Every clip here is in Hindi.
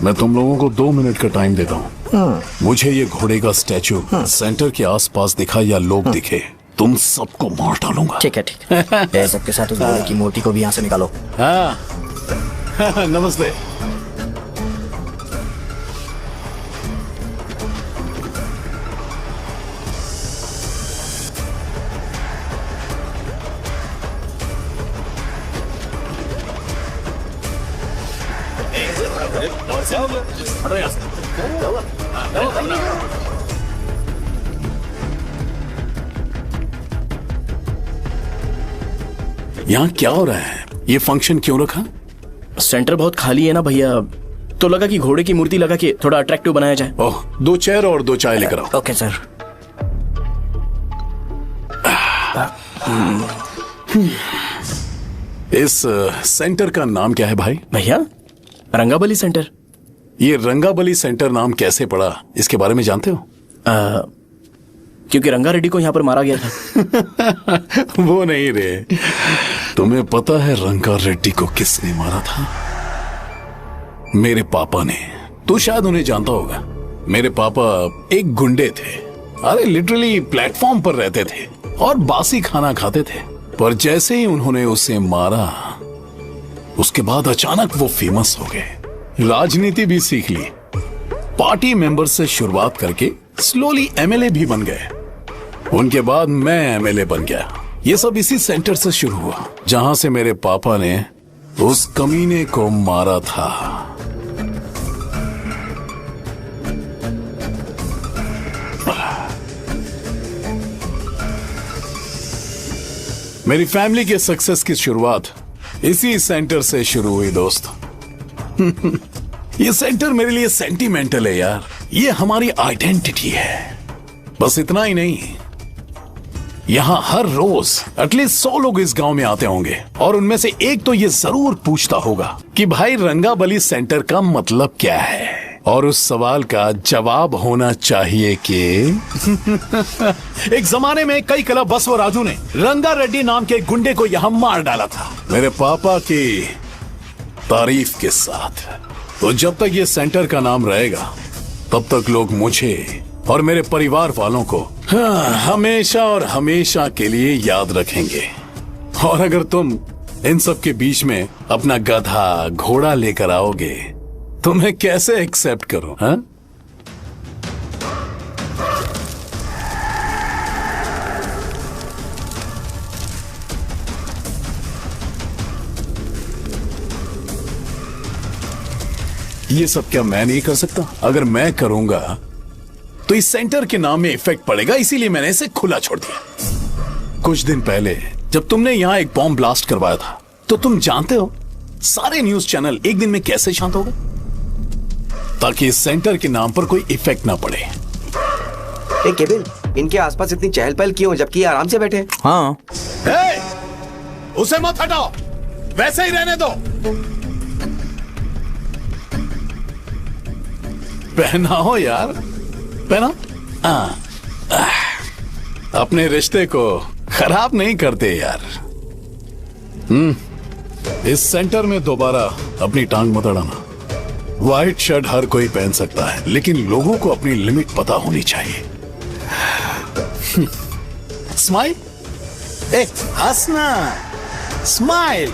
मैं तुम लोगों को 2 मिनट का टाइम देता हूँ। मुझे ये घोड़े का स्टैचू सेंटर के आसपास दिखा या लोग दिखे, तुम सबको मार डालूंगा। ठीक है ठीक है। सबके साथ उस घोड़े की मूर्ति को भी यहाँ से निकालो। हाँ नमस्ते। यहाँ क्या हो रहा है? ये फंक्शन क्यों रखा? सेंटर बहुत खाली है ना भैया, तो लगा कि घोड़े की मूर्ति लगा के थोड़ा अट्रैक्टिव बनाया जाए। ओह, 2 चेयर और 2 चाय लेकर आओ। Okay sir. इस सेंटर का नाम क्या है भाई? भैया रंगाबली सेंटर। ये रंगाबली सेंटर नाम कैसे पड़ा, इसके बारे में जानते हो? क्योंकि रंगा रेड्डी को यहाँ पर मारा गया था। वो नहीं रे, तुम्हें पता है रंगा रेड्डी को किसने मारा था? मेरे पापा ने। तू शायद उन्हें जानता होगा। मेरे पापा एक गुंडे थे। अरे लिटरली प्लेटफॉर्म पर रहते थे और बासी खाना खाते थे। पर जैसे ही उन्होंने उसे मारा, उसके बाद अचानक वो फेमस हो गए। राजनीति भी सीख ली, पार्टी मेंबर से शुरुआत करके स्लोली एमएलए भी बन गए। उनके बाद मैं एमएलए बन गया। ये सब इसी सेंटर से शुरू हुआ, जहां से मेरे पापा ने उस कमीने को मारा था। मेरी फैमिली के सक्सेस की शुरुआत इसी सेंटर से शुरू हुई दोस्त। ये सेंटर मेरे लिए सेंटिमेंटल है यार। ये हमारी आइडेंटिटी है। बस इतना ही नहीं, यहाँ हर रोज एटलीस्ट 100 लोग इस गांव में आते होंगे और उनमें से एक तो ये जरूर पूछता होगा कि भाई रंगाबली सेंटर का मतलब क्या है। और उस सवाल का जवाब होना चाहिए कि एक जमाने में कई क्लब बसव राजू ने रंगा रेड्डी नाम के गुंडे को यहाँ मार डाला था, मेरे पापा की तारीफ के साथ। तो जब तक ये सेंटर का नाम रहेगा, तब तक लोग मुझे और मेरे परिवार वालों को हमेशा और हमेशा के लिए याद रखेंगे। और अगर तुम इन सब के बीच में अपना गधा घोड़ा लेकर आओगे, तो मैं कैसे एक्सेप्ट करूं? हाँ? ये सब क्या मैं नहीं कर सकता? अगर मैं करूंगा तो इस सेंटर के नाम में इफेक्ट पड़ेगा, इसीलिए मैंने इसे खुला छोड़ दिया। कुछ दिन पहले जब तुमने यहां एक बॉम्ब ब्लास्ट करवाया था, तो तुम जानते हो सारे न्यूज चैनल एक दिन में कैसे शांत हो गए? ताकि इस सेंटर के नाम पर कोई इफेक्ट ना पड़े। केबिल, इनके आसपास इतनी चहल पहल क्यों, जबकि आराम से बैठे? हाँ। उसे मत हटाओ, वैसे ही रहने दो। पहनाओ यार, पहना। अपने रिश्ते को खराब नहीं करते यार। इस सेंटर में दोबारा अपनी टांग मत अड़ाना। व्हाइट शर्ट हर कोई पहन सकता है, लेकिन लोगों को अपनी लिमिट पता होनी चाहिए। स्माइल, हंसना, स्माइल।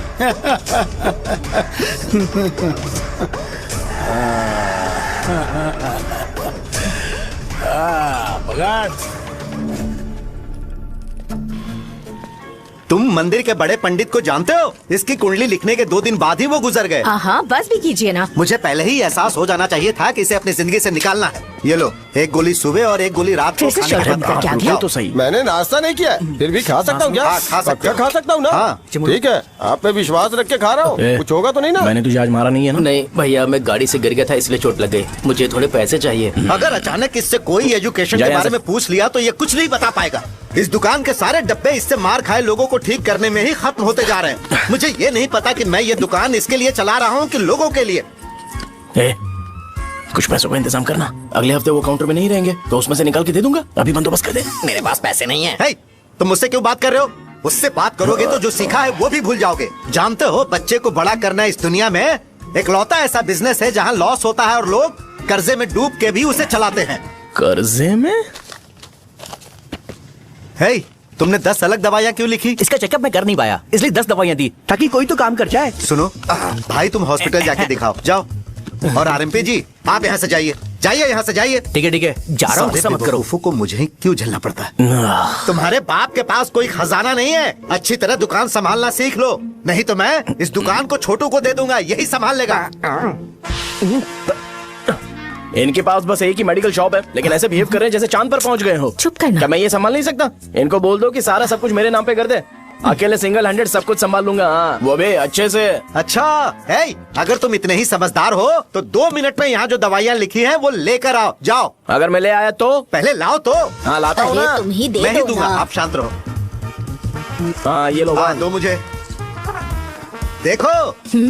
तुम मंदिर के बड़े पंडित को जानते हो? इसकी कुंडली लिखने के 2 दिन बाद ही वो गुजर गए। हाँ, बस भी कीजिए ना। मुझे पहले ही एहसास हो जाना चाहिए था कि इसे अपनी जिंदगी से निकालना है। ये लो, एक गोली सुबह और एक गोली रात को कैसे खाने के शर्म बाद। करके आ गया? तो सही। मैंने नाश्ता नहीं किया, फिर भी खा सकता हूँ क्या? हाँ, खा सकते हो। खा सकता हूँ ना? हाँ। ठीक है, आप पे विश्वास रख के खा रहा हूँ। कुछ होगा तो नहीं ना? मैंने तुझे आज मारा नहीं है ना? नहीं भैया, मैं गाड़ी से गिर गया था इसलिए चोट लग गई। मुझे थोड़े पैसे चाहिए। अगर अचानक इससे कोई एजुकेशन के बारे में पूछ लिया तो ये कुछ नहीं बता पाएगा। इस दुकान के सारे डब्बे इससे मार खाए लोगों को ठीक करने में ही खत्म होते जा रहे हैं। मुझे ये नहीं पता कि मैं ये दुकान इसके लिए चला रहा हूँ कि लोगों के लिए। कुछ पैसों का इंतजाम करना। अगले हफ्ते वो काउंटर में नहीं रहेंगे तो उसमें से निकाल के दे दूंगा। अभी बंदोबस्त कर दे। मेरे पास पैसे नहीं है। तुम मुझसे क्यों बात कर रहे हो? उससे बात करोगे तो जो सीखा है वो भी भूल जाओगे। जानते हो, बच्चे को बड़ा करना इस दुनिया में इकलौता ऐसा बिजनेस है जहाँ लॉस होता है और लोग कर्जे में डूब के भी उसे चलाते हैं। कर्जे में? हे, तुमने 10 अलग दवाइयाँ क्यों लिखी? इसका चेकअप मैं कर नहीं पाया, इसलिए 10 दवाइयाँ दी ताकि कोई तो काम कर जाए। सुनो भाई, तुम हॉस्पिटल जाके दिखाओ, जाओ। और आरएमपी जी, आप यहाँ से जाइए, जाइए यहाँ से जाइए। ठीक है, जा रहा हूँ, गुस्सा मत करो। बेवकूफों को मुझे ही क्यों झेलना पड़ता है? तुम्हारे बाप के पास कोई खजाना नहीं है। अच्छी तरह दुकान संभालना सीख लो, नहीं तो मैं इस दुकान को छोटू को दे दूंगा, यही संभाल लेगा। इनके पास बस एक ही मेडिकल शॉप है, लेकिन ऐसे बिहेव कर रहे हैं जैसे चांद पर पहुंच गए हो। चुप करना। क्या मैं ये संभाल नहीं सकता? इनको बोल दो कि सारा सब कुछ मेरे नाम पे कर दे, अकेले सिंगल हैंडेड सब कुछ संभाल लूंगा। हाँ, वो भी अच्छे से। अच्छा है, अगर तुम इतने ही समझदार हो तो 2 मिनट में यहाँ जो दवाइयाँ लिखी हैं वो लेकर आओ, जाओ। अगर मैं ले आया तो? पहले लाओ तो। हाँ, लाता हूँ ना। तुम ही दे मैं ही दो दूंगा, ना। आप शांत रहो। हाँ, ये लो। हाँ, दो मुझे। देखो,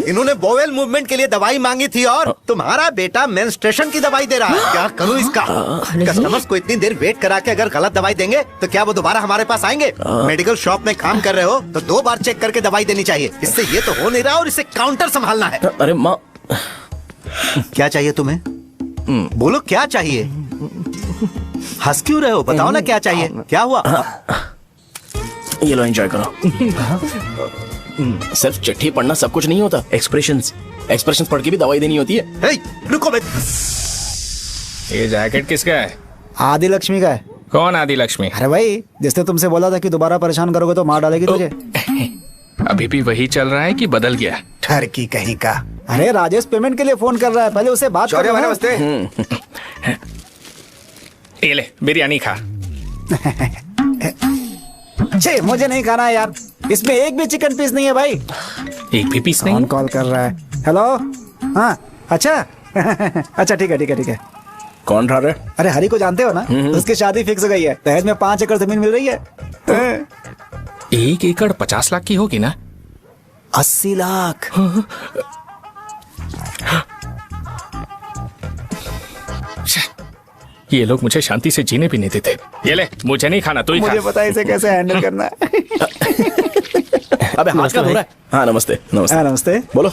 इन्होंने बोवेल मूवमेंट के लिए दवाई मांगी थी और तुम्हारा बेटा मेंस्ट्रुएशन की दवाई दे रहा है। क्या करूं इसका? कस्टमर्स को इतनी देर वेट करा के अगर गलत दवाई देंगे तो क्या वो दोबारा हमारे पास आएंगे? मेडिकल शॉप में काम कर रहे हो तो 2 बार चेक करके दवाई देनी चाहिए। इससे ये तो हो नहीं रहा और इसे काउंटर संभालना है। अरे माँ, क्या चाहिए तुम्हें? बोलो क्या चाहिए? हंस क्यों रहे हो? बताओ ना क्या चाहिए? क्या हुआ? ये लो, एंजॉय करो। सिर्फ चिट्ठी पढ़ना सब कुछ नहीं होता। एक्सप्रेशंस पढ़ के भी दवाई देनी होती है। हे, रुको बे। ये जैकेट किसका है? आदि लक्ष्मी का है। कौन आदि लक्ष्मी? अरे भाई, जिसने तुमसे बोला था कि दोबारा परेशान करोगे तो मार डालेगी तुझे। अभी भी वही चल रहा है कि बदल गया? ठरकी कहीं का। अरे राजेश पेमेंट के लिए फोन कर रहा है, पहले उसे बात करो। नमस्ते। ये ले बिरयानी खा। छे, मुझे नहीं खाना है यार, इसमें एक भी चिकन पीस नहीं है भाई। एक भी पीस कौन नहीं? कॉल कर रहा है? हेलो, हाँ, अच्छा। अच्छा ठीक है। कौन रहा रे? अरे हरी को जानते हो ना, उसकी शादी फिक्स हो गई है, दहेज में 5 एकड़ जमीन मिल रही है। 1 एकड़ 50 लाख की होगी ना? 80 लाख। ये लोग मुझे शांति से जीने भी नहीं देते। ये ले, मुझे नहीं खाना, तू ही मुझे खा। पता है इसे कैसे हैंडल करना है। अबे हाथ का धो रहा है। हाँ, नमस्ते। हाँ, नमस्ते। बोलो।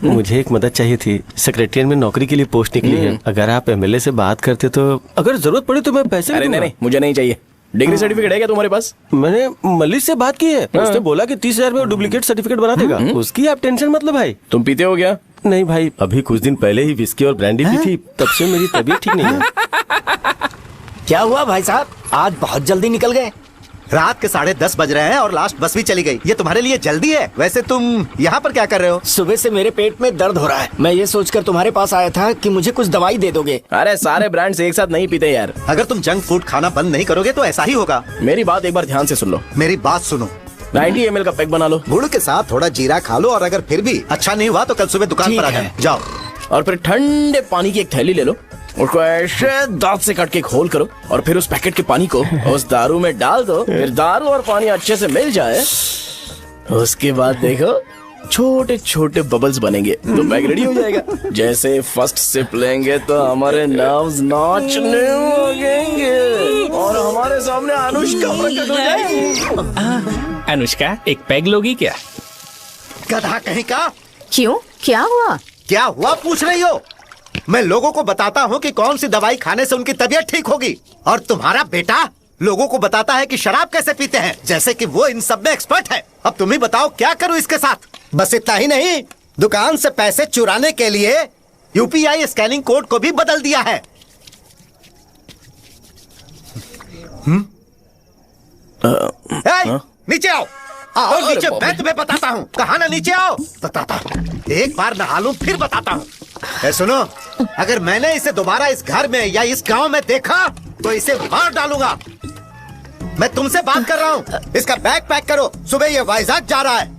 मुझे एक मदद चाहिए थी। सेक्रेटरिएट में नौकरी के लिए पोस्ट निकली है, अगर आप एमएलए से बात करते तो अगर जरूरत पड़े तो मैं पैसे भी अरे दूंगा। नहीं, मुझे नहीं चाहिए। डिग्री सर्टिफिकेट है क्या तुम्हारे पास? मैंने मलिक से बात की है, उसने बोला कि 30,000 में डुप्लीकेट सर्टिफिकेट बना देगा। उसकी आप टेंशन मत लो भाई। तुम पीते हो क्या? नहीं भाई, अभी कुछ दिन पहले ही विस्की और ब्रांडी पी थी, तब से मेरी तबीयत ठीक नहीं है। क्या हुआ भाई साहब, आज बहुत जल्दी निकल गए? रात के 10:30 बज रहे हैं और लास्ट बस भी चली गई। ये तुम्हारे लिए जल्दी है? वैसे तुम यहाँ पर क्या कर रहे हो? सुबह से मेरे पेट में दर्द हो रहा है, मैं ये सोचकर तुम्हारे पास आया था कि मुझे कुछ दवाई दे दोगे। अरे सारे ब्रांड्स एक साथ नहीं पीते यार। अगर तुम जंक फूड खाना बंद नहीं करोगे तो ऐसा ही होगा। मेरी बात एक बार ध्यान से सुन लो। मेरी बात सुनो, 90 ml का पैक बना लो गुड़ के साथ थोड़ा जीरा खा लो और अगर फिर भी अच्छा नहीं हुआ तो कल सुबह दुकान ठीक पर आ है। जाओ। और फिर ठंडे पानी की एक थैली ले लो, उसको ऐसे दांत से काट के खोल करो और फिर उस पैकेट के पानी को उस दारू में डाल दो। फिर दारू और पानी अच्छे से मिल जाए, उसके बाद देखो छोटे छोटे बबल्स बनेंगे तो पैक रेडी हो जाएगा। जैसे फर्स्ट सिप लेंगे तो हमारे नर्व्स नाचने लगेंगे और हमारे सामने अनुष्का प्रकट हो जाएगी। अनुष्का, एक पैग लोगी क्या? गधा कहीं का। क्यों, क्या हुआ? क्या हुआ पूछ रही हो? मैं लोगों को बताता हूँ कि कौन सी दवाई खाने से उनकी तबीयत ठीक होगी और तुम्हारा बेटा लोगों को बताता है कि शराब कैसे पीते हैं, जैसे कि वो इन सब में एक्सपर्ट है। अब तुम ही बताओ क्या करूँ इसके साथ? बस इतना ही नहीं, दुकान से पैसे चुराने के लिए यूपीआई स्कैनिंग कोड को भी बदल दिया है। नीचे आओ। आओ नीचे, मैं तुम्हें बताता हूँ। कहा ना नीचे आओ, बताता हूँ। एक बार नहा लूं फिर बताता हूँ। सुनो, अगर मैंने इसे दोबारा इस घर में या इस गांव में देखा तो इसे मार डालूंगा। मैं तुमसे बात कर रहा हूँ। इसका बैग पैक करो, सुबह ये वाइजाग जा रहा है।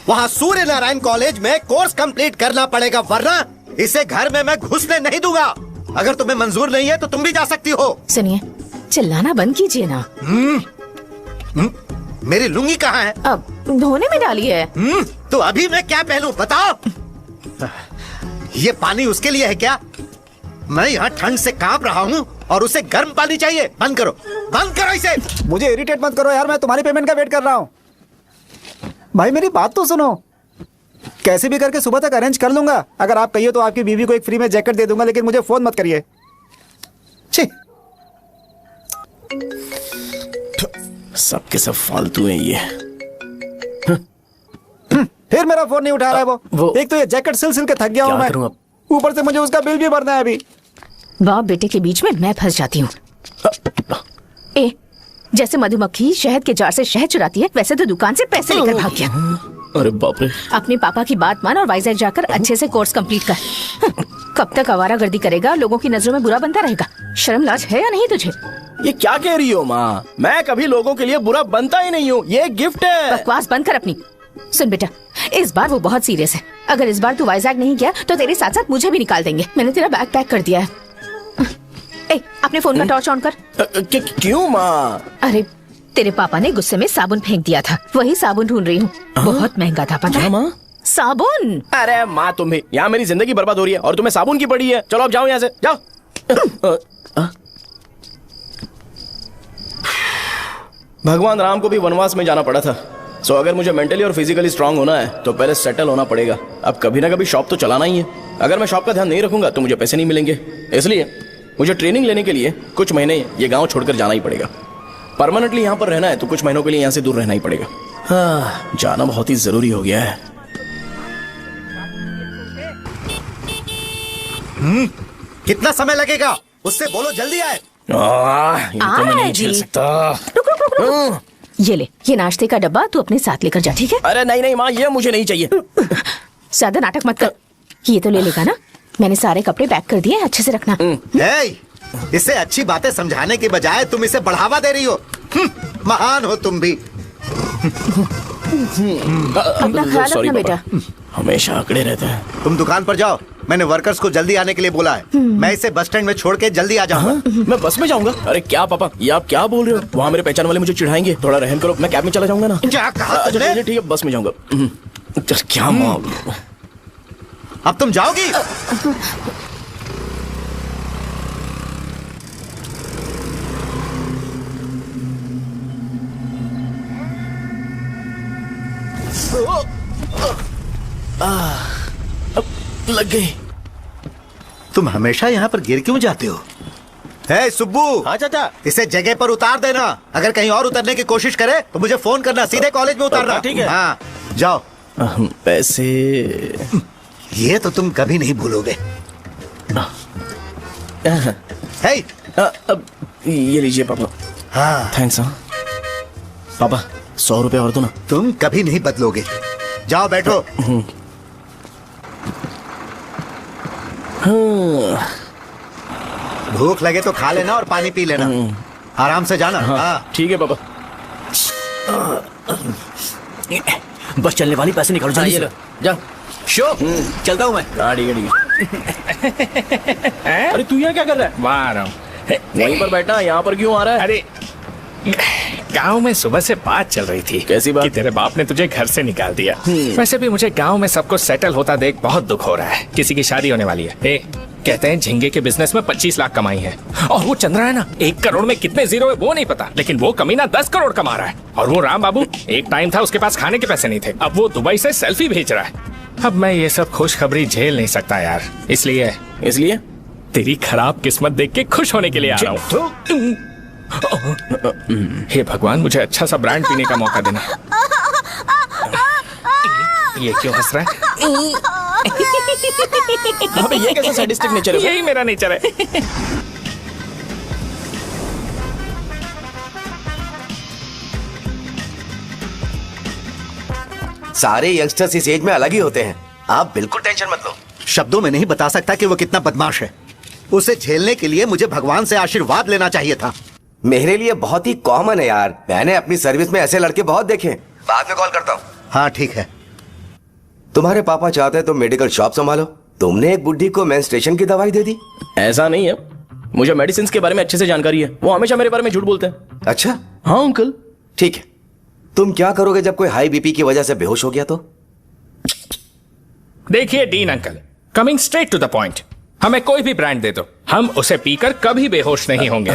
वहाँ सूर्य नारायण कॉलेज में कोर्स कंप्लीट करना पड़ेगा, वरना इसे घर में मैं घुसने नहीं दूंगा। अगर तुम्हें मंजूर नहीं है तो तुम भी जा सकती हो। सुनिए, चिल्लाना बंद कीजिए ना। मेरी लुंगी कहाँ है? अब धोने में डाली है। तो अभी मैं क्या पहनूं बताओ? ये पानी उसके लिए है क्या? मैं यहाँ ठंड से कांप रहा हूँ और उसे गर्म पानी चाहिए। बंद करो इसे। मुझे इरिटेट मत करो यार, मैं तुम्हारी पेमेंट का वेट कर रहा हूँ। भाई मेरी बात तो सुनो, कैसे भी करके सुबह तक अरेंज कर लूंगा। अगर आप कहिए तो आपकी बीवी को एक फ्री में जैकेट दे दूंगा, लेकिन मुझे फोन मत करिए। छी, सबके सब फालतू हैं ये। फिर मेरा फोन नहीं उठा रहा है वो। एक तो ये जैकेट सिल सिल के थक गया हूँ क्या मैं, करूं अब? ऊपर से मुझे उसका बिल भी भरना है अभी। बाप बेटे के बीच में मैं फंस जाती हूँ। ए, जैसे मधुमक्खी शहद के जार से शहद चुराती है, वैसे तो दुकान से पैसे लेकर भाग गया। अरे बाप रे। अपने पापा की बात मान और वाइजैक जाकर अच्छे से कोर्स कंप्लीट कर। कब तक आवारागर्दी करेगा, लोगों की नजरों में बुरा बनता रहेगा। शर्म लाज है या नहीं तुझे? ये क्या कह रही हो माँ? मैं कभी लोगों के लिए बुरा बनता ही नहीं हूँ, ये गिफ्ट है। बकवास बंद कर अपनी। सुन बेटा, इस बार वो बहुत सीरियस है। अगर इस बार तू वाइजैक नहीं गया तो तेरे साथ साथ मुझे भी निकाल देंगे। मैंने तेरा बैग पैक कर दिया है। ए, अपने फोन का टॉर्च ऑन कर। क्यों माँ? अरे तेरे पापा ने गुस्से में साबुन फेंक दिया था, वही साबुन ढूंढ रही हूँ। बहुत महंगा था पता है? माँ साबुन। अरे माँ तुम भी, यहाँ मेरी जिंदगी बर्बाद हो रही है और तुम्हें साबुन की पड़ी है। चलो अब जाओ यहाँ से, जाओ। भगवान राम को भी वनवास में जाना पड़ा था। सो अगर मुझे मेंटली और फिजिकली स्ट्रांग होना है तो पहले सेटल होना पड़ेगा। अब कभी ना कभी शॉप तो चलाना ही है। अगर मैं शॉप का ध्यान नहीं रखूंगा तो मुझे पैसे नहीं मिलेंगे। इसलिए मुझे ट्रेनिंग लेने के लिए कुछ महीने ये गांव छोड़कर जाना ही पड़ेगा। परमानेंटली यहाँ पर रहना है तो कुछ महीनों के लिए यहाँ से दूर रहना ही पड़ेगा। हाँ, जाना बहुत ही जरूरी हो गया है। कितना समय लगेगा? उससे बोलो जल्दी आए। ये तो मैं नहीं झेल सकता। रुक रुक रुक रुक। ये ले, ये नाश्ते का डब्बा तू अपने साथ लेकर जा, ठीक है? अरे नहीं नहीं माँ, ये मुझे नहीं चाहिए। ज्यादा नाटक मत कर। ये तो ले लेगा ना? मैंने सारे कपड़े पैक कर दिए, अच्छे से रखना। हे, इसे अच्छी बातें समझाने के बजाय तुम इसे बढ़ावा दे रही हो। महान हो तुम भी। अपना ख्याल रखना बेटा। हमेशा अकड़े रहता है। तुम दुकान पर जाओ, मैंने वर्कर्स को जल्दी आने के लिए बोला है। मैं इसे बस स्टैंड में छोड़ के जल्दी आ जाऊंगा। मैं बस में जाऊंगा? अरे क्या पापा, ये आप क्या बोल रहे हो? वहाँ मेरे पहचान वाले मुझे चिढ़ाएंगे। थोड़ा रहम करो, मैं कैब में चला जाऊंगा ना। क्या कहा तुमने? ठीक है, बस में जाऊंगा। क्या माँ, अब तुम जाओगी? लग गई। तुम हमेशा यहाँ पर गिर क्यों जाते हो? हे सुब्बू, हाँ चाचा। इसे जगह पर उतार देना। अगर कहीं और उतरने की कोशिश करे तो मुझे फोन करना, सीधे कॉलेज में उतारना। ठीक है। हाँ, जाओ। पैसे ये तो तुम कभी नहीं भूलोगे। हे, अब ये लीजिए पापा। हाँ, थैंक्स। हाँ पापा, 100 रुपए और दो ना। तुम कभी नहीं बदलोगे। जाओ बैठो। भूख लगे तो खा लेना और पानी पी लेना। आराम से जाना। हाँ। ठीक है पापा। बस चलने वाली, पैसे निकालो जल्दी से। जा। शो, चलता हूँ मैं। हाँ ठीक है। अरे तू यहाँ क्या कर रहा है? वाह रहा हूँ। वहीं पर बैठना, यहाँ पर क्यों आ रहा है? अरे गांव में सुबह से बात चल रही थी। कैसी बात? कि तेरे बाप ने तुझे घर से निकाल दिया। वैसे भी मुझे गांव में सबको सेटल होता देख बहुत दुख हो रहा है। किसी की शादी होने वाली है। कहते हैं झींगे के बिजनेस में 25 लाख कमाई है। और वो चंद्रा है ना, 1 करोड़ में कितने जीरो है वो नहीं पता, लेकिन वो कमीना 10 करोड़ कमा रहा है। और वो राम बाबू, एक टाइम था उसके पास खाने के पैसे नहीं थे, अब वो दुबई से सेल्फी भेज रहा है। अब मैं ये सब खुशखबरी झेल नहीं सकता यार, इसलिए तेरी खराब किस्मत देख के खुश होने के लिए आ रहा हूँ। हे भगवान, मुझे अच्छा सा ब्रांड पीने का मौका देना। ये क्यों हंस रहा है? अबे ये कैसा सैडिस्टिक नेचर है? यही मेरा नेचर है। सारे यंगस्टर्स इस एज में अलग ही होते हैं। आप बिल्कुल टेंशन मत लो। शब्दों में नहीं बता सकता कि वो कितना बदमाश है। उसे झेलने के लिए मुझे भगवान से आशीर्वाद लेना चाहिए था। मेरे लिए बहुत ही कॉमन है यार। मैंने अपनी सर्विस में ऐसे लड़के बहुत देखे। बाद में कॉल करता हूँ। हाँ ठीक है। तुम्हारे पापा चाहते हैं तुम मेडिकल शॉप संभालो। तुमने एक बुढ़ी को मेंस्ट्रुएशन की दवाई दे दी। ऐसा नहीं है, मुझे मेडिसिन के बारे में अच्छे से जानकारी है। वो हमेशा मेरे बारे में झूठ बोलते हैं। अच्छा हाँ अंकल। ठीक है, तुम क्या करोगे जब कोई हाई बीपी की वजह से बेहोश हो गया तो? देखिए Dean uncle, coming straight to the point, हमें कोई भी ब्रांड दे दो, हम उसे पीकर कभी बेहोश नहीं होंगे।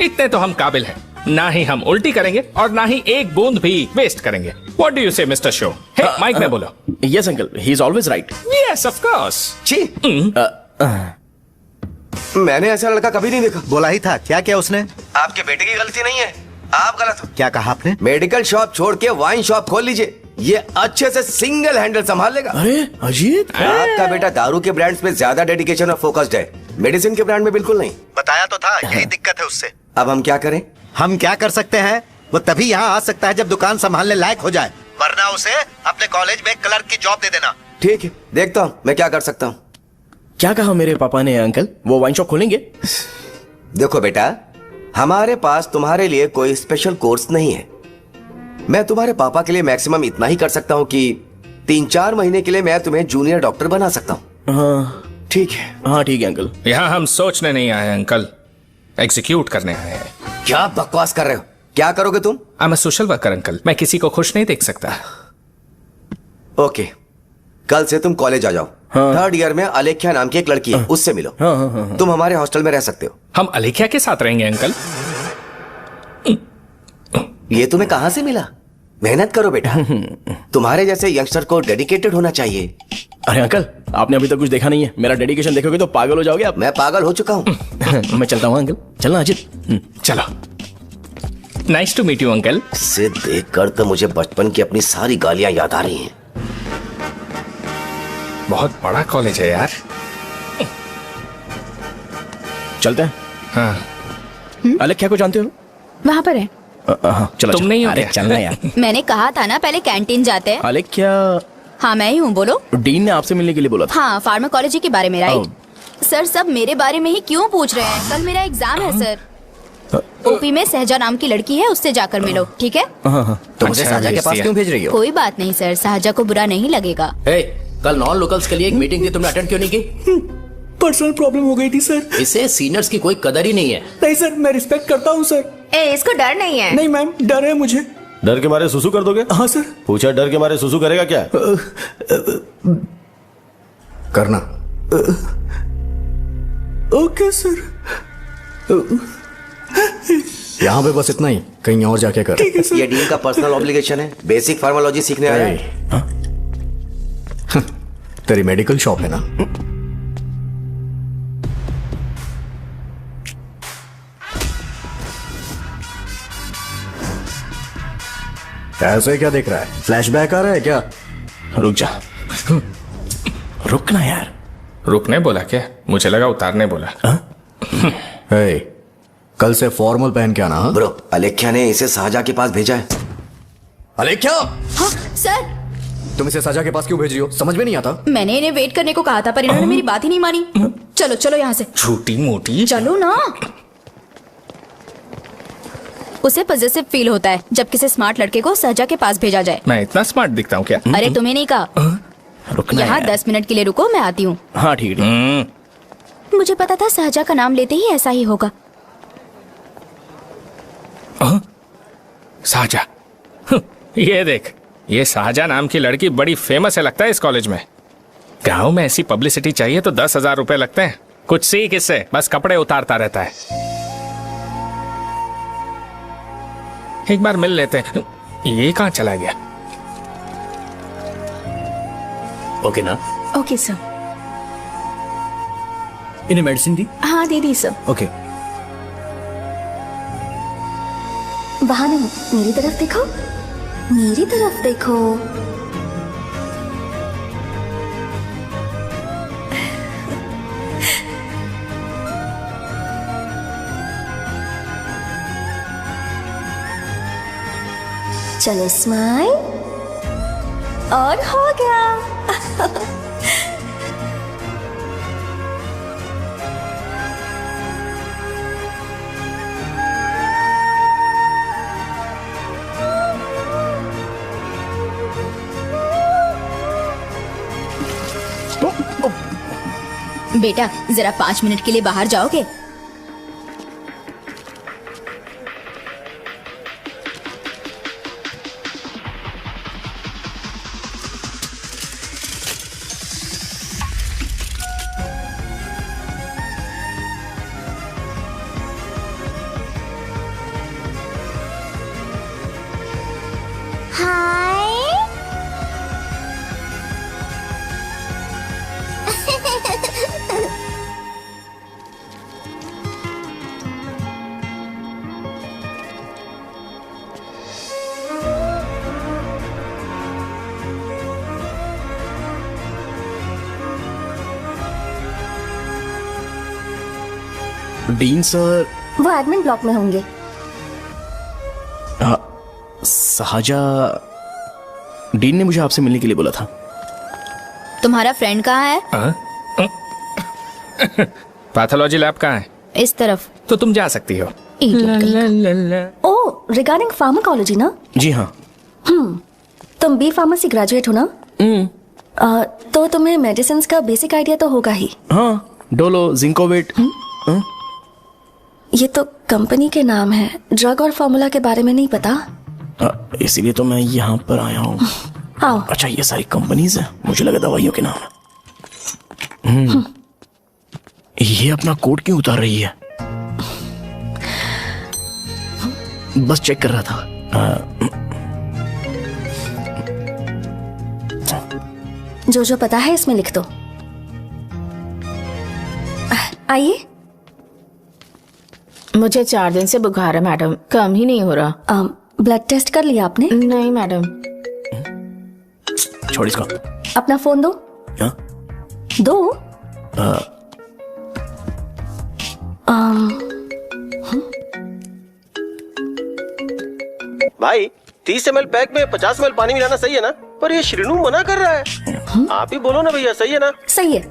इतने तो हम काबिल हैं। ना ही हम उल्टी करेंगे और ना ही एक बूंद भी वेस्ट करेंगे। व्हाट डू यू से मिस्टर शो? हे माइक में बोलो। Yes uncle, he is always right. Yes of course. छी मैंने ऐसा लड़का कभी नहीं देखा। बोला ही था। क्या किया उसने? आपके बेटे की गलती नहीं है, आप गलत हो। क्या कहा आपने? मेडिकल शॉप छोड़ के वाइन शॉप खोल लीजिए, ये अच्छे से सिंगल हैंडल संभाल लेगा। अरे अजीत, आपका बेटा दारू के ब्रांड्स में ज्यादा डेडिकेशन और फोकस्ड है, मेडिसिन के ब्रांड में बिल्कुल नहीं। बताया तो था, यही दिक्कत है उससे। अब हम क्या करें? हम क्या कर सकते हैं? वो तभी यहाँ आ सकता है जब दुकान संभालने लायक हो जाए, वरना उसे अपने कॉलेज में क्लर्क की जॉब दे देना। ठीक है, देखता हूँ मैं क्या कर सकता हूँ। क्या कहा मेरे पापा ने अंकल? वो वाइन शॉप खोलेंगे? देखो बेटा, हमारे पास तुम्हारे लिए कोई स्पेशल कोर्स नहीं है। मैं तुम्हारे पापा के लिए मैक्सिमम इतना ही कर सकता हूँ कि 3-4 महीने के लिए मैं तुम्हें जूनियर डॉक्टर बना सकता हूँ। हाँ ठीक है। हाँ ठीक है अंकल। यहाँ हम सोचने नहीं आए अंकल, एग्जीक्यूट करने आए हैं। क्या बकवास कर रहे हो? क्या करोगे तुम? I am a social worker uncle, मैं किसी को खुश नहीं देख सकता। ओके, कल से तुम कॉलेज आ जाओ। हाँ। 3rd ईयर में अलेख्या नाम की एक लड़की है, उससे मिलो। हाँ। तुम हमारे हॉस्टल में रह सकते हो। हम अलेख्या के साथ रहेंगे अंकल। ये तुम्हें कहां से मिला? मेहनत करो बेटा, तुम्हारे जैसे यंगस्टर को डेडिकेटेड होना चाहिए। अरे अंकल, आपने अभी तक कुछ देखा नहीं है। मेरा डेडिकेशन देखोगे तो पागल हो जाओगे आप। मैं पागल हो चुका हूँ। मैं चलता हूँ अंकल। चलना अजित। चलो, nice to meet you uncle. इसे देखकर तो मुझे बचपन की अपनी सारी गालियां याद आ रही हैं। बहुत बड़ा कॉलेज है यार। चलते हैं। हाँ, अलेख्या को जानते हो? वहाँ पर है। हाँ चलो। तुम नहीं हो अरे क्या? चलना यार। मैंने कहा था ना पहले कैंटीन जाते हैं। अलेख्या, हाँ मैं ही हूँ, बोलो। डीन ने आपसे मिलने के लिए बोला था। हाँ, फार्माकोलॉजी के बारे में, राइट? सर सब मेरे बारे में ही क्यों पूछ रहे हैं? कल मेरा एग्जाम है सर। ओपी में सहजा नाम की लड़की है, उससे जाकर मिलो, ठीक है? तो मुझे अच्छा, साझा के पास भेज क्यों भेज रही हो? कोई बात नहीं सर, सहजा को बुरा नहीं लगेगा। कल नॉन लोकल्स के लिए एक मीटिंग थी, तुमने अटेंड क्यों नहीं की? पर्सनल प्रॉब्लम हो गई थी सर। इसे सीनियर्स की कोई कदर ही नहीं है। नहीं सर, मैं रिस्पेक्ट करता हूँ सर। इसको डर नहीं है? नहीं मैम, डर है मुझे। डर के मारे सुसु कर दोगे? हाँ सर। पूछा डर के मारे सुसु करेगा क्या? करना। Okay sir. यहाँ पे बस इतना ही, कहीं और जाके कर। ठीक है सर। ये डीन का पर्सनल ऑब्लिगेशन है, बेसिक फार्माकोलॉजी सीखने आया है। तेरी मेडिकल शॉप है ना? ऐसे क्या देख रहा है? फ्लैशबैक आ रहा है क्या? रुक जा। रुक ना यार। रुकने बोला क्या? मुझे लगा उतारने बोला। हे, कल से फॉर्मल पहन के आना। हाँ? ब्रो, अलेख्या ने इसे साजा के पास भेजा है। अलेख्या, हाँ सर। तुम इसे सजा के पास क्यों भेज रही हो? समझ में नहीं आता। मैंने इन्हें वेट करने को कहा था, पर इन्होंने मेरी बात ही नहीं मानी। चलो चलो यहाँ से। छोटी मोटी। चलो ना। उसे पॉजिटिव फील होता है जब किसी स्मार्ट लड़के को सहजा के पास भेजा जाए। मैं इतना स्मार्ट दिखता हूँ क्या? अरे तुम्हें नहीं कहा। रुकना यहाँ यार। 10 मिनट के लिए रुको, मैं आती हूँ। हाँ ठीक है। मुझे पता था सहजा का नाम लेते ही ऐसा ही होगा। साजा। ये देख, ये शाहजहा नाम की लड़की बड़ी फेमस है लगता है इस कॉलेज में। गांव में ऐसी पब्लिसिटी चाहिए तो 10,000 रुपए लगते हैं। कुछ सीख इससे, बस कपड़े उतारता रहता है। एक बार मिल लेते हैं। ये कहाँ चला गया? ओके ना? Okay sir. इन्हें मेडिसिन दी? हाँ दे दी सर। ओके। वहां नहीं, मेरी तरफ देखो, मेरी तरफ देखो। चलो स्माइल, और हो गया। बेटा जरा 5 मिनट के लिए बाहर जाओगे? Dean sir. वो एडमिन ब्लॉक में होंगे। साजा, डीन ने मुझे आपसे मिलने के लिए बोला था। तुम्हारा फ्रेंड कहाँ है? पैथोलॉजी लैब कहाँ है? इस तरफ। तो तुम जा सकती हो। ओ, रिगार्डिंग फार्माकोलॉजी ना? जी हाँ। तुम बी फार्मेसी ग्रेजुएट हो ना? तो तुम्हें मेडिसिन का बेसिक आइडिया तो होगा ही। हाँ, डोलो, जिंकोवेट। ये तो कंपनी के नाम है, ड्रग और फॉर्मूला के बारे में नहीं पता। इसीलिए तो मैं यहाँ पर आया हूँ। आओ। अच्छा, ये सारी कंपनीज है, मुझे लगा दवाइयों के नाम। ये अपना कोट क्यों उतार रही है? बस चेक कर रहा था। जो पता है इसमें लिख दो। आइए। मुझे 4 दिन से बुखार है मैडम, कम ही नहीं हो रहा। ब्लड टेस्ट कर लिया आपने? नहीं मैडम। छोड़ इसको। अपना फोन दो। हाँ? दो। भाई 30 ml पैक में 50 ml पानी मिलाना सही है ना? पर ये श्रीनू मना कर रहा है। आप ही बोलो ना भैया, सही है ना? सही है।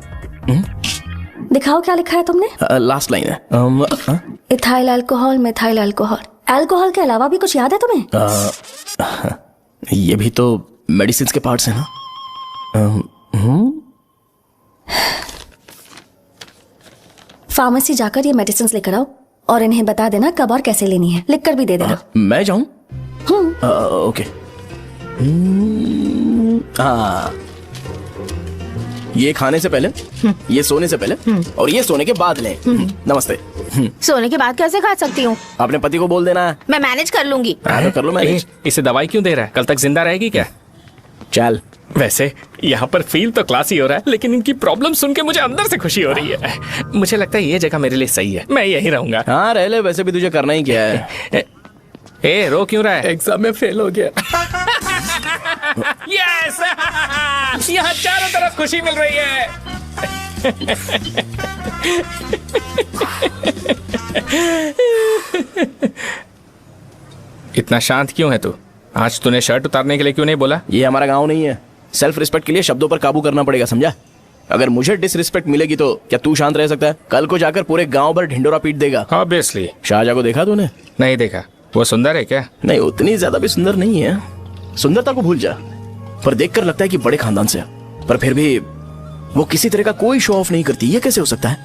दिखाओ क्या लिखा है तुमने? लास्ट लाइन है। Ethyl alcohol, methyl alcohol. Alcohol के अलावा भी कुछ याद है तुम्हें? ये भी तो मेडिसिन के पार्ट्स हैं ना? फार्मेसी जाकर ये मेडिसिन लेकर आओ और इन्हें बता देना कब और कैसे लेनी है। लिख कर भी दे देना। मैं जाऊं? ओके। ये खाने से पहले, ये सोने से पहले और ये सोने के बाद लें। नमस्ते। सोने के बाद कैसे खा सकती हूँ? अपने पति को बोल देना। मैं मैनेज कर लूंगी। तो कर लो मैनेज। इसे दवाई क्यों दे रहा है? कल तक जिंदा रहेगी क्या? चल। वैसे यहाँ पर फील तो क्लासी हो रहा है, लेकिन इनकी प्रॉब्लम सुन के मुझे अंदर से खुशी हो रही है। मुझे लगता है ये जगह मेरे लिए सही है, मैं यहीं रहूंगा। हाँ रह ले, वैसे भी तुझे करना ही क्या है। रो क्यों रहा है? एग्जाम में फेल हो गया। यस, यहाँ चारों तरफ खुशी मिल रही है। इतना शांत क्यों है तू? आज तूने शर्ट उतारने के लिए क्यों नहीं बोला? ये हमारा गांव नहीं है, सेल्फ रिस्पेक्ट के लिए शब्दों पर काबू करना पड़ेगा, समझा? अगर मुझे डिसरिस्पेक्ट मिलेगी तो क्या तू शांत रह सकता है? कल को जाकर पूरे गांव भर ढिंडोरा पीट देगा। ऑब्वियसली। शाहजहां को देखा तूने? नहीं देखा। वो सुंदर है क्या? नहीं, उतनी ज्यादा भी सुंदर नहीं है। सुंदरता को भूल जा, पर देखकर लगता है कि बड़े खानदान से है। पर फिर भी वो किसी तरह का कोई शो ऑफ नहीं करती। ये कैसे हो सकता है?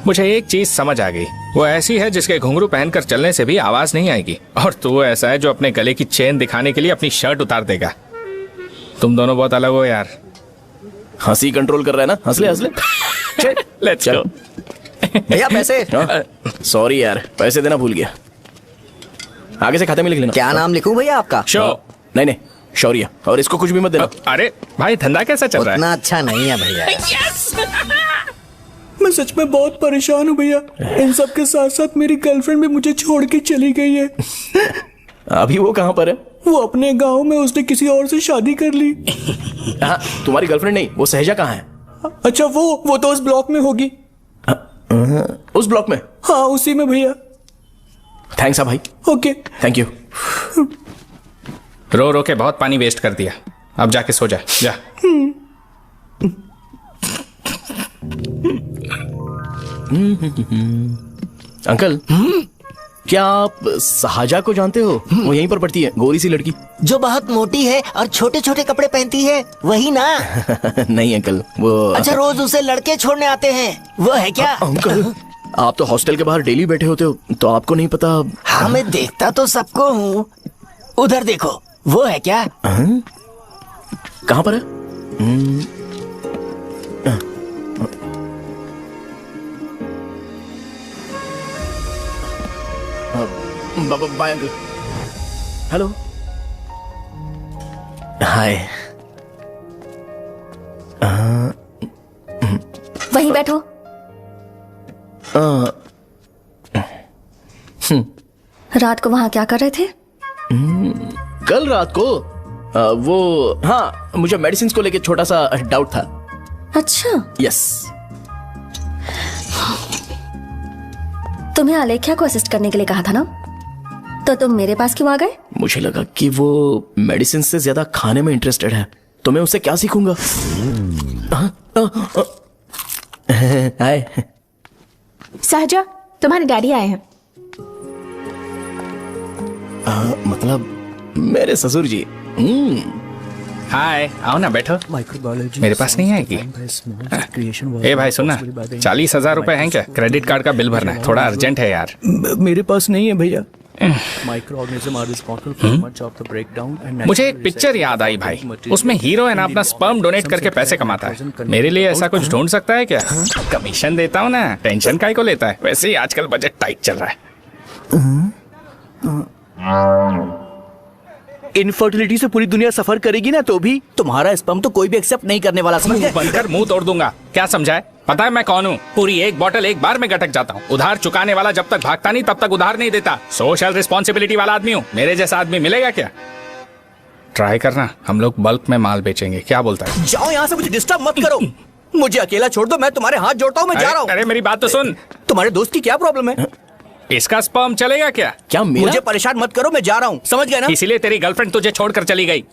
मुझे एक चीज समझ आ गई। वो ऐसी है जिसके घुंघरू पहनकर चलने से भी आवाज नहीं आएगी, और तू ऐसा है जो अपने गले की चेन दिखाने के लिए अपनी शर्ट उतार देगा। तुम दोनों बहुत अलग हो यार। हंसी कंट्रोल कर रहा है ना? हंस ले हंस ले। Let's go. भैया पैसे। सॉरी यार, पैसे देना भूल गया। आगे से खाते में लिख लेना। क्या नाम लिखूं भैया आपका? शो। नहीं, शौर्य। और इसको कुछ भी मत देना। अरे भाई, धंधा कैसा चल रहा है? उतना अच्छा नहीं है भैया। मैं सच में बहुत परेशान हूँ भैया। इन सब के साथ साथ मेरी गर्लफ्रेंड भी मुझे छोड़ के चली गई है। अभी वो कहाँ पर है? वो अपने गांव में, उसने किसी और से शादी कर ली। हाँ, तुम्हारी गर्लफ्रेंड नहीं, वो सहजा कहाँ है? अच्छा, वो तो उस ब्लॉक में होगी। उस ब्लॉक में? हाँ, उसी में भैया। थैंक्स भाई। Okay, thank you. रो रो के बहुत पानी वेस्ट कर दिया, अब जाके सो जा। जा। अंकल, क्या आप साहजा को जानते हो? वो यहीं पर पढ़ती है, गोरी सी लड़की। जो बहुत मोटी है और छोटे छोटे कपड़े पहनती है, वही ना? नहीं अंकल, वो अच्छा, रोज उसे लड़के छोड़ने आते हैं, वो है क्या? अंकल, आप तो हॉस्टल के बाहर डेली बैठे होते हो, तो आपको नहीं पता? हाँ, मैं देखता तो सबको हूँ। उधर देखो, वो है क्या? कहाँ पर है? Bye uncle. हेलो। हाय। वहीं बैठो। रात को वहां क्या कर रहे थे? कल रात को वो, हाँ, मुझे मेडिसिन को लेके छोटा सा डाउट था। अच्छा। यस। तुम्हें अलेख्या को असिस्ट करने के लिए कहा था ना, तो तुम मेरे पास क्यों आ गए? मुझे लगा कि वो मेडिसिन से ज्यादा खाने में इंटरेस्टेड है, तो मैं उससे क्या सीखूंगा। हाय। सहजा, तुम्हारे डैडी आए हैं। मतलब मेरे ससुर जी। हाय, आओ ना, बैठो। मेरे पास नहीं आएगी। ए भाई सुनना, 40,000 रुपए हैं क्या? क्रेडिट कार्ड का बिल भरना है, थोड़ा अर्जेंट है यार। मेरे पास नहीं है भैया। मुझे एक पिक्चर याद आई भाई, उसमें हीरो है ना अपना स्पर्म डोनेट करके पैसे कमाता है। मेरे लिए ऐसा कुछ ढूंढ सकता है क्या? कमीशन देता हूँ ना, टेंशन काहे को लेता है? वैसे ही आजकल बजट टाइट चल रहा है। इनफर्टिलिटी से पूरी दुनिया सफर करेगी ना, तो भी तुम्हारा स्पर्म तो कोई भी एक्सेप्ट नहीं करने वाला, समझ गए? बनकर मुंह तोड़ दूंगा। क्या समझा है? पता है मैं कौन हूँ? पूरी एक बोतल एक बार में गटक जाता हूँ। उधार चुकाने वाला जब तक भागता नहीं तब तक उधार नहीं देता। सोशल रिस्पॉन्सिबिलिटी वाला आदमी हूँ। मेरे जैसा आदमी मिलेगा क्या? ट्राई करना, हम लोग बल्क में माल बेचेंगे। क्या बोलता है? जाओ यहाँ से, मुझे डिस्टर्ब मत करो। मुझे अकेला छोड़ दो, मैं तुम्हारे हाथ जोड़ता हूँ, मैं जा रहा हूँ। अरे मेरी बात तो सुन। तुम्हारे दोस्त की क्या प्रॉब्लम है? इसका स्पर्म चलेगा क्या? क्या मेरा? मुझे परेशान मत करो, मैं जा रहा हूँ, समझ गए ना? इसीलिए तेरी गर्लफ्रेंड तुझे छोड़कर चली गई।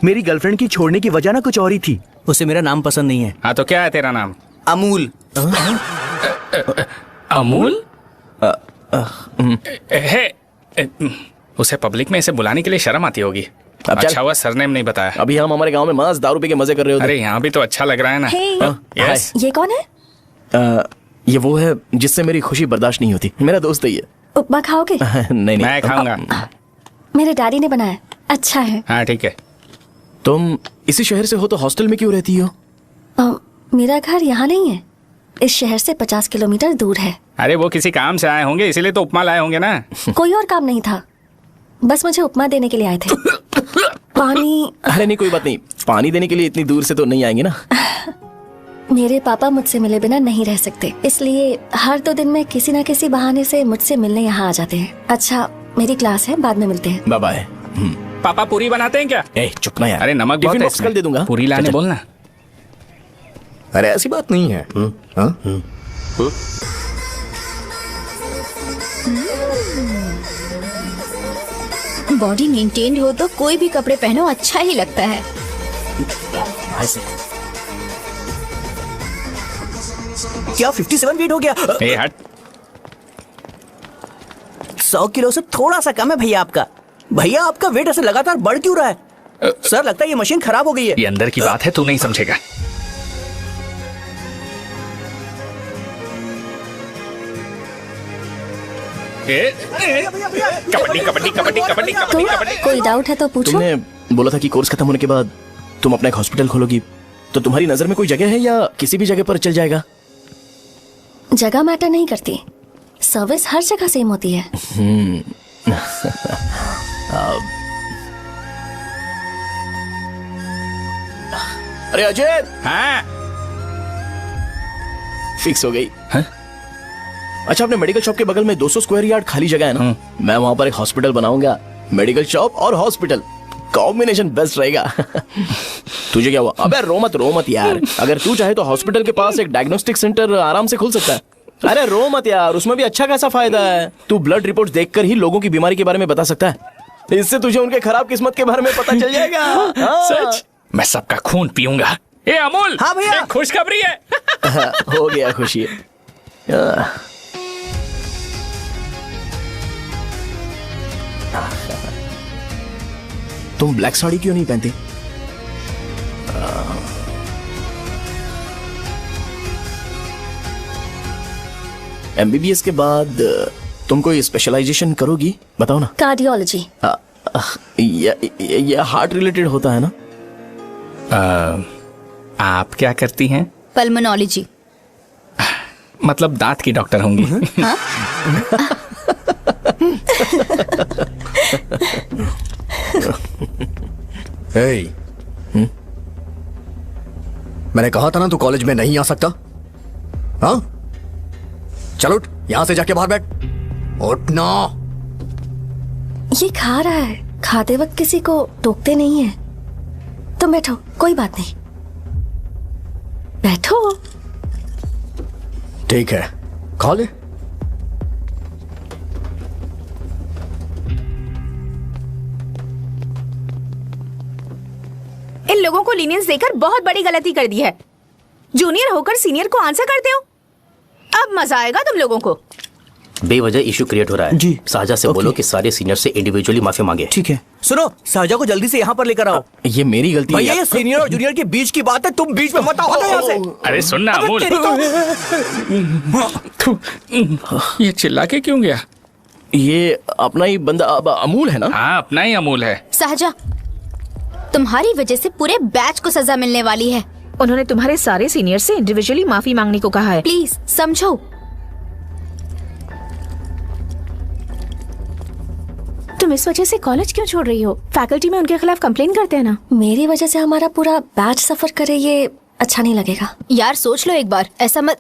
मेरी गर्लफ्रेंड की छोड़ने की वजह ना कुछ और ही थी। उसे मेरा नाम पसंद नहीं है। हाँ तो क्या है तेरा नाम? अमूल। अमूल? उसे पब्लिक में इसे बुलाने के लिए शर्म आती होगी। अच्छा हुआ सरनेम नहीं बताया। अभी हम हमारे गांव में मस्त दारू पी के मजे कर रहे होते। अरे यहाँ भी तो अच्छा लग रहा है ना। Hey. यस। ये कौन है? ये वो है जिससे मेरी खुशी बर्दाश्त नहीं होती। मेरा दोस्त है ये। उपमा खाओगे? नहीं मैं खाऊंगा। मेरे डैडी ने बनाया, अच्छा है। हाँ ठीक है। तुम इसी शहर से हो तो हॉस्टल में क्यों रहती हो? मेरा घर यहाँ नहीं है, इस शहर से 50 किलोमीटर दूर है। अरे वो किसी काम से आए होंगे, इसीलिए तो उपमा लाए होंगे ना। कोई और काम नहीं था, बस मुझे उपमा देने के लिए आए थे। पानी? अरे नहीं, कोई बात नहीं। पानी देने के लिए इतनी दूर से तो नहीं आएंगे ना। मेरे पापा मुझसे मिले बिना नहीं रह सकते, इसलिए हर 2 दिन में किसी न किसी बहाने से मुझसे मिलने यहाँ आ जाते हैं। अच्छा, मेरी क्लास है, बाद में मिलते हैं। Bye bye. पापा पूरी बनाते हैं क्या? ए चुप ना यार। अरे नमक टिफिन बहुत है बॉक्स कल दे दूंगा। पूरी लाने बोलना। अरे ऐसी बात नहीं है। बॉडी मेंटेन्ड हो तो कोई भी कपड़े पहनो अच्छा ही लगता है। क्या 57 वेट हो गया? ए हट। 100 किलो से थोड़ा सा कम है भैया आपका। भैया आपका वेट ऐसे लगातार बढ़ क्यों रहा है? सर लगता है ये मशीन खराब हो गई है। ये अंदर की बात है, तू नहीं समझेगा। कबड्डी कबड्डी कबड्डी कबड्डी कबड्डी कबड्डी। कोई डाउट है तो पूछो। तुमने बोला था कि कोर्स खत्म होने के बाद तुम अपना एक हॉस्पिटल खोलोगी, तो तुम्हारी नजर में कोई जगह है या किसी भी जगह पर चल जाएगा? जगह मैटर नहीं करती, सर्विस हर जगह सेम होती है। अरे अजय, हाँ फिक्स हो गई। अच्छा, अपने मेडिकल शॉप के बगल में 200 स्क्वायर यार्ड खाली जगह है ना, मैं वहां पर एक हॉस्पिटल बनाऊंगा। मेडिकल शॉप और हॉस्पिटल कॉम्बिनेशन बेस्ट रहेगा। तुझे क्या हुआ? अबे रो मत यार। अगर तू चाहे तो हॉस्पिटल के पास एक डायग्नोस्टिक सेंटर आराम से खुल सकता है। अरे रो मत यार, उसमें भी अच्छा खासा फायदा है। तू ब्लड रिपोर्ट देखकर ही लोगों की बीमारी के बारे में बता सकता है। इससे तुझे उनके खराब किस्मत के बारे में पता चल जाएगा। सच? मैं सबका खून पीऊंगा। ए अमूल। हाँ भैया। खुशखबरी है। हो गया खुशी। तुम ब्लैक साड़ी क्यों नहीं पहनती? एमबीबीएस के बाद तुम कोई स्पेशलाइजेशन करोगी? बताओ ना। कार्डियोलॉजी। ये हार्ट रिलेटेड होता है ना? आप क्या करती हैं? पल्मोनोलॉजी। मतलब दांत की डॉक्टर होंगी। hey. मैंने कहा था ना तू कॉलेज में नहीं आ सकता। हाँ, चल उठ, यहां से जाके बाहर बैठ। उठ ना। ये खा रहा है, खाते वक्त किसी को टोकते नहीं है। तुम बैठो, कोई बात नहीं, बैठो। ठीक है, खा ले। इन लोगों को लीनियंस देकर बहुत बड़ी गलती कर दी है। जूनियर होकर सीनियर को आंसर करते हो। अब मजा आएगा तुम लोगों को। बेवजह इशू क्रिएट हो रहा है जी। साजा से बोलो कि सारे सीनियर से इंडिविजुअली माफी मांगे। ठीक है। सुनो, साजा को जल्दी से यहाँ पर लेकर आओ। ये मेरी गलती है। भैया ये सीनियर और जूनियर के बीच की बात है, तुम बीच में मत आओ। हटो यहाँ से। अरे सुनना अबे अमूल, तेरी ये चिल्ला के क्यों गया? ये अपना ही बंदा अमूल है ना? हाँ, अपना ही अमूल है। साजा, तुम्हारी वजह से पूरे बैच को सजा मिलने वाली है। उन्होंने तुम्हारे सारे सीनियर से इंडिविजुअली माफी मांगने को कहा है। प्लीज समझो। तुम इस वजह से कॉलेज क्यों छोड़ रही हो? फैकल्टी में उनके खिलाफ कंप्लेन करते हैं ना। मेरी वजह से हमारा पूरा बैच सफर करे, ये अच्छा नहीं लगेगा। यार सोच लो एक बार, ऐसा मत।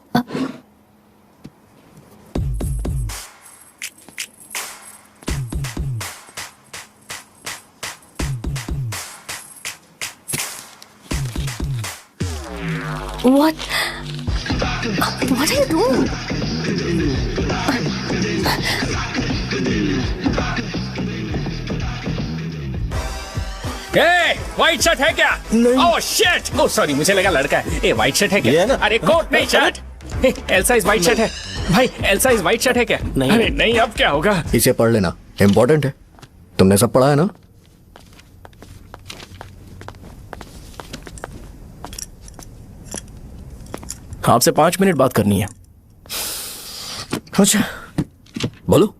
What are you doing? White shirt है क्या? Oh shit! ओह सॉरी, मुझे लगा लड़का है। ए व्हाइट शर्ट है क्या? अरे कोट नहीं, shirt. L size white shirt है भाई। एल साइज व्हाइट शर्ट है क्या? नहीं। अरे नहीं, अब क्या होगा? इसे पढ़ लेना, इम्पोर्टेंट है। तुमने सब पढ़ा है ना? आपसे 5 मिनट बात करनी है। अच्छा, बोलो।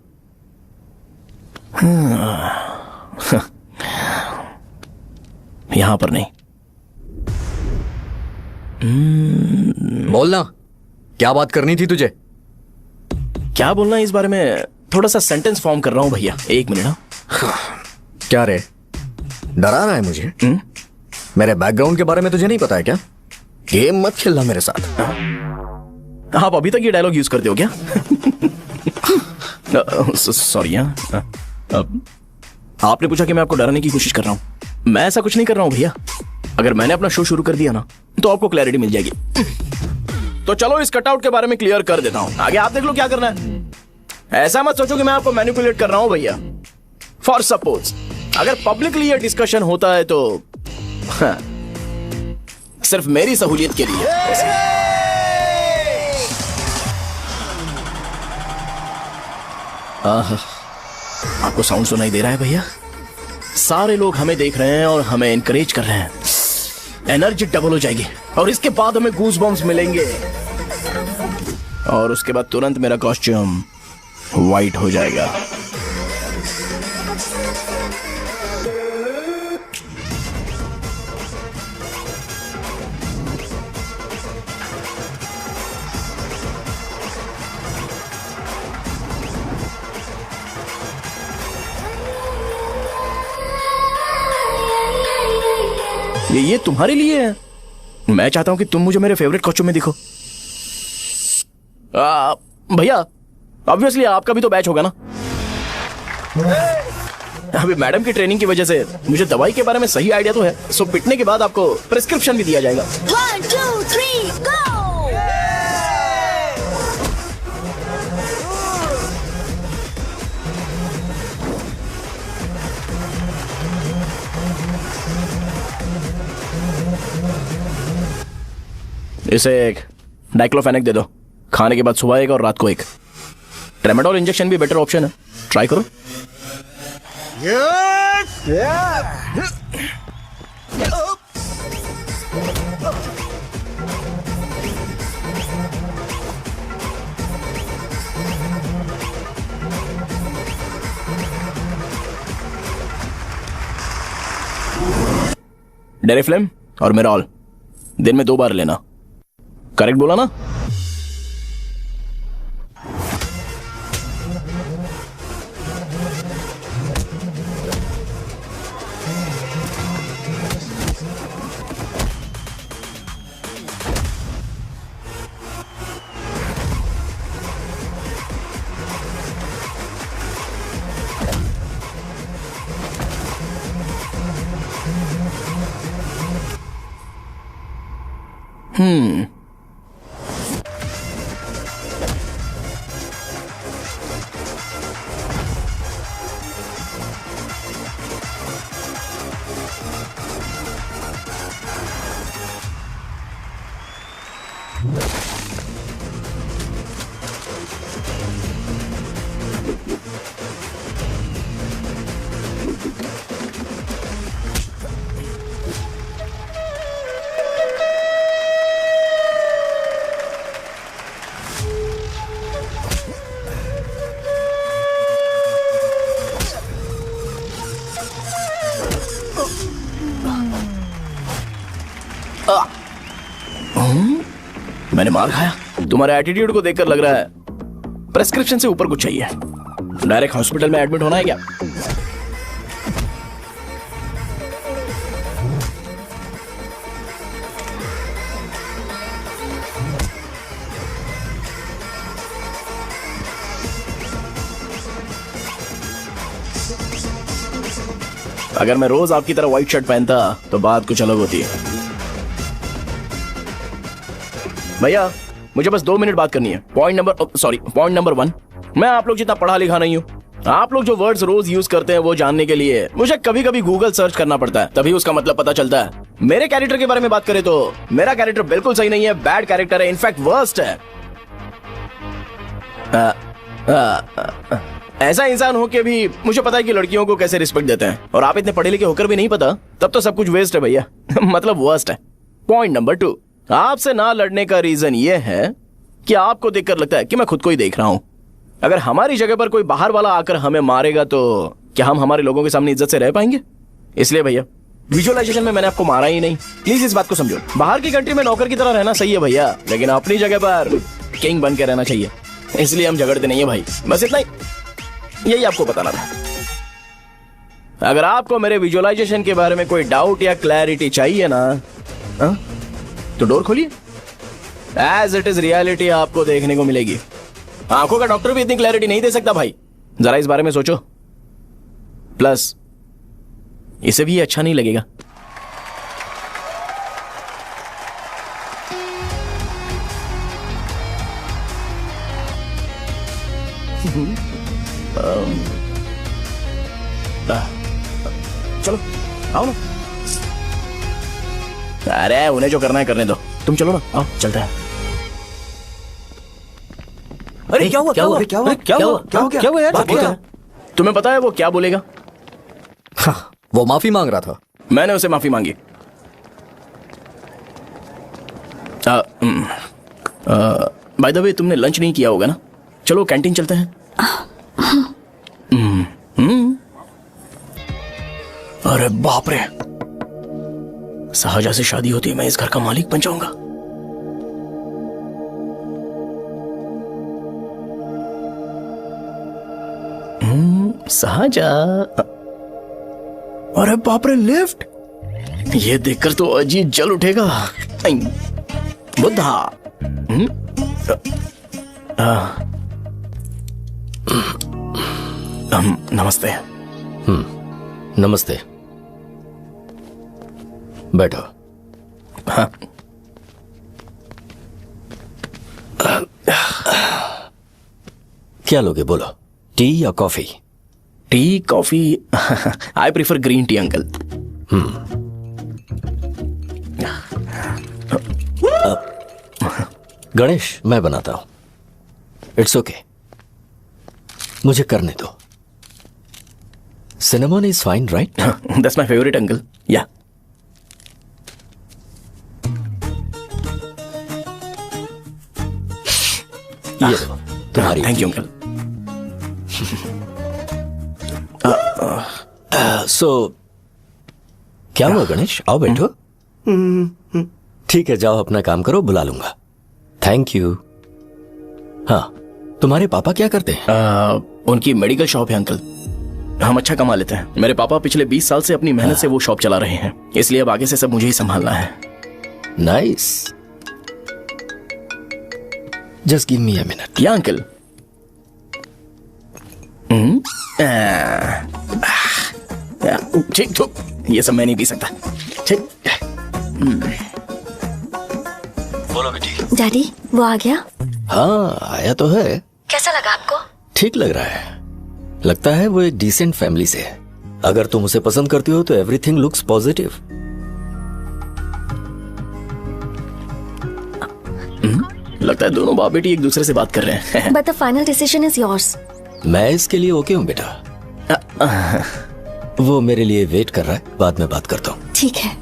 यहां पर नहीं। बोलना, क्या बात करनी थी तुझे? क्या बोलना है इस बारे में? थोड़ा सा सेंटेंस फॉर्म कर रहा हूं भैया, 1 मिनट। क्या रे, डरा रहा है मुझे? मेरे बैकग्राउंड के बारे में तुझे नहीं पता है क्या? गेम मत खेलना मेरे साथ। आप अभी तक ये डायलॉग यूज करते हो क्या? सॉरी। आपने पूछा कि मैं आपको डराने की कोशिश कर रहा हूं। मैं ऐसा कुछ नहीं कर रहा हूं भैया। अगर मैंने अपना शो शुरू कर दिया ना, तो आपको क्लैरिटी मिल जाएगी। तो चलो इस कटआउट के बारे में क्लियर कर देता हूं। आगे आप देख लो क्या करना है। ऐसा मत सोचो कि मैं आपको मैनिपुलेट कर रहा हूं भैया। फॉर सपोज अगर पब्लिकली ये डिस्कशन होता है तो सिर्फ मेरी सहूलियत के लिए। आपको साउंड सुनाई दे रहा है भैया? सारे लोग हमें देख रहे हैं और हमें एनकरेज कर रहे हैं। एनर्जी डबल हो जाएगी और इसके बाद हमें गूज बम्स मिलेंगे और उसके बाद तुरंत मेरा कॉस्ट्यूम वाइट हो जाएगा। ये तुम्हारे लिए है। मैं चाहता हूं कि तुम मुझे मेरे फेवरेट कॉस्ट्यूम में दिखो। भैया ऑब्वियसली आपका भी तो बैच होगा ना। अभी मैडम की ट्रेनिंग की वजह से मुझे दवाई के बारे में सही आइडिया तो है। सो पिटने के बाद आपको प्रिस्क्रिप्शन भी दिया जाएगा। 1 2 3 गो। इसे एक डाइक्लोफेनेक दे दो। खाने के बाद सुबह एक और रात को एक। ट्रेमाडोल इंजेक्शन भी बेटर ऑप्शन है, ट्राई करो। डेरिफ्लेम और मेरॉल दिन में 2 बार लेना। करेक्ट बोला ना? मैंने मार खाया? तुम्हारे एटीट्यूड को देखकर लग रहा है प्रेस्क्रिप्शन से ऊपर कुछ चाहिए। डायरेक्ट हॉस्पिटल में एडमिट होना है क्या? अगर मैं रोज आपकी तरह व्हाइट शर्ट पहनता तो बात कुछ अलग होती है। भैया मुझे बस 2 मिनट बात करनी है। पॉइंट नंबर 1, मैं आप लोग जितना पढ़ा लिखा नहीं हूँ। आप लोग जो वर्ड्स रोज यूज करते हैं वो जानने के लिए मुझे कभी कभी गूगल सर्च करना पड़ता है, तभी उसका मतलब पता चलता है। मेरे कैरेक्टर के बारे में बात करें तो मेरा कैरेक्टर बिल्कुल सही नहीं है, बैड कैरेक्टर है, इनफैक्ट वर्स्ट है। ऐसा इंसान हो के भी मुझे पता है कि लड़कियों को कैसे रिस्पेक्ट देते हैं, और आप इतने पढ़े लिखे होकर भी नहीं पता, तब तो सब कुछ वेस्ट है भैया। मतलब वर्स्ट है। पॉइंट नंबर 2, आपसे ना लड़ने का रीजन ये है कि आपको देखकर लगता है कि मैं खुद को ही देख रहा हूं। अगर हमारी जगह पर कोई बाहर वाला आकर हमें मारेगा तो क्या हम हमारे लोगों के सामने इज्जत से रह पाएंगे? इसलिए भैया विजुअलाइजेशन में मैंने आपको मारा ही नहीं, प्लीज इस बात को समझो। बाहर की कंट्री में नौकर की तरह रहना सही है भैया, लेकिन अपनी जगह पर किंग बन के रहना चाहिए। इसलिए हम झगड़ते नहीं है भाई, बस इतना ही, यही आपको बताना था। अगर आपको मेरे विजुअलाइजेशन के बारे में कोई डाउट या क्लैरिटी चाहिए ना, तो डोर खोलिए। एज इट इज रियलिटी आपको देखने को मिलेगी। आंखों का डॉक्टर भी इतनी क्लैरिटी नहीं दे सकता भाई, जरा इस बारे में सोचो। प्लस इसे भी अच्छा नहीं लगेगा। चलो आओ ना। अरे उन्हें जो करना है करने दो, तुम चलो ना, आओ चलता है। अरे क्या हुआ? क्या हुआ? क्या हुआ? क्या हुआ? क्या हुआ यार? तुम्हें पता है वो क्या बोलेगा? हाँ, वो माफी मांग रहा था। मैंने उसे माफी मांगी। बाय द वे तुमने लंच नहीं किया होगा ना? चलो कैंटीन चलते हैं। अरे बाप रे, शाहजहां से शादी होती है मैं इस घर का मालिक बन जाऊंगा। शाहजहां, अरे बाप रे लिफ्ट, ये देखकर तो अजीत जल उठेगा। बुद्धा, नमस्ते। नमस्ते, बैठो। हाँ। क्या लोगे बोलो, टी या coffee? Tea coffee, I prefer green tea uncle. Ganesh मैं बनाता हूं, इट्स ओके, मुझे करने दो। Cinnamon is fine right? That's my favourite uncle. या ये लो तुम्हारी। Thank you uncle. सो क्या हुआ गणेश, आओ बैठो। ठीक है जाओ अपना काम करो, बुला लूंगा। Thank you. हाँ, तुम्हारे पापा क्या करते हैं? उनकी मेडिकल शॉप है अंकल। हम अच्छा कमा लेते हैं। मेरे पापा पिछले 20 साल से अपनी मेहनत से वो शॉप चला रहे हैं, इसलिए अब आगे से सब मुझे ही संभालना है। Nice, just give me a minute. या अंकल। ठीक तो ये सब मैं नहीं पी सकता। ठीक। बोलो बेटी। डैडी वो आ गया? हाँ आया तो है। कैसा लगा आपको? ठीक लग रहा है, लगता है वो एक डिसेंट फैमिली से है। अगर तुम उसे पसंद करती हो तो एवरीथिंग लुक्स पॉजिटिव। लगता है दोनों बाप बेटी एक दूसरे से बात कर रहे हैं। But the final decision is yours. मैं इसके लिए ओके हूँ बेटा। वो मेरे लिए वेट कर रहा है, बाद में बात करता हूँ। ठीक है।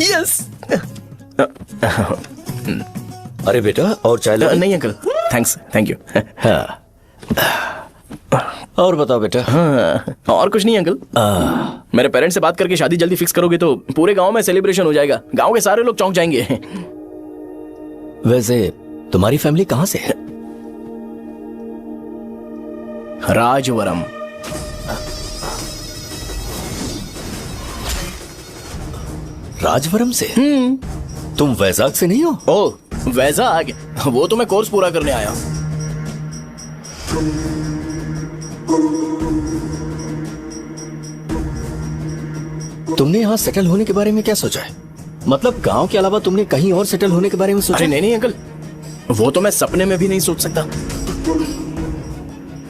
यस। अरे बेटा और चाय लो। नहीं अंकल, थैंक्स, थैंक यू। हाँ। और बताओ बेटा। हाँ, और कुछ नहीं अंकल। मेरे पेरेंट्स से बात करके शादी जल्दी फिक्स करोगे तो पूरे गांव में सेलिब्रेशन हो जाएगा। गांव के सारे लोग चौंक जाएंगे। वैसे तुम्हारी फैमिली कहाँ से है? राजवरम। राजवरम से? तुम वैजाग से नहीं हो? ओ वैजाग, वो तो मैं कोर्स पूरा करने आया हूं। तुमने यहाँ सेटल होने के बारे में क्या सोचा है? मतलब गांव के अलावा तुमने कहीं और सेटल होने के बारे में सोचा? अरे नहीं अंकल, वो तो मैं सपने में भी नहीं सोच सकता।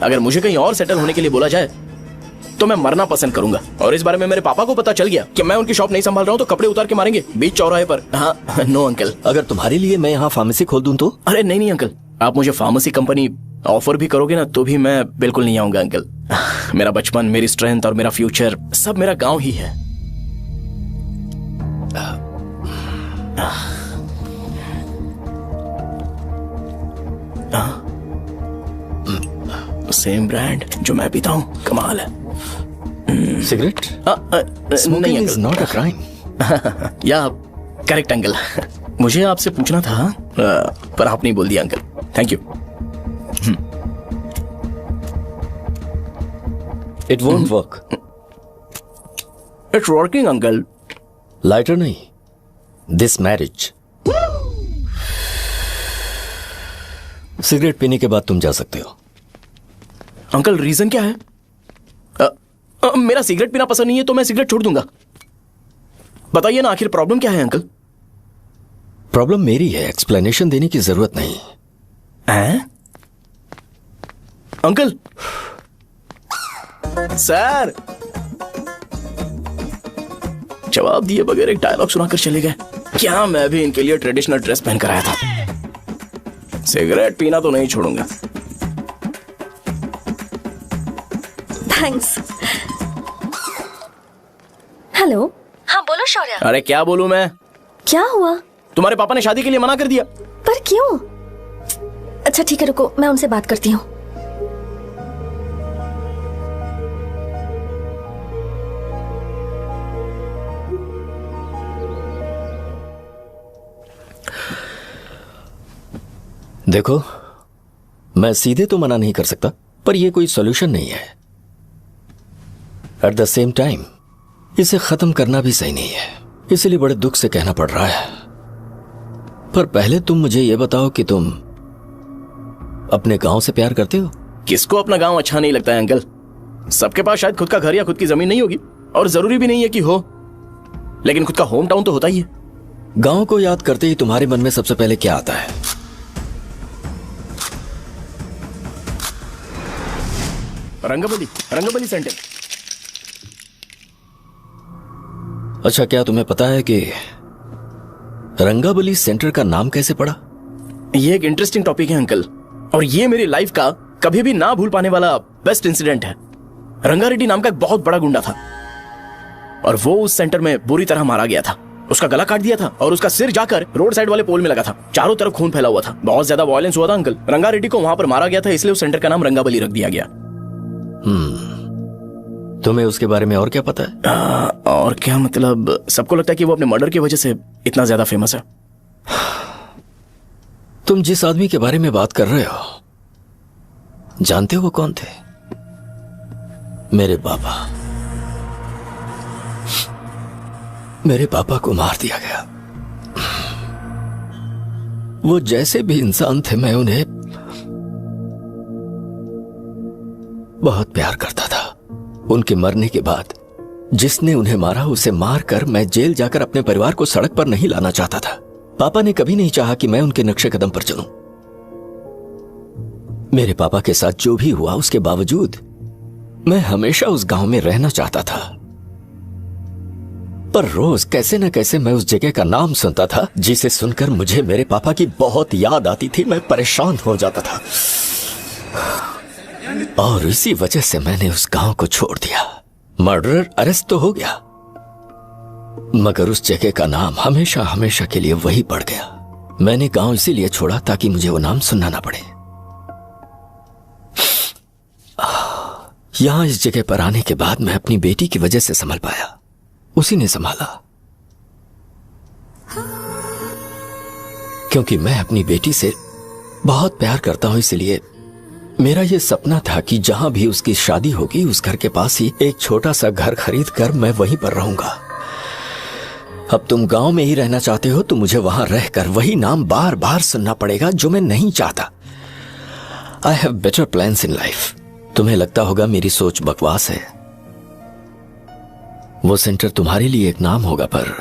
अगर मुझे कहीं और सेटल होने के लिए बोला जाए तो मैं मरना पसंद करूंगा। और इस बारे में मेरे पापा को पता चल गया कि मैं उनकी शॉप नहीं संभाल रहा हूँ तो कपड़े उतार के मारेंगे बीच चौराहे पर। हाँ, नो अंकल। अगर तुम्हारे लिए मैं यहाँ फार्मेसी खोल दूं तो? अरे नहीं अंकल, आप मुझे फार्मेसी कंपनी ऑफर भी करोगे ना तो भी मैं बिल्कुल नहीं आऊंगा अंकल। मेरा बचपन, मेरी स्ट्रेंथ और मेरा फ्यूचर सब मेरा गांव ही है। सेम ब्रांड जो मैं पीता हूँ, कमाल है। सिगरेट? नहीं इज नॉट अ क्राइम। या करेक्ट अंकल। मुझे आपसे पूछना था पर आप नहीं बोल दिया uncle. Thank you. It won't work. It's working uncle. Lighter नहीं, दिस मैरिज। सिगरेट पीने के बाद तुम जा सकते हो। अंकल रीजन क्या है? मेरा सिगरेट पीना पसंद नहीं है तो मैं सिगरेट छोड़ दूंगा। बताइए ना, आखिर प्रॉब्लम क्या है अंकल? प्रॉब्लम मेरी है, एक्सप्लेनेशन देने की जरूरत नहीं। अंकल सर जवाब दिए बगैर एक डायलॉग सुनाकर चले गए। क्या मैं भी इनके लिए ट्रेडिशनल ड्रेस पहन कर आया था। सिगरेट पीना तो नहीं छोड़ूंगा। थैंक्स। हेलो। हाँ बोलो शौर्य। अरे क्या बोलूं मैं? क्या हुआ? तुम्हारे पापा ने शादी के लिए मना कर दिया। पर क्यों? अच्छा ठीक है, रुको मैं उनसे बात करती हूँ। देखो, मैं सीधे तो मना नहीं कर सकता, पर यह कोई सॉल्यूशन नहीं है। एट द सेम टाइम इसे खत्म करना भी सही नहीं है, इसलिए बड़े दुख से कहना पड़ रहा है। पर पहले तुम मुझे यह बताओ कि तुम अपने गांव से प्यार करते हो? किसको अपना गांव अच्छा नहीं लगता है अंकल? सबके पास शायद खुद का घर या खुद की जमीन नहीं होगी, और जरूरी भी नहीं है कि हो, लेकिन खुद का होम टाउन तो होता ही है। गांव को याद करते ही तुम्हारे मन में सबसे पहले क्या आता है? रंगबली सेंटर। अच्छा, क्या तुम्हें पता है कि रंगाबली सेंटर का नाम कैसे पड़ा? ये एक इंटरेस्टिंग टॉपिक है अंकल, और ये मेरी लाइफ का कभी भी ना भूल पाने वाला बेस्ट इंसिडेंट है। रंगारेड्डी नाम का एक बहुत बड़ा गुंडा था, और वो उस सेंटर में बुरी तरह मारा गया था। उसका गला काट दिया था और उसका सिर जाकर रोड साइड वाले पोल में लगा था। चारों तरफ खून फैला हुआ था, बहुत ज्यादा वायलेंस हुआ था अंकल। रंगारेड्डी को वहां पर मारा गया था, इसलिए उस सेंटर का नाम रंगाबली रख दिया गया। तुम्हें उसके बारे में और क्या पता है? और क्या मतलब, सबको लगता है कि वो अपने मर्डर की वजह से इतना ज्यादा फेमस है। तुम जिस आदमी के बारे में बात कर रहे हो, जानते हो वो कौन थे? मेरे पापा। मेरे पापा को मार दिया गया। वो जैसे भी इंसान थे, मैं उन्हें बहुत प्यार करता था। उनके मरने के बाद जिसने उन्हें मारा उसे मारकर मैं जेल जाकर अपने परिवार को सड़क पर नहीं लाना चाहता था। पापा ने कभी नहीं चाहा कि मैं उनके नक्शे कदम पर चलूं। मेरे पापा के साथ जो भी हुआ, उसके बावजूद मैं हमेशा उस गांव में रहना चाहता था। पर रोज कैसे न कैसे मैं उस जगह का नाम सुनता था, जिसे सुनकर मुझे मेरे पापा की बहुत याद आती थी। मैं परेशान हो जाता था, और इसी वजह से मैंने उस गांव को छोड़ दिया। मर्डरर अरेस्ट तो हो गया, मगर उस जगह का नाम हमेशा हमेशा के लिए वही पड़ गया। मैंने गांव इसीलिए छोड़ा ताकि मुझे वो नाम सुनना ना पड़े। यहां इस जगह पर आने के बाद मैं अपनी बेटी की वजह से संभल पाया, उसी ने संभाला। क्योंकि मैं अपनी बेटी से बहुत प्यार करता हूं, इसलिए मेरा यह सपना था कि जहां भी उसकी शादी होगी उस घर के पास ही एक छोटा सा घर खरीद कर मैं वहीं पर रहूंगा। अब तुम गांव में ही रहना चाहते हो तो मुझे वहां रहकर वही नाम बार बार सुनना पड़ेगा जो मैं नहीं चाहता। I have better plans in life. तुम्हें लगता होगा मेरी सोच बकवास है। वो सेंटर तुम्हारे लिए एक नाम होगा पर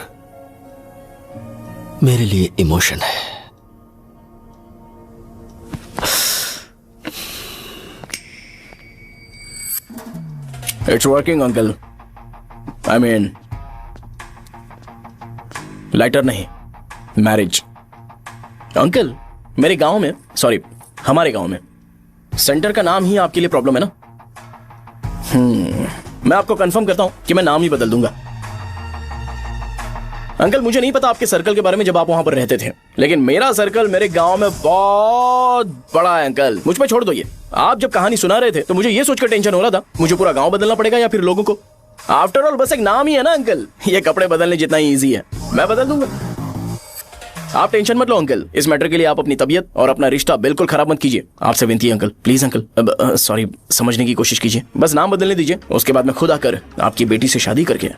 मेरे लिए इमोशन है। It's working uncle. I mean lighter नहीं, मैरिज। अंकल मेरे गांव में, सॉरी हमारे गांव में सेंटर का नाम ही आपके लिए प्रॉब्लम है ना? मैं आपको कंफर्म करता हूं कि मैं नाम ही बदल दूंगा। अंकल मुझे नहीं पता आपके सर्कल के बारे में जब आप वहां पर रहते थे, लेकिन मेरा सर्कल मेरे गांव में बहुत बड़ा है अंकल। मुझ पे छोड़ दो ये। आप जब कहानी सुना रहे थे तो मुझे ये सोचकर टेंशन हो रहा था मुझे पूरा गांव बदलना पड़ेगा या फिर लोगों को। आफ्टर ऑल बस एक नाम ही है ना अंकल, ये कपड़े बदलने जितना ही ईजी है। मैं बदल दूंगा, आप टेंशन मत लो अंकल। इस मैटर के लिए आप अपनी तबीयत और अपना रिश्ता बिल्कुल खराब मत कीजिए। आपसे विनती है अंकल, प्लीज अंकल। अब सॉरी, समझने की कोशिश कीजिए। बस नाम बदलने दीजिए, उसके बाद मैं खुद आकर आपकी बेटी से शादी करके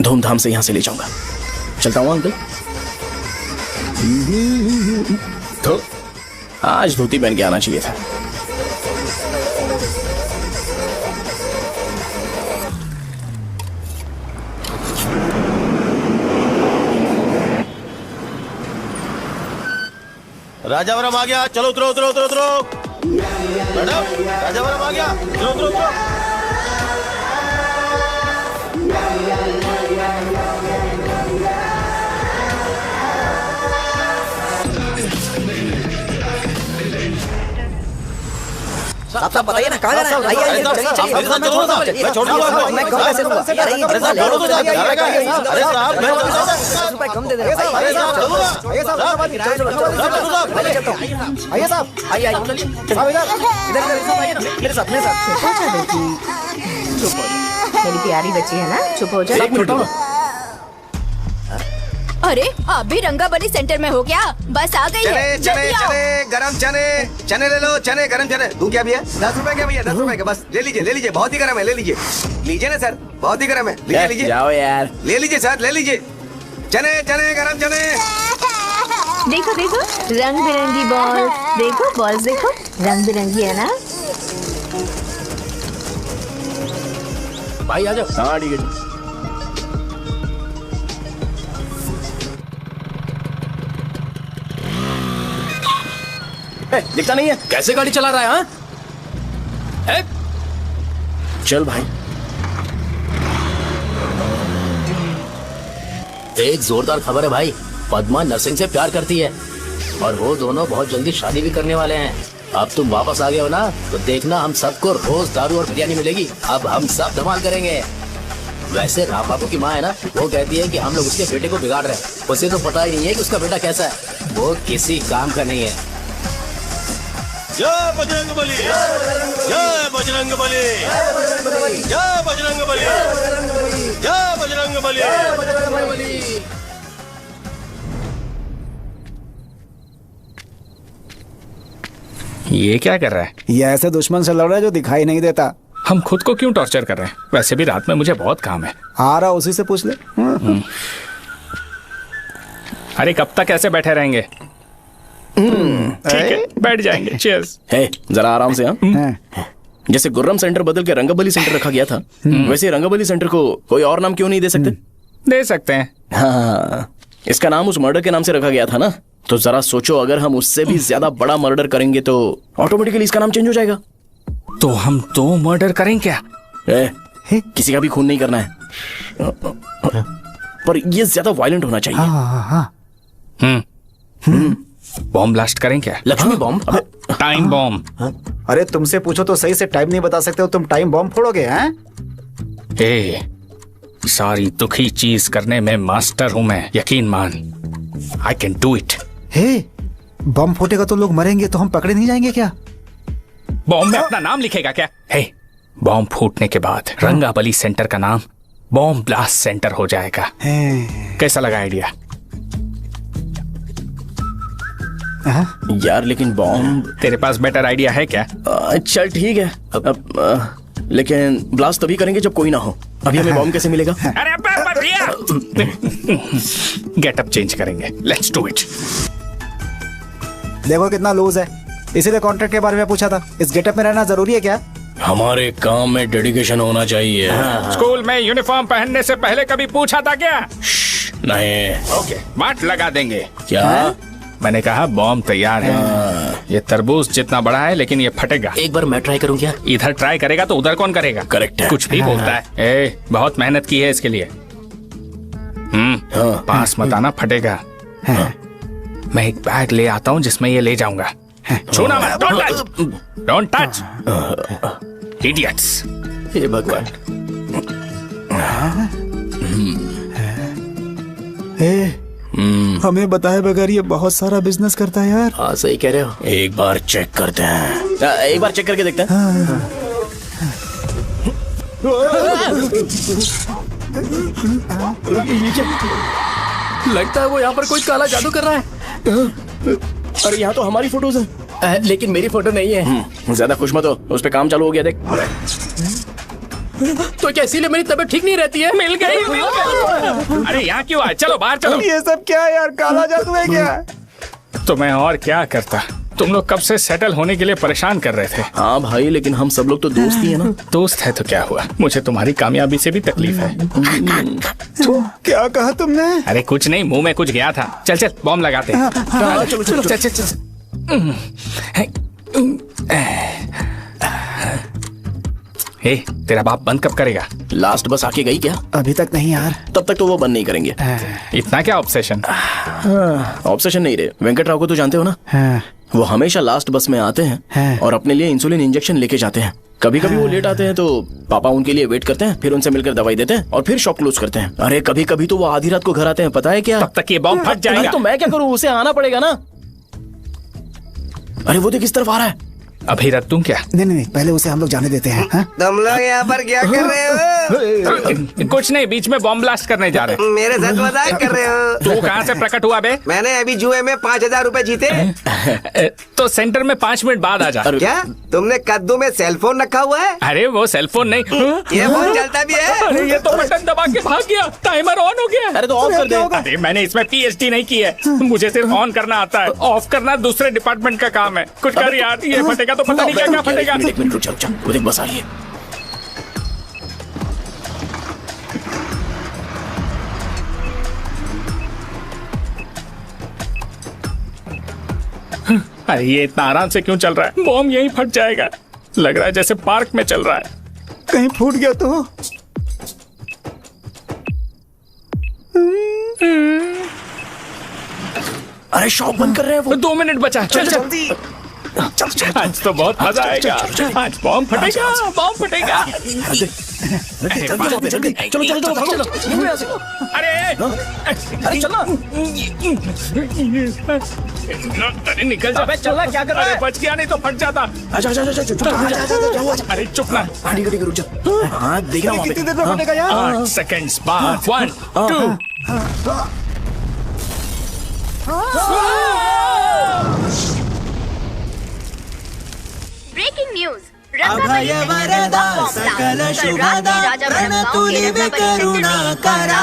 धूमधाम से यहां से ले जाऊंगा। चलता हूं अंकल। तो आज धोती पहन के आना चाहिए था। राजावरम आ गया, चलो उतरो उतरो उतरो उतरो। मैडम राजावरम आ गया, उतरो उतरो उतरो। साहब बताइए ना कहाँ जाना है? आइए आइए, चलिए, चलिए, मैं छोड़ दूंगा। मैं छोड़ दूंगा, मैं कहाँ कैसे दूंगा? अरे ये अरे साहब, छोड़ो तो जाइए। अरे साहब, मैं 10 रुपए कम दे दे। अरे साहब, चलूंगा। आइए साहब, आइए चलता हूँ। आइए साहब, आइए आइए, साहब इधर इधर इधर मेरे साथ चुप हो जा, मेरी प्यारी बच्ची है ना, चुप हो जा। अरे आप भी रंगाबली सेंटर में हो क्या? बस आ गई है, चने जल्दी आओ। चने गरम चने ले लो। चने गरम चने दूं क्या भैया? 10 रुपए के भैया, 10 रुपए के। बस ले लीजिए, बहुत ही गरम है, ले लीजिए ना सर, बहुत ही गरम है, लीजिए जाओ यार, ले लीजिए सर, ले लीजिए। चने गरम चने। देखो देखो रंग बिरंगी बॉल, देखो बॉल्स देखो रंग बिरंगी है ना। भाई आ जाओ। हाँ ठीक है। दिखता नहीं है, कैसे गाड़ी चला रहा है? हाँ चल भाई। एक जोरदार खबर है भाई, पद्मा नरसिंह से प्यार करती है और वो दोनों बहुत जल्दी शादी भी करने वाले हैं। अब तुम वापस आ गए हो ना, तो देखना हम सबको रोज दारू और बिरयानी मिलेगी। अब हम सब धमाल करेंगे। वैसे राम बाबू की माँ है ना, वो कहती है कि हम लोग उसके बेटे को बिगाड़ रहे हैं। उसे तो पता ही नहीं है कि उसका बेटा कैसा है, वो किसी काम का नहीं है। जय बजरंगबली, जय बजरंगबली, जय बजरंगबली, जय बजरंगबली। ये क्या कर रहा है? ये ऐसे दुश्मन से लड़ रहा है जो दिखाई नहीं देता। हम खुद को क्यों टॉर्चर कर रहे हैं? वैसे भी रात में मुझे बहुत काम है। आ रहा उसी से पूछ ले। अरे कब तक ऐसे बैठे रहेंगे? ठीक है, बैठ जाएंगे। चीयर्स। हे जरा आराम से। हाँ जैसे गुर्रम सेंटर बदल के रंगबली सेंटर रखा गया था, वैसे रंगबली सेंटर को कोई और नाम क्यों नहीं दे सकते? दे सकते हैं। हाँ, इसका नाम उस मर्डर के नाम से रखा गया था ना, तो जरा सोचो अगर हम उससे भी ज्यादा बड़ा मर्डर करेंगे तो ऑटोमेटिकली इसका नाम चेंज हो जाएगा। तो हम 2 मर्डर करें क्या? किसी का भी खून नहीं करना है, पर ये ज्यादा वायलेंट होना चाहिए। बॉम्ब ब्लास्ट करें क्या? लक्ष्मी बॉम्ब? Time bomb. अरे तुमसे पूछो तो सही से टाइम नहीं बता सकते हो, तुम टाइम बॉम्ब फोड़ोगे? हैं सारी दुखी चीज करने में मास्टर हूं मैं, यकीन मान। I can do it. हे, बम फूटेगा तो लोग मरेंगे, तो हम पकड़े नहीं जाएंगे क्या? बॉम्ब में अपना नाम लिखेगा क्या? हे, बॉम्ब फूटने के बाद रंगाबली सेंटर का नाम बॉम्ब ब्लास्ट सेंटर हो जाएगा। कैसा लगा आइडिया? यार लेकिन बॉम्ब, तेरे पास बेटर आइडिया है क्या? चल ठीक है, लेकिन ब्लास्ट तभी करेंगे जब कोई ना हो। अभी हमें बॉम्ब कैसे मिलेगा? अरे भैया, गेटअप चेंज करेंगे। Let's do it. देखो कितना लूज है, इसीलिए कॉन्ट्रैक्ट के बारे में पूछा था। इस गेटअप में रहना जरूरी है क्या? हमारे काम में डेडिकेशन होना चाहिए। स्कूल में यूनिफॉर्म पहनने से पहले कभी पूछा था क्या? नहीं। ओके, बात लगा देंगे। क्या? मैंने कहा बॉम्ब तैयार है। ये तरबूज जितना बड़ा है लेकिन ये फटेगा। एक बार मैं ट्राई करूं क्या? इधर ट्राई करेगा तो उधर कौन करेगा? करेक्ट है। कुछ भी बोलता है। बहुत मेहनत की है इसके लिए। पास मत आना, फटेगा। मैं एक बैग ले आता हूँ जिसमें ये ले जाऊंगा। छूना मत, डोंट टच, इडियट्स। हे भगवान। हमें बताए बगैर ये बहुत सारा बिजनेस करता है यार। हाँ सही कह रहे हो। एक बार चेक करते हैं। एक बार चेक करके देखते हैं। लगता है वो यहाँ पर कोई काला जादू कर रहा है। अरे यहाँ तो हमारी फोटोज है, लेकिन मेरी फोटो नहीं है। ज्यादा खुश मत हो, उस पे काम चालू हो गया। देख तो क्या इसीलिए मेरी तबीयत ठीक नहीं रहती है? मिल गई। अरे यहाँ क्यों आए? चलो बाहर चलो। ये सब क्या है यार, काला जादू है क्या? तो मैं और क्या करता? तुम लोग कब से सेटल होने के लिए परेशान कर रहे थे। हाँ भाई, लेकिन हम सब लोग तो दोस्त ही है ना। दोस्त है तो क्या हुआ? मुझे तुम्हारी कामयाबी से भी तकलीफ है। क्या कहा तुमने? अरे कुछ नहीं, मुंह में कुछ गया था। चल चल बॉम्ब लगाते हैं। चलो चलो चल चल चल। हे, तेरा बाप बंद कब करेगा? लास्ट बस आके गई क्या? अभी तक नहीं यार। तब तक तो वो बंद नहीं करेंगे। इतना क्या ऑब्सेशन? ऑब्सेशन नहीं रहे। वेंकट राव को तो जानते हो ना? वो हमेशा लास्ट बस में आते हैं और अपने लिए इंसुलिन इंजेक्शन लेके जाते हैं। कभी कभी वो लेट आते हैं तो पापा उनके लिए वेट करते हैं, फिर उनसे मिलकर दवाई देते हैं और फिर शॉप क्लोज करते हैं। अरे कभी कभी तो वो आधी रात को घर आते हैं, पता है क्या? तब तक ये बॉम्ब फट जाएगा। तो मैं क्या करूँ? उसे आना पड़ेगा ना। अरे वो देख किस तरफ आ रहा है। अभी रख दूं क्या? नहीं, पहले उसे हम लोग जाने देते हैं। तुम लोग यहाँ पर क्या कर रहे हो? कुछ नहीं, बीच में बॉम्ब ब्लास्ट करने जा रहे। मेरे साथ मजाक कर रहे हो? तू कहाँ से प्रकट हुआ बे? मैंने अभी जुए में 5,000 रुपए जीते। तो सेंटर में 5 मिनट बाद आ जा। क्या तुमने कद्दू में सेलफोन रखा हुआ है? अरे वो सेलफोन नहीं, ये फोन चलता भी है। अरे ये तो बटन दबा के भाग गया, टाइमर ऑन हो गया। अरे तो ऑफ कर दे। अरे मैंने इसमें PhD नहीं की है, मुझे सिर्फ ऑन करना आता है। ऑफ करना दूसरे डिपार्टमेंट का काम है। कुछ कर यार, ये फटेगा तो पता नहीं क्या फटेगा। एक मिनट रुक जा, वो देख बस आ रही है। अरे ये इतना आराम से क्यों चल रहा है? बॉम्ब यहीं फट जाएगा। लग रहा है जैसे पार्क में चल रहा है। कहीं फूट गया तो? अरे शॉप बंद कर रहे हैं वो। 2 मिनट बचा। चल जल्दी। आज तो बहुत मजा आएगा। आज बॉम्ब फटेगा, बॉम्ब फटेगा। चलो अरे चलना। अरे निकल जा। चलना, क्या कर रहा है? बच गया, नहीं तो फट जाता। अरे चुप ना। रुक जा। हाँ देख रहा हूँ। कितनी देर में फटेगा यार? 8 सेकंड्स बाद। 1 2। Breaking news. अभय वरदा सकल शुभदा प्रणतुलिव करुणाकरा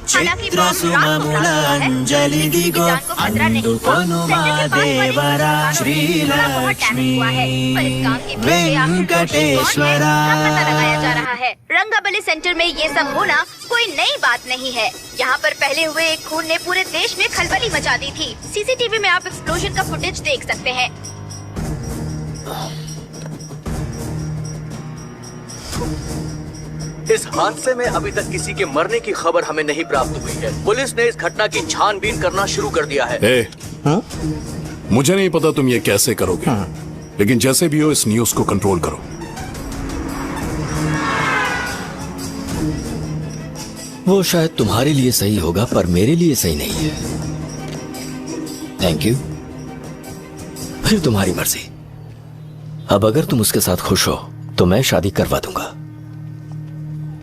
चित्र सुममूल अंजलि दिगो अनुपनुमा देवरा श्रीलक्ष्मी वेंकटेश्वरा। लगाया जा रहा है। रंगाबली सेंटर में ये सब होना कोई नई बात नहीं है। यहाँ पर पहले हुए एक खून ने पूरे देश में खलबली मचा दी थी। सीसीटीवी में आप एक्सप्लोजन का फुटेज देख सकते हैं। इस हादसे में अभी तक किसी के मरने की खबर हमें नहीं प्राप्त हुई है। पुलिस ने इस घटना की छानबीन करना शुरू कर दिया है। मुझे नहीं पता तुम ये कैसे करोगे, लेकिन जैसे भी हो इस न्यूज को कंट्रोल करो। वो शायद तुम्हारे लिए सही होगा पर मेरे लिए सही नहीं है। Thank you. फिर तुम्हारी मर्जी। अब अगर तुम उसके साथ खुश हो तो मैं शादी करवा दूंगा,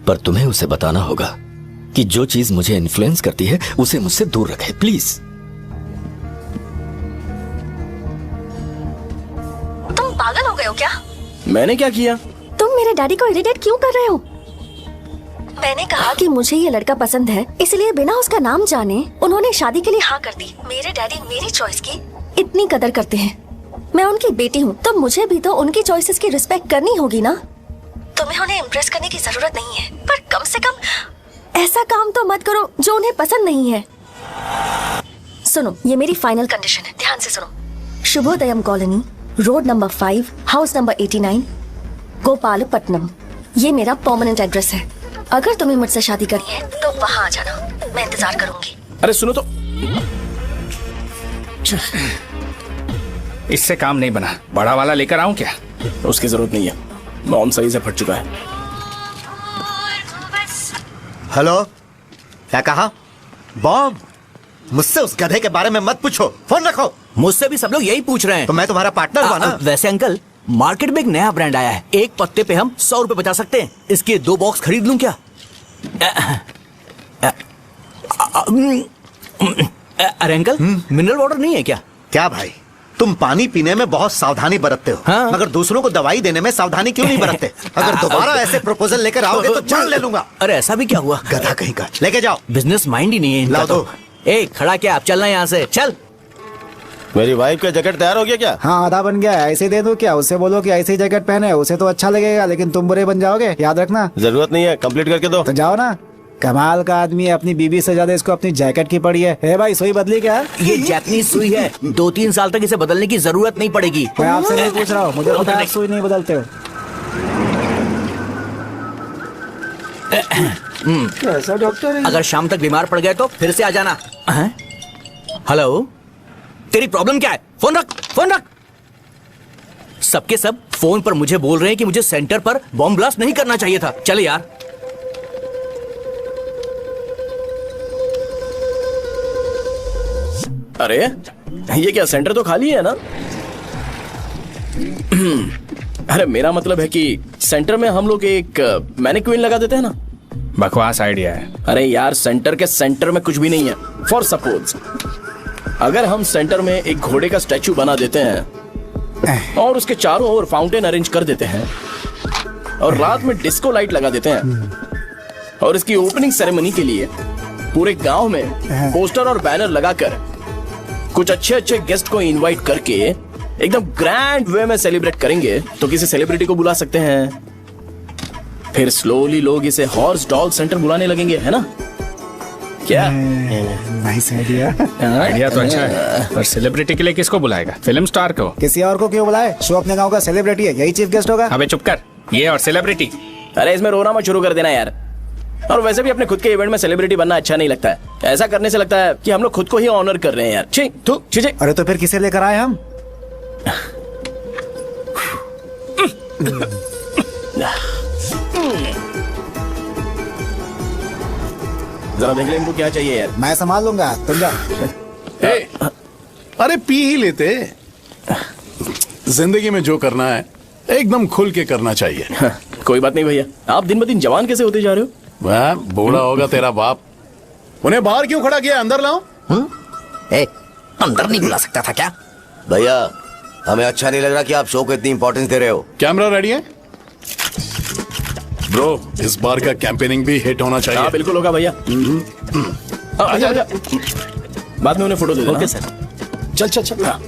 पर तुम्हें उसे बताना होगा कि जो चीज मुझे इन्फ्लुएंस करती है उसे मुझसे दूर रखे, प्लीज। तुम पागल हो गए हो क्या? मैंने क्या किया? तुम मेरे डैडी को इरिटेट क्यों कर रहे हो? मैंने कहा कि मुझे ये लड़का पसंद है, इसलिए बिना उसका नाम जाने उन्होंने शादी के लिए हाँ कर दी। मेरे डैडी मेरी चॉइस की इतनी कदर करते हैं। मैं उनकी बेटी हूँ, तो मुझे भी तो उनकी चॉइसेस की रिस्पेक्ट करनी होगी ना। तुम्हें उन्हें इम्प्रेस करने की जरूरत नहीं है, पर कम से कम ऐसा काम तो मत करो जो उन्हें पसंद नहीं है। सुनो, ये मेरी फाइनल कंडीशन है, ध्यान से सुनो। Shubhodayam colony, road number 5, house number 89, Gopalapatnam. ये मेरा परमानेंट एड्रेस है। अगर तुम्हें मुझसे शादी करनी है तो वहाँ आ जाना, मैं इंतजार करूंगी। अरे सुनो तो, इससे काम नहीं बना, बड़ा वाला लेकर आऊं क्या? उसकी जरूरत नहीं है, बॉम्ब सही से फट चुका है। हेलो, क्या कहा? बॉम्ब? मुझसे उस गधे के बारे में मत पूछो, फोन रखो। मुझसे भी सब लोग यही पूछ रहे हैं। तो मैं तुम्हारा पार्टनर हुआ ना। वैसे अंकल, मार्केट में एक नया ब्रांड आया है, एक पत्ते पे हम 100 रुपए बचा सकते हैं। इसके 2 बॉक्स खरीद लूं क्या? अरे अंकल, मिनरल वाटर नहीं है क्या? क्या भाई, तुम पानी पीने में बहुत सावधानी बरतते हो, हाँ? मगर दूसरों को दवाई देने में सावधानी क्यों नहीं बरतते? अगर दोबारा ऐसे प्रपोजल लेकर आओगे तो जान ले लूंगा। अरे ऐसा भी क्या हुआ? गधा कहीं का, लेके जाओ। बिजनेस माइंड ही नहीं है इनका। लाओ दो। ए, खड़ा क्या? आप चलना यहाँ से, चल। मेरी वाइफ का जैकेट तैयार हो गया क्या? हाँ, आधा बन गया है। ऐसे दे दो क्या? उससे बोलो कि ऐसे ही जैकेट पहने, उसे तो अच्छा लगेगा, लेकिन तुम बुरे बन जाओगे, याद रखना। जरूरत नहीं है, कंप्लीट करके दो। तो जाओ ना। कमाल का आदमी है, अपनी बीबी से ज्यादा इसको अपनी जैकेट की पड़ी है। भाई, सुई बदली क्या? ये जैपनीज सुई है, 2-3 साल तक इसे बदलने की जरूरत नहीं पड़ेगी। मैं आपसे नहीं पूछ रहा हूँ, मुझे पता है आप सुई नहीं बदलते हो। कैसा डॉक्टर है? अगर शाम तक बीमार पड़ गए तो फिर से आ जाना। हैं? हेलो, तेरी प्रॉब्लम क्या है? फोन रख, फोन रख। सबके सब फोन पर मुझे बोल रहे हैं कि मुझे सेंटर पर बॉम्ब ब्लास्ट नहीं करना चाहिए था। चले यार। अरे ये क्या, सेंटर तो खाली है ना? अरे मेरा मतलब है कि सेंटर में हम लोग एक मैनिक्विन लगा देते हैं ना। बकवास आइडिया है। अरे यार, सेंटर के सेंटर में कुछ भी नहीं है। फॉर सपोज अगर हम सेंटर में एक घोड़े का स्टैचू बना देते हैं और उसके चारों ओर फाउंटेन अरेंज कर देते हैं और रात में डिस्को लाइट लगा देते हैं और इसकी ओपनिंग सेरेमनी के लिए पूरे गांव में पोस्टर और बैनर लगाकर कुछ अच्छे अच्छे गेस्ट को इनवाइट करके एकदम ग्रैंड वे में सेलिब्रेट करेंगे, तो किसी सेलिब्रिटी को बुला सकते हैं। फिर स्लोली लोग इसे हॉर्स डॉग सेंटर बुलाने लगेंगे, है ना? क्या? Nice idea. आइडिया तो अच्छा है, पर सेलिब्रिटी के लिए किसको बुलाएगा? फिल्म स्टार को। किसी और को क्यों बुलाए? शो अपने गांव का सेलिब्रिटी है, यही चीफ गेस्ट होगा। अबे चुप कर, ये और सेलिब्रिटी। अरे इसमें रोना मत शुरू कर देना यार। और वैसे भी अपने खुद के इवेंट में सेलिब्रिटी बनना अच्छा नहीं लगता है। ऐसा करने से लगता है कि हम लोग खुद को ही ऑनर कर रहे हैं यार। छी, थू, छी, छी। अरे तो फिर किसे लेकर आए हम? जरा देख ले इनको क्या चाहिए यार। मैं संभाल लूंगा, तुम जाओ। अरे पी ही लेते। जिंदगी में जो करना है एकदम खुल के करना चाहिए। कोई बात नहीं भैया, आप दिन ब दिन जवान कैसे होते जा रहे हो? वह बूढ़ा होगा तेरा बाप। उन्हें बाहर क्यों खड़ा किया? अंदर लाओ। अंदर नहीं बुला सकता था क्या? भैया, हमें अच्छा नहीं लग रहा कि आप शो को इतनी इंपॉर्टेंस दे रहे हो। कैमरा रेडी है ब्रो? इस बार का कैंपेनिंग भी हिट होना चाहिए। हाँ बिल्कुल होगा भैया। आजा आजा, बाद में उन्हें फोटो दे देना। Okay sir. चल चल चल। हाँ।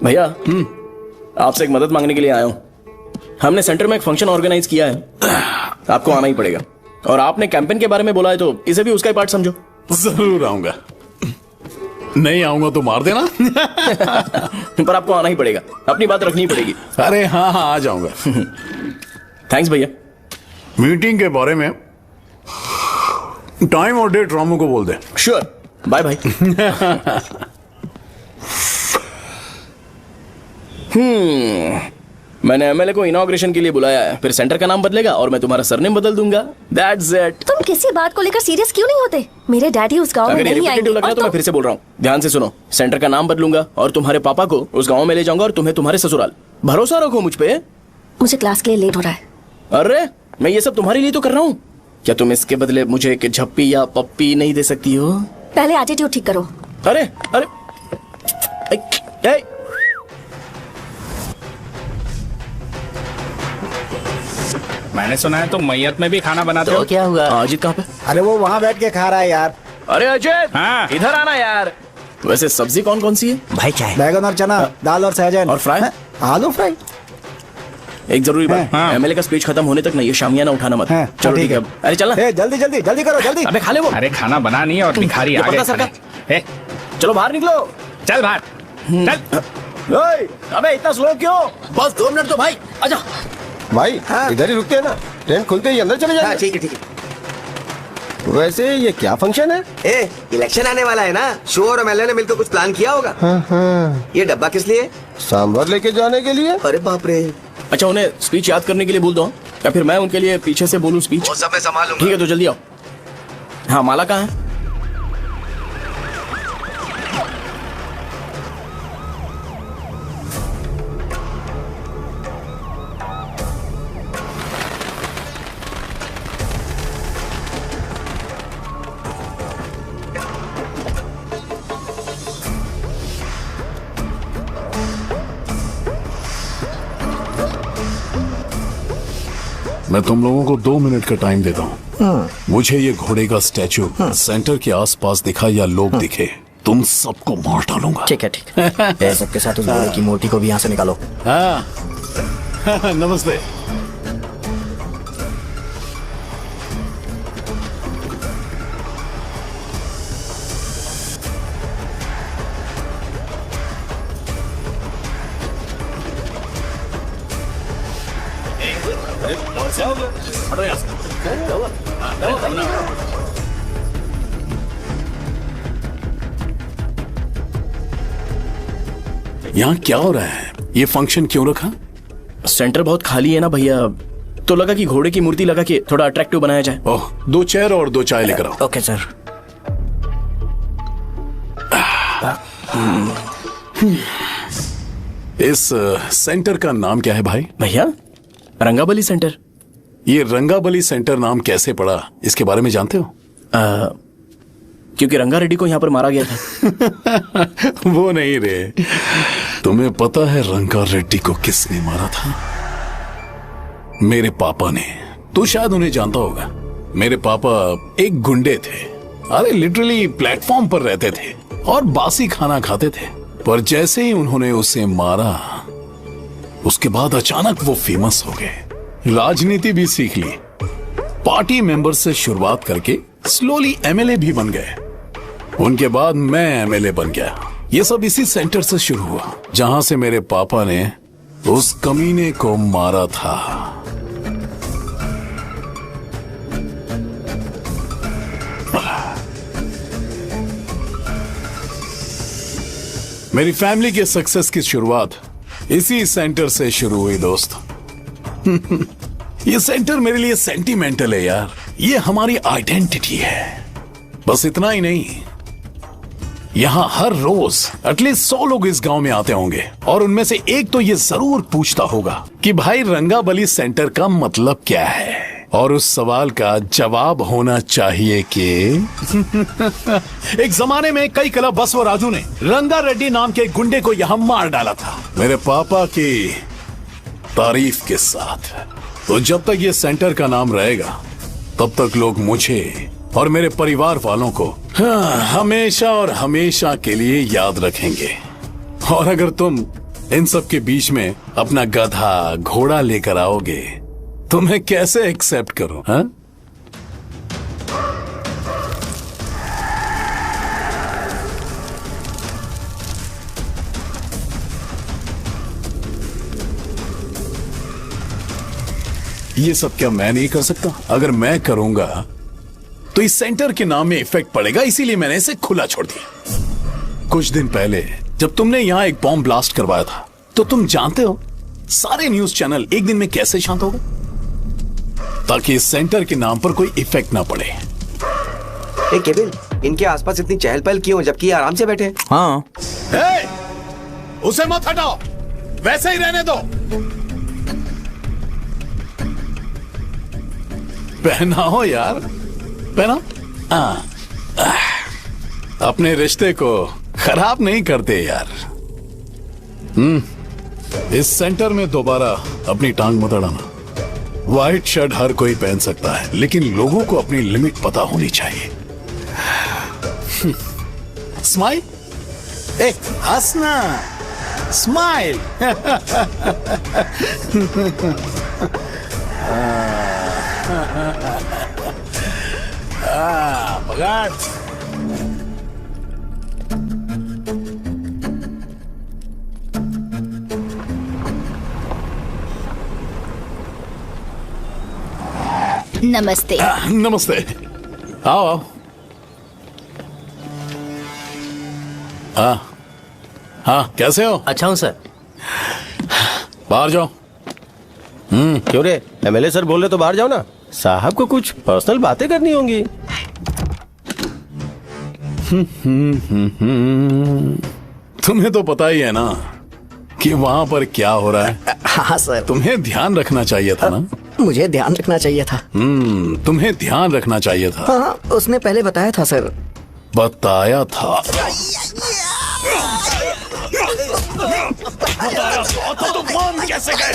भैया, आपसे एक मदद मांगने के लिए आया हूँ। हमने सेंटर में एक फंक्शन ऑर्गेनाइज किया है, आपको आना ही पड़ेगा। और आपने कैंपेन के बारे में बोला है तो इसे भी उसका ही पार्ट समझो। जरूर आऊंगा। नहीं आऊंगा तो मार देना। पर आपको आना ही पड़ेगा, अपनी बात रखनी पड़ेगी। अरे हाँ हाँ, आ जाऊंगा। थैंक्स भैया। मीटिंग के बारे में टाइम और डेट रामू को बोल दे। Sure, bye bye. मैंने एमएलए को इनॉग्रेशन के लिए बुलाया है, फिर सेंटर का नाम बदलेगा और मैं तुम्हारा सरनेम बदल दूंगा। That's it. तुम किसी बात को लेकर सीरियस क्यों नहीं होते? मेरे डैडी उस गांव में अगर ये नहीं आएंगे। रिपीटेटिव लग रहा है तो मैं फिर से बोल रहा हूँ, ध्यान से सुनो। सेंटर का नाम बदलूंगा और तुम्हारे पापा को उस गाँव में ले जाऊंगा और तुम्हें तुम्हारे ससुराल। भरोसा रखो मुझ पे। मुझे क्लास के लिए लेट हो रहा है। अरे मैं ये सब तुम्हारे लिए तो कर रहा हूँ। क्या तुम इसके बदले मुझे एक झप्पी या पप्पी नहीं दे सकती हो? पहले एटीट्यूड ठीक करो। अरे अरे मैंने सुना है तुम मैयत में भी खाना बनाते हो। क्या हुआ? अजीत कहाँ पे? अरे वो वहाँ बैठ के खा रहा है यार। अरे अजय, हाँ। इधर आना यार। वैसे सब्जी कौन कौन सी है? भाई क्या है? बैगन और चना, दाल और सहजन और फ्राई? आलू फ्राई। एक जरूरी बात, हाँ। एमएलए का स्पीच खत्म होने तक ना ये शामियाना उठाना मत। हाँ, चलो ठीक ठीक है। है। अरे चलना। जल्दी जल्दी जल्दी करो जल्दी। अबे खा ले वो। अरे खाना बना नहीं है और भिखारी ये आ गए पक्का सरकार। खाने। ए, चलो बाहर निकलो। चल बाहर चल। ओए, अबे इतना स्लो क्यों? बस 2 मिनट तो भाई, आजा। भाई इधर ही रुकते हैं ना, ट्रेन खुलते ही अंदर चले जाएंगे। ठीक है ठीक है। वैसे ये क्या फंक्शन है? ए, इलेक्शन आने वाला है ना, शो और एमएलए ने मिलकर कुछ प्लान किया होगा। ये डब्बा किस लिए? सांभर लेके जाने के लिए। अरे बाप रे। अच्छा उन्हें स्पीच याद करने के लिए बोल दो या फिर मैं उनके लिए पीछे से बोलूं स्पीच? वो सब मैं संभालूंगा। ठीक है तो जल्दी आओ। हाँ माला कहाँ है? मैं तुम लोगों को 2 मिनट का टाइम देता हूँ। मुझे ये घोड़े का स्टैचू सेंटर के आसपास दिखा या लोग दिखे, तुम सबको मार डालूंगा। ठीक है ठीक है। सबके साथ उस घोड़े की मूर्ति को भी यहाँ से निकालो। हाँ नमस्ते। यहाँ क्या हो रहा है? ये फंक्शन क्यों रखा? सेंटर बहुत खाली है ना भैया, तो लगा कि घोड़े की मूर्ति लगा के थोड़ा अट्रैक्टिव बनाया जाए। ओह, 2 चेयर और 2 चाय लेकर आओ। Okay sir. इस सेंटर का नाम क्या है भाई? भैया रंगाबली सेंटर। ये रंगाबली सेंटर नाम कैसे पड़ा, इसके बारे में जानते हो? क्योंकि रंगा रेड्डी को यहाँ पर मारा गया था। वो नहीं रे, तुम्हें पता है रंगा रेड्डी को किसने मारा था? मेरे पापा ने। तू शायद उन्हें जानता होगा। मेरे पापा एक गुंडे थे। अरे लिटरली प्लेटफॉर्म पर रहते थे और बासी खाना खाते थे। पर जैसे ही उन्होंने उसे मारा, उसके बाद अचानक वो फेमस हो गए। राजनीति भी सीख ली, पार्टी मेंबर से शुरुआत करके स्लोली एमएलए भी बन गए। उनके बाद मैं एमएलए बन गया। ये सब इसी सेंटर से शुरू हुआ, जहां से मेरे पापा ने उस कमीने को मारा था। मेरी फैमिली के सक्सेस की शुरुआत इसी सेंटर से शुरू हुई दोस्त। ये सेंटर मेरे लिए सेंटिमेंटल है यार। ये हमारी आइडेंटिटी है। बस इतना ही नहीं, यहां हर रोज एटलीस्ट 100 लोग इस गांव में आते होंगे और उनमें से एक तो ये जरूर पूछता होगा कि भाई रंगाबली सेंटर का मतलब क्या है। और उस सवाल का जवाब होना चाहिए कि एक जमाने में कई क्लब बसव राजू ने रंगा रेड्डी नाम के गुंडे को यहां मार डाला था, मेरे पापा की तारीफ के साथ। तो जब तक ये सेंटर का नाम रहेगा, तब तक लोग मुझे और मेरे परिवार वालों को हमेशा और हमेशा के लिए याद रखेंगे। और अगर तुम इन सब के बीच में अपना गधा घोड़ा लेकर आओगे तो मैं कैसे एक्सेप्ट करूं? हाँ? ये सब क्या मैं नहीं कर सकता? अगर मैं करूंगा तो इस सेंटर के नाम में इफेक्ट पड़ेगा, इसीलिए मैंने इसे खुला छोड़ दिया। कुछ दिन पहले जब तुमने यहां एक बॉम्ब ब्लास्ट करवाया था, तो तुम जानते हो सारे न्यूज चैनल एक दिन में कैसे शांत हो गए? ताकि इस सेंटर के नाम पर कोई इफेक्ट ना पड़े। ए केबिल, इनके आसपास इतनी चहल पहल क्यों जबकि ये आराम से बैठे? हाँ। उसे मत हटाओ, वैसे ही रहने दो। पहनाओ यार, पहनाओ। अपने रिश्ते को खराब नहीं करते यार। इस सेंटर में दोबारा अपनी टांग मत अड़ाना। व्हाइट शर्ट हर कोई पहन सकता है, लेकिन लोगों को अपनी लिमिट पता होनी चाहिए। स्माइल, हंसना, स्माइल। पकड़। नमस्ते। नमस्ते, आओ आओ। हाँ, कैसे हो? अच्छा हूँ सर। बाहर जाओ। क्यों रे, एमएलए सर बोल रहे तो बाहर जाओ ना। साहब को कुछ पर्सनल बातें करनी होंगी। तुम्हें तो पता ही है ना कि वहाँ पर क्या हो रहा है। हाँ सर। तुम्हें ध्यान रखना चाहिए था ना। मुझे ध्यान रखना चाहिए था। तुम्हें ध्यान रखना चाहिए था। हाँ, उसने पहले बताया था सर। बताया था। तो मान कैसे गए?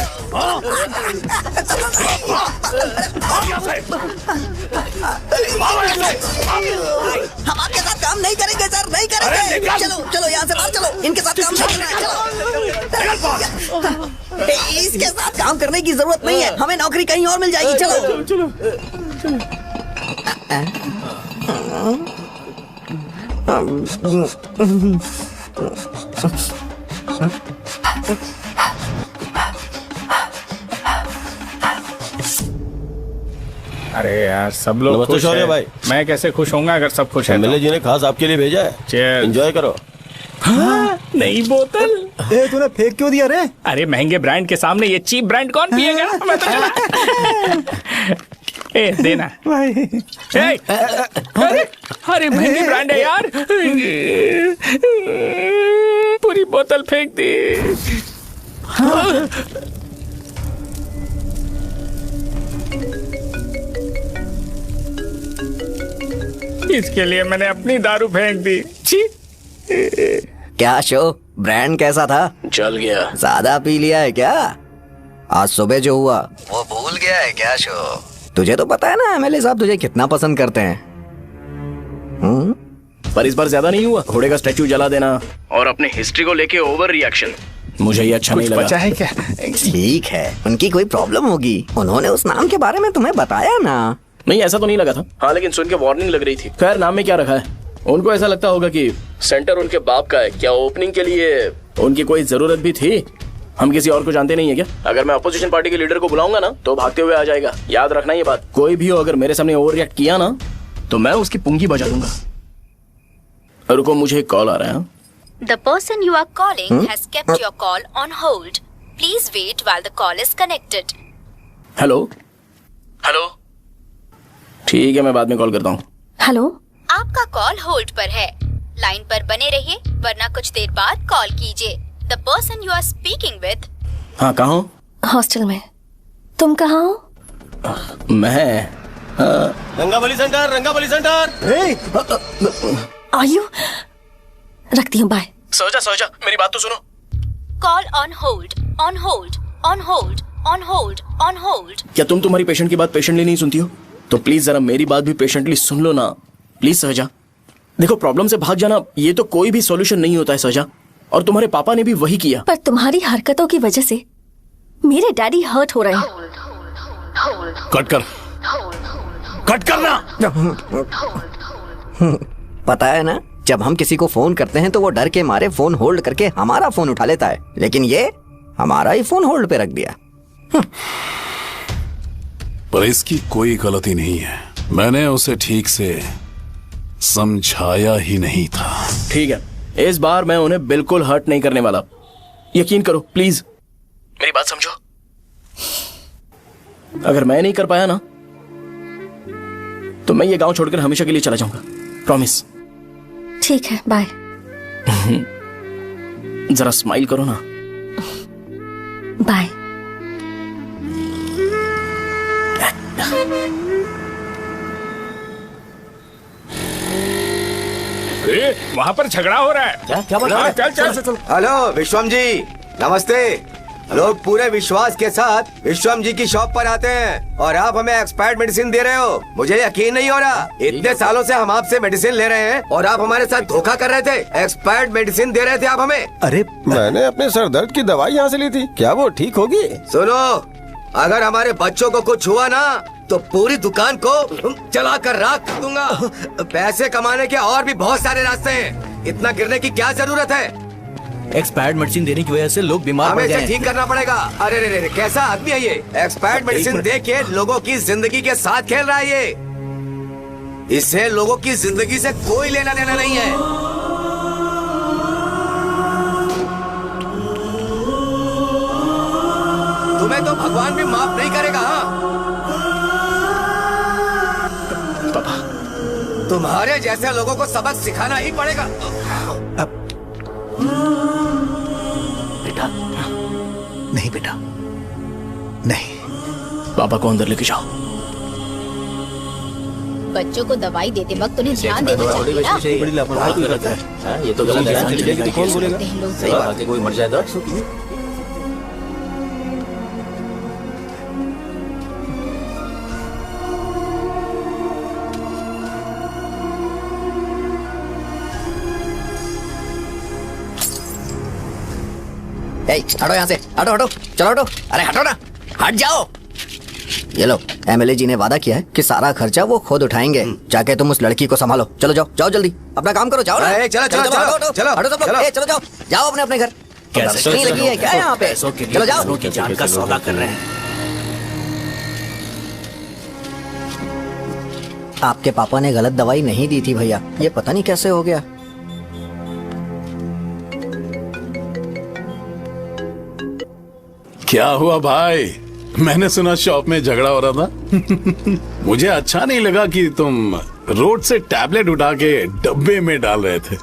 हम आपके साथ काम नहीं करेंगे सर, नहीं करेंगे। चलो चलो यहाँ से बाहर चलो, इनके साथ काम नहीं करना है। चलो, इसके साथ काम करने की जरूरत नहीं है, हमें नौकरी कहीं और मिल जाएगी। चलो चलो। अरे यार, सब लोग नमस्ते खुश शौर्य हैं। भाई। मैं कैसे खुश होऊंगा अगर सब खुश हैं? एमएलए जी ने खास आपके लिए भेजा है। Cheers। एंजॉय करो। नई बोतल। तूने फेंक क्यों दिया रे? अरे महंगे ब्रांड के सामने ये चीप ब्रांड कौन पिएगा? मैं तो चला। ए देना भाई। अरे महंगी ब्रांड है यार। पूरी बोतल फेंक दी। इसके लिए मैंने अपनी दारू फेंक दी। छी। क्या शो, ब्रांड कैसा था? चल गया। ज्यादा पी लिया है क्या? आज सुबह जो हुआ वो भूल गया है क्या शो? तुझे तो पता है ना एमएलए साहब तुझे कितना पसंद करते हैं। पर इस बार ज्यादा नहीं हुआ। घोड़े का स्टैचू जला देना और अपने हिस्ट्री को लेके ओवर रिएक्शन, मुझे ये अच्छा नहीं लगा। बचा है क्या? ठीक है, उनकी कोई प्रॉब्लम होगी। उन्होंने उस नाम के बारे में तुम्हें बताया ना? नहीं, ऐसा तो नहीं लगा था। हाँ, लेकिन सुन के वार्निंग लग रही थी। खैर, नाम में क्या रखा है? उनको ऐसा लगता होगा कि सेंटर उनके बाप का है। क्या ओपनिंग के लिए उनकी कोई जरूरत भी थी? हम किसी और को जानते नहीं है क्या? अगर मैं अपोजिशन पार्टी के लीडर को बुलाऊंगा ना तो भागते हुए आ जाएगा। याद रखना ये बात। कोई भी हो अगर मेरे सामने ओवर रिएक्ट किया ना तो मैं उसकी पुंगी बजा दूंगा। रुको, मुझे एक कॉल आ रहा है। The person you are calling has kept your call on hold. Please wait while the call is connected. Hello hello, ठीक है, मैं बाद में कॉल करता हूँ। हेलो, आपका कॉल होल्ड पर है। लाइन पर बने रहिए वरना कुछ देर बाद कॉल कीजिए। The person you are speaking with। हाँ, कहाँ हो? हॉस्टल में। तुम कहाँ हो? मैं रंगाबली सेंटर, रंगाबली सेंटर। आयु, रखती हूँ, बाय। सोचा मेरी बात तो सुनो। Call on hold, on hold, on hold, on hold, on hold। क्या तुम तुम्हारी पेशेंट की बात पेशेंटली नहीं सुनती हो? तो प्लीज जरा मेरी बात भी पेशेंटली सुन लो ना। प्लीज सहजा, देखो प्रॉब्लम से भाग जाना ये तो कोई भी सॉल्यूशन नहीं होता है सहजा, और तुम्हारे पापा ने भी वही किया। पर तुम्हारी हरकतों की वजह से मेरे डैडी हर्ट हो रहे हैं। कट करना। पता है ना, जब हम किसी को फोन करते हैं तो वो डर के मारे फोन होल्ड करके हमारा फोन उठा लेता है, लेकिन ये हमारा ही फोन होल्ड पे रख दिया। पर इसकी कोई गलती नहीं है। मैंने उसे ठीक से समझाया ही नहीं था। ठीक है, इस बार मैं उन्हें बिल्कुल हर्ट नहीं करने वाला। यकीन करो प्लीज। मेरी बात समझो। अगर मैं नहीं कर पाया ना तो मैं ये गांव छोड़कर हमेशा के लिए चला जाऊंगा। प्रॉमिस। ठीक है, बाय। जरा स्माइल करो ना। बाय। वहाँ पर झगड़ा हो रहा है। क्या बात है? चल चल। हेलो विश्वम जी, नमस्ते। लोग पूरे विश्वास के साथ विश्वम जी की शॉप पर आते हैं और आप हमें एक्सपायर्ड मेडिसिन दे रहे हो। मुझे यकीन नहीं हो रहा, इतने सालों से हम आपसे मेडिसिन ले रहे हैं और आप हमारे साथ धोखा कर रहे थे। एक्सपायर्ड मेडिसिन दे रहे थे आप हमें। अरे मैंने अपने सर दर्द की दवाई यहाँ से ली थी, क्या वो ठीक होगी? सुनो, अगर हमारे बच्चों को कुछ हुआ ना तो पूरी दुकान को जला कर राख कर दूंगा। पैसे कमाने के और भी बहुत सारे रास्ते हैं, इतना गिरने की क्या जरूरत है? एक्सपायर्ड मेडिसिन देने की वजह से लोग बीमार पड़ हमें गए इसे ठीक करना पड़ेगा। अरे रे रे, कैसा आदमी है ये? एक्सपायर्ड मेडिसिन दे के लोगों की जिंदगी के साथ खेल रहा है ये। इससे लोगों की जिंदगी से कोई लेना देना नहीं है। तुम्हें तो भगवान भी माफ नहीं करेगा। हाँ पापा, तुम्हारे जैसे लोगों को सबक सिखाना ही पड़ेगा। बेटा, नहीं बेटा, नहीं। पापा को अंदर लेके जाओ। बच्चों को दवाई देते वक्त उन्हें ध्यान देना चाहिए ना। बड़ी लापरवाही गलत है। ये तो गलत है। कौन बोलेगा? सही बात है, कोई मर जाए तो हटो यहाँ से, हटो हटो, चलो हटो। अरे हटो ना, हट जाओ। ये लो, एमएलए जी ने वादा किया है कि सारा खर्चा वो खुद उठाएंगे। जाके तुम उस लड़की को संभालो। चलो जाओ, जाओ जल्दी, अपना काम करो। जाओ ना। चलो चलो चलो हटो सब लोग, चलो जाओ, जाओ अपने अपने घर। नहीं लगी है क्या यहाँ पे? चलो जाओ। जान का सौदा कर रहे हैं। आपके पापा ने गलत दवाई नहीं दी थी भैया, ये पता नहीं कैसे हो गया। क्या हुआ भाई? मैंने सुना शॉप में झगड़ा हो रहा था। मुझे अच्छा नहीं लगा कि तुम रोड से टैबलेट उठा के डब्बे में डाल रहे थे।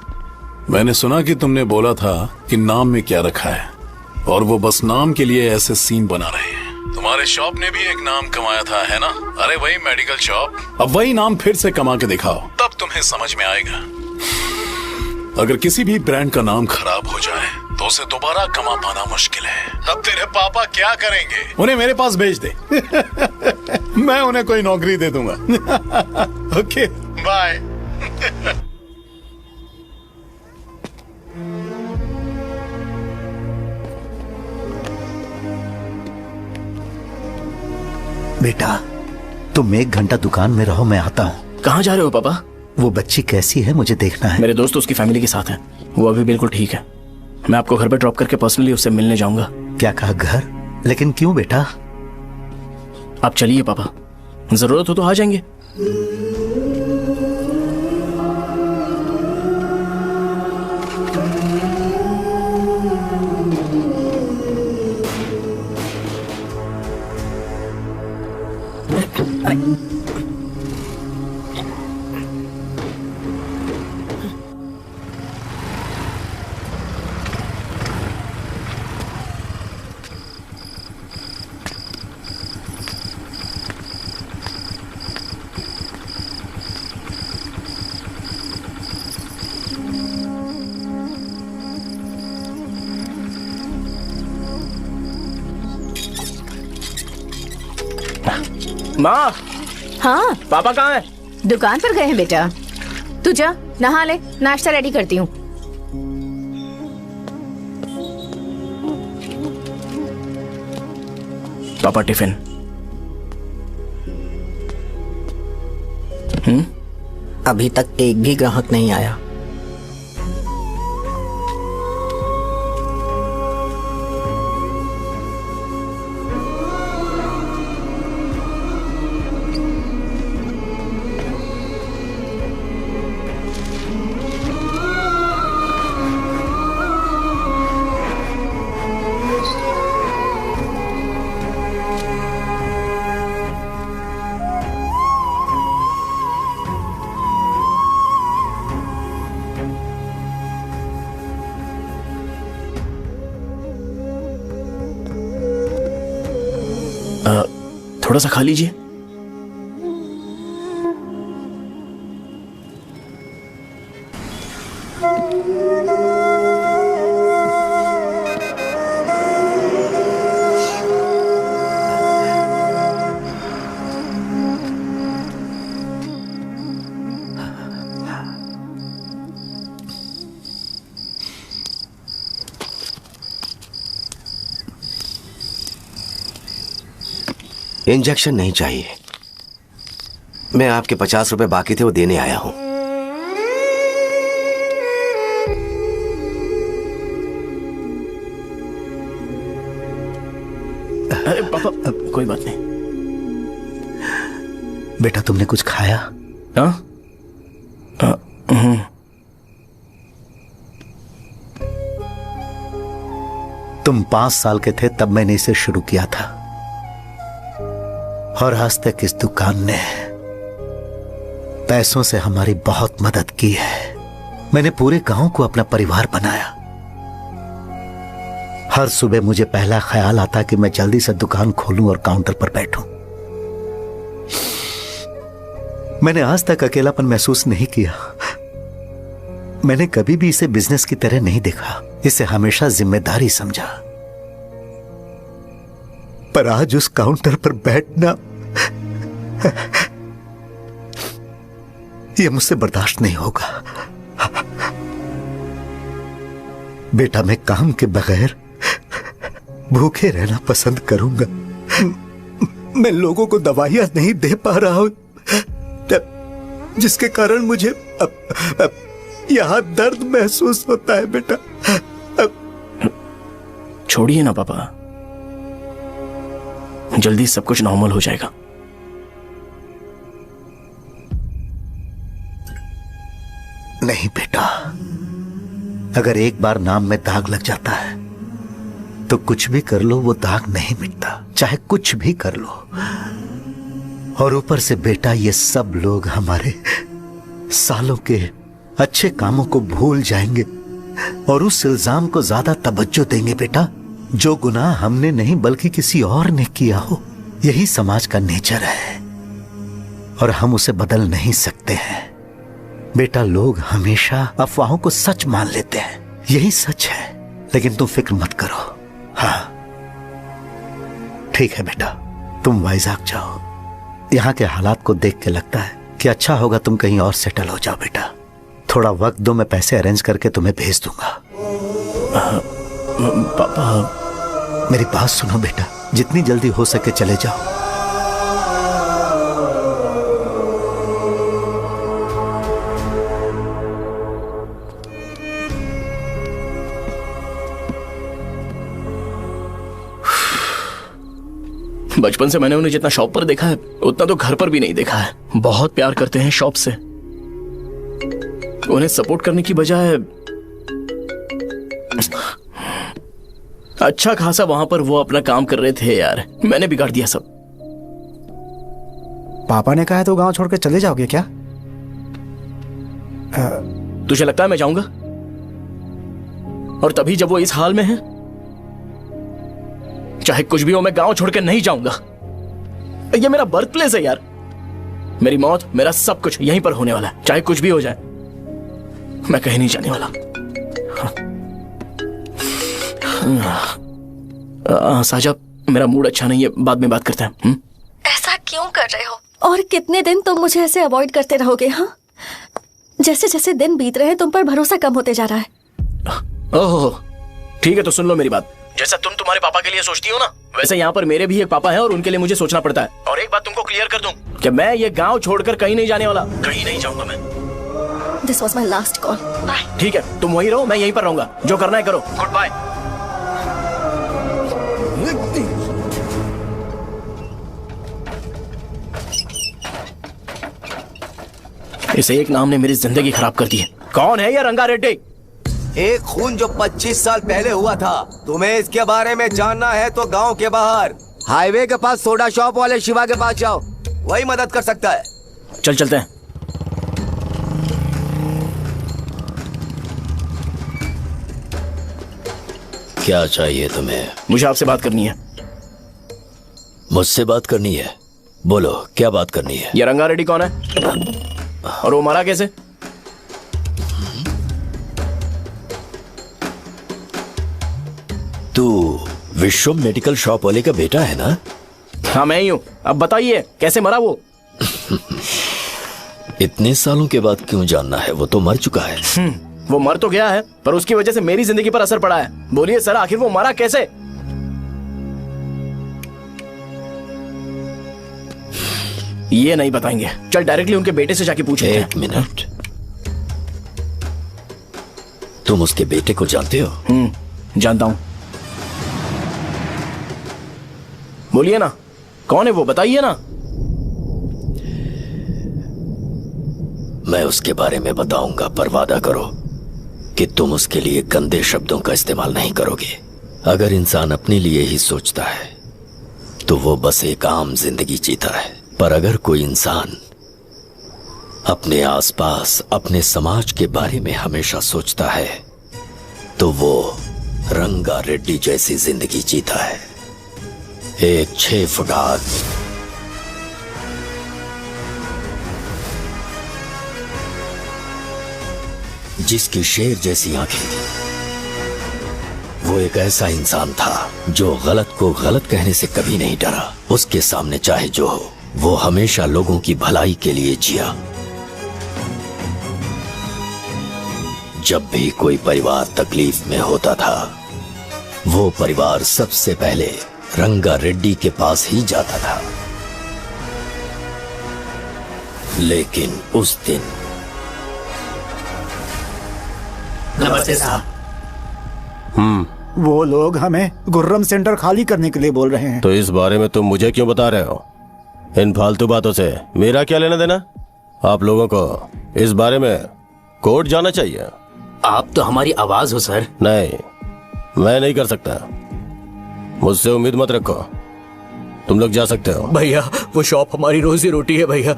मैंने सुना कि तुमने बोला था कि नाम में क्या रखा है और वो बस नाम के लिए ऐसे सीन बना रहे हैं। तुम्हारे शॉप ने भी एक नाम कमाया था, है ना? अरे वही मेडिकल शॉप। अब वही नाम फिर से कमा के दिखाओ, तब तुम्हें समझ में आएगा। अगर किसी भी ब्रांड का नाम खराब हो जाए तो उसे दोबारा कमा पाना मुश्किल है। अब तेरे पापा क्या करेंगे? उन्हें मेरे पास भेज दे। मैं उन्हें कोई नौकरी दे दूंगा। Okay, bye. बेटा, तुम 1 घंटा दुकान में रहो, मैं आता हूँ। कहाँ जा रहे हो पापा? वो बच्ची कैसी है मुझे देखना है। मेरे दोस्त उसकी फैमिली के साथ हैं, वो अभी बिल्कुल ठीक है। मैं आपको घर पे ड्रॉप करके पर्सनली उससे मिलने जाऊंगा। क्या कहा, घर? लेकिन क्यों बेटा? आप चलिए पापा, जरूरत हो तो आ जाएंगे। माँ। हाँ, पापा कहाँ हैं? दुकान पर गए हैं बेटा। तू जा, नहा ले, नाश्ता रेडी करती हूँ। पापा टिफिन। अभी तक एक भी ग्राहक नहीं आया। थोड़ा सा खा लीजिए। इंजेक्शन नहीं चाहिए। मैं आपके 50 रुपए बाकी थे वो देने आया हूं। अरे पापा कोई बात नहीं। बेटा तुमने कुछ खाया? हाँ? तुम 5 साल के थे तब मैंने इसे शुरू किया था, और आज तक इस दुकान ने पैसों से हमारी बहुत मदद की है। मैंने पूरे गांव को अपना परिवार बनाया। हर सुबह मुझे पहला ख्याल आता कि मैं जल्दी से दुकान खोलूं और काउंटर पर बैठूं। मैंने आज तक अकेलापन महसूस नहीं किया। मैंने कभी भी इसे बिजनेस की तरह नहीं देखा, इसे हमेशा जिम्मेदारी समझा। पर आज उस काउंटर पर बैठना यह मुझसे बर्दाश्त नहीं होगा। बेटा मैं काम के बगैर भूखे रहना पसंद करूंगा। मैं लोगों को दवाइयां नहीं दे पा रहा हूं, जिसके कारण मुझे यहां दर्द महसूस होता है। बेटा छोड़िए ना पापा, जल्दी सब कुछ नॉर्मल हो जाएगा। नहीं बेटा, अगर एक बार नाम में दाग लग जाता है तो कुछ भी कर लो वो दाग नहीं मिटता, चाहे कुछ भी कर लो। और ऊपर से बेटा ये सब लोग हमारे सालों के अच्छे कामों को भूल जाएंगे और उस इल्जाम को ज्यादा तवज्जो देंगे बेटा जो गुनाह हमने नहीं बल्कि किसी और ने किया हो। यही समाज का नेचर है और हम उसे बदल नहीं सकते हैं। बेटा लोग हमेशा अफवाहों को सच मान लेते हैं, यही सच है। लेकिन तुम फिक्र मत करो। हाँ ठीक है बेटा, तुम वाइजाग जाओ। यहाँ के हालात को देख के लगता है कि अच्छा होगा तुम कहीं और सेटल हो जाओ। बेटा थोड़ा वक्त दो, मैं पैसे अरेंज करके तुम्हें भेज दूंगा। पापा मेरी बात सुनो बेटा, जितनी जल्दी हो सके चले जाओ। बचपन से मैंने उन्हें जितना शॉप पर देखा है उतना तो घर पर भी नहीं देखा है। बहुत प्यार करते हैं शॉप से। उन्हें सपोर्ट करने की बजाय अच्छा खासा वहां पर वो अपना काम कर रहे थे। यार मैंने बिगाड़ दिया सब। पापा ने कहा है तो गांव छोड़ के चले जाओगे क्या? तुझे लगता है मैं जाऊंगा? और तभी जब वो इस हाल में है, चाहे कुछ भी हो मैं गांव छोड़ के नहीं जाऊंगा। ये मेरा बर्थ प्लेस है यार। मेरी मौत, मेरा सब कुछ यहीं पर होने वाला है। चाहे कुछ भी हो जाए मैं कहीं नहीं जाने वाला। साजा मेरा मूड अच्छा नहीं है, बाद में बात करते हैं। ऐसा क्यों कर रहे हो? और कितने दिन तुम मुझे ऐसे अवॉइड करते रहोगे? हाँ, जैसे जैसे दिन बीत रहे हैं तुम पर भरोसा कम होते जा रहा है। ओहो ठीक है, तो सुन लो मेरी बात। जैसा तुम तुम्हारे पापा के लिए सोचती हो ना, वैसे यहाँ पर मेरे भी एक पापा हैं और उनके लिए मुझे सोचना पड़ता है। और एक बात तुमको क्लियर कर दूं कि मैं ये गांव छोड़कर कहीं नहीं जाने वाला, कहीं नहीं जाऊंगा मैं। This was my last call. Bye. ठीक है, तुम वहीं रहो, मैं यहीं पर रहूंगा। जो करना है करो। Goodbye. इस एक नाम ने मेरी जिंदगी खराब कर दी है। कौन है ये रंगा रेड्डी? एक खून जो 25 साल पहले हुआ था। तुम्हें इसके बारे में जानना है तो गांव के बाहर हाईवे के पास सोडा शॉप वाले शिवा के पास जाओ, वही मदद कर सकता है। चल चलते हैं। क्या चाहिए तुम्हें? मुझे आपसे बात करनी है। मुझसे बात करनी है? बोलो क्या बात करनी है? ये रंगा रेड्डी कौन है और वो मरा कैसे? तू विश्वम मेडिकल शॉप वाले का बेटा है ना? हाँ मैं ही हूँ। अब बताइए कैसे मरा वो? इतने सालों के बाद क्यों जानना है? वो तो मर चुका है। वो मर तो गया है पर उसकी वजह से मेरी जिंदगी पर असर पड़ा है। बोलिए सर आखिर वो मरा कैसे? ये नहीं बताएंगे। चल डायरेक्टली उनके बेटे से जाके पूछे। एक मिनट, तुम उसके बेटे को जानते हो? जानता हूं। बोलिए ना कौन है वो, बताइए ना। मैं उसके बारे में बताऊंगा, पर वादा करो कि तुम उसके लिए गंदे शब्दों का इस्तेमाल नहीं करोगे। अगर इंसान अपने लिए ही सोचता है तो वो बस एक आम जिंदगी जीता है, पर अगर कोई इंसान अपने आसपास अपने समाज के बारे में हमेशा सोचता है तो वो रंगा रेड्डी जैसी जिंदगी जीता है। एक 6 फुट आदमी जिसकी शेर जैसी आंखें थी। वो एक ऐसा इंसान था जो गलत को गलत कहने से कभी नहीं डरा। उसके सामने चाहे जो हो, वो हमेशा लोगों की भलाई के लिए जिया। जब भी कोई परिवार तकलीफ में होता था, वो परिवार सबसे पहले रंगा रेड्डी के पास ही जाता था। लेकिन उस दिन नमस्ते साहब। वो लोग हमें गुर्रम सेंटर खाली करने के लिए बोल रहे हैं। तो इस बारे में तुम मुझे क्यों बता रहे हो? इन फालतू बातों से मेरा क्या लेना देना? आप लोगों को इस बारे में कोर्ट जाना चाहिए। आप तो हमारी आवाज हो सर। नहीं, मैं नहीं कर सकता। मुझसे उम्मीद मत रखो। तुम लोग जा सकते हो। भैया वो शॉप हमारी रोजी रोटी है भैया।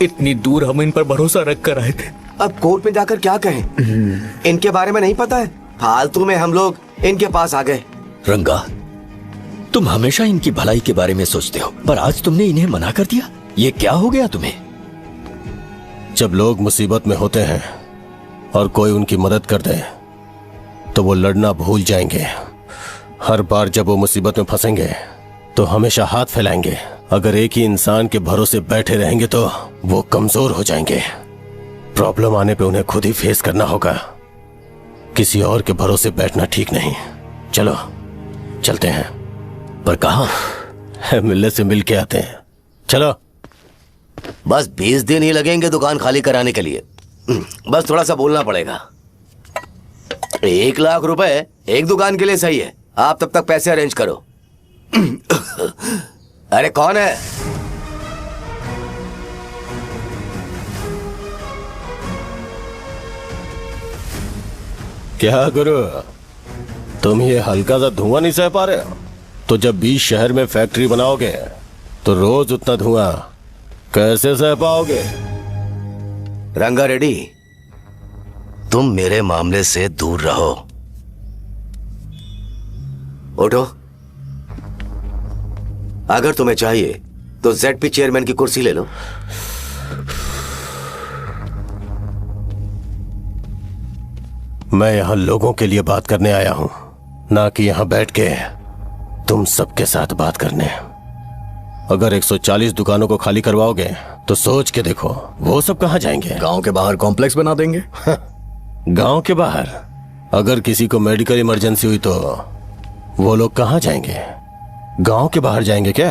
इतनी दूर हम इन पर भरोसा रख कर आए थे। अब कोर्ट में जाकर क्या कहें? इनके बारे में नहीं पता है। फालतू में हम लोग इनके पास आ गए। रंगा, तुम हमेशा इनकी भलाई के बारे में सोचते हो, पर आज तुमने इन्हें मना कर दिया। ये क्या हो गया तुम्हें? जब लोग मुसीबत में होते हैं और कोई उनकी मदद कर दे तो वो लड़ना भूल जाएंगे। हर बार जब वो मुसीबत में फंसेंगे तो हमेशा हाथ फैलाएंगे। अगर एक ही इंसान के भरोसे बैठे रहेंगे तो वो कमजोर हो जाएंगे। प्रॉब्लम आने पे उन्हें खुद ही फेस करना होगा। किसी और के भरोसे बैठना ठीक नहीं। चलो चलते हैं। पर कहाँ? मिलने से मिल के आते हैं। चलो। बस 20 दिन ही लगेंगे दुकान खाली कराने के लिए। बस थोड़ा सा बोलना पड़ेगा। 1 लाख रुपए एक दुकान के लिए सही है। आप तब तक पैसे अरेंज करो। अरे कौन है? क्या गुरु, तुम ये हल्का सा धुआं नहीं सह पा रहे हो? तो जब 20 शहर में फैक्ट्री बनाओगे तो रोज उतना धुआं कैसे सह पाओगे? रंगा रेड्डी, तुम मेरे मामले से दूर रहो। उठो। अगर तुम्हें चाहिए तो ZP चेयरमैन की कुर्सी ले लो। मैं यहां लोगों के लिए बात करने आया हूं, ना कि यहां बैठ के तुम सबके साथ बात करने। अगर 140 दुकानों को खाली करवाओगे तो सोच के देखो वो सब कहां जाएंगे? गांव के बाहर कॉम्प्लेक्स बना देंगे। गांव के बाहर? अगर किसी को मेडिकल इमरजेंसी हुई तो वो लोग कहां जाएंगे? गांव के बाहर जाएंगे क्या?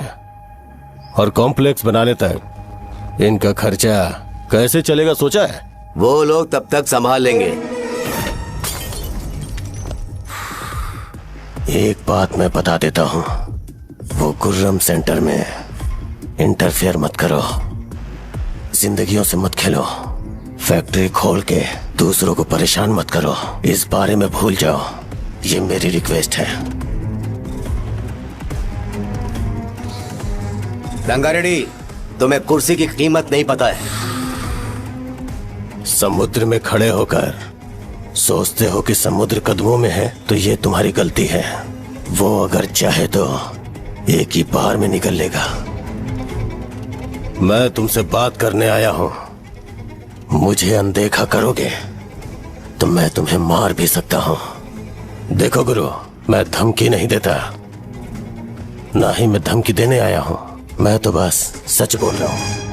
और कॉम्प्लेक्स बनाने तक इनका खर्चा कैसे चलेगा सोचा है? वो लोग तब तक संभाल लेंगे। एक बात मैं बता देता हूं, वो गुर्रम सेंटर में इंटरफेयर मत करो। जिंदगियों से मत खेलो। फैक्ट्री खोल के दूसरों को परेशान मत करो। इस बारे में भूल जाओ। ये मेरी रिक्वेस्ट है। रंगा रेड्डी, तुम्हें कुर्सी की कीमत नहीं पता है। समुद्र में खड़े होकर सोचते हो कि समुद्र कदमों में है तो ये तुम्हारी गलती है। वो अगर चाहे तो एक ही बार में निकल लेगा। मैं तुमसे बात करने आया हूं। मुझे अनदेखा करोगे तो मैं तुम्हें मार भी सकता हूं। देखो गुरु, मैं धमकी नहीं देता, ना ही मैं धमकी देने आया हूं। मैं तो बस सच बोल रहा हूं।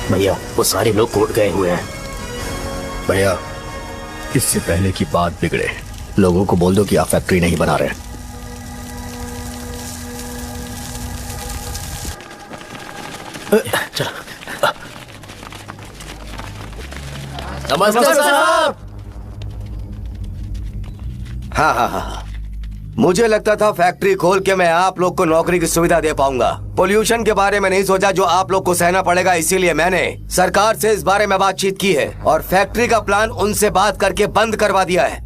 भैया वो सारे लोग कोर्ट गए हुए हैं। भैया इससे पहले की बात बिगड़े, लोगों को बोल दो कि आप फैक्ट्री नहीं बना रहे। नमस्ते साहब। हाँ, मुझे लगता था फैक्ट्री खोल के मैं आप लोग को नौकरी की सुविधा दे पाऊंगा। पोल्यूशन के बारे में नहीं सोचा जो आप लोग को सहना पड़ेगा, इसीलिए मैंने सरकार से इस बारे में बातचीत की है और फैक्ट्री का प्लान उनसे बात करके बंद करवा दिया है।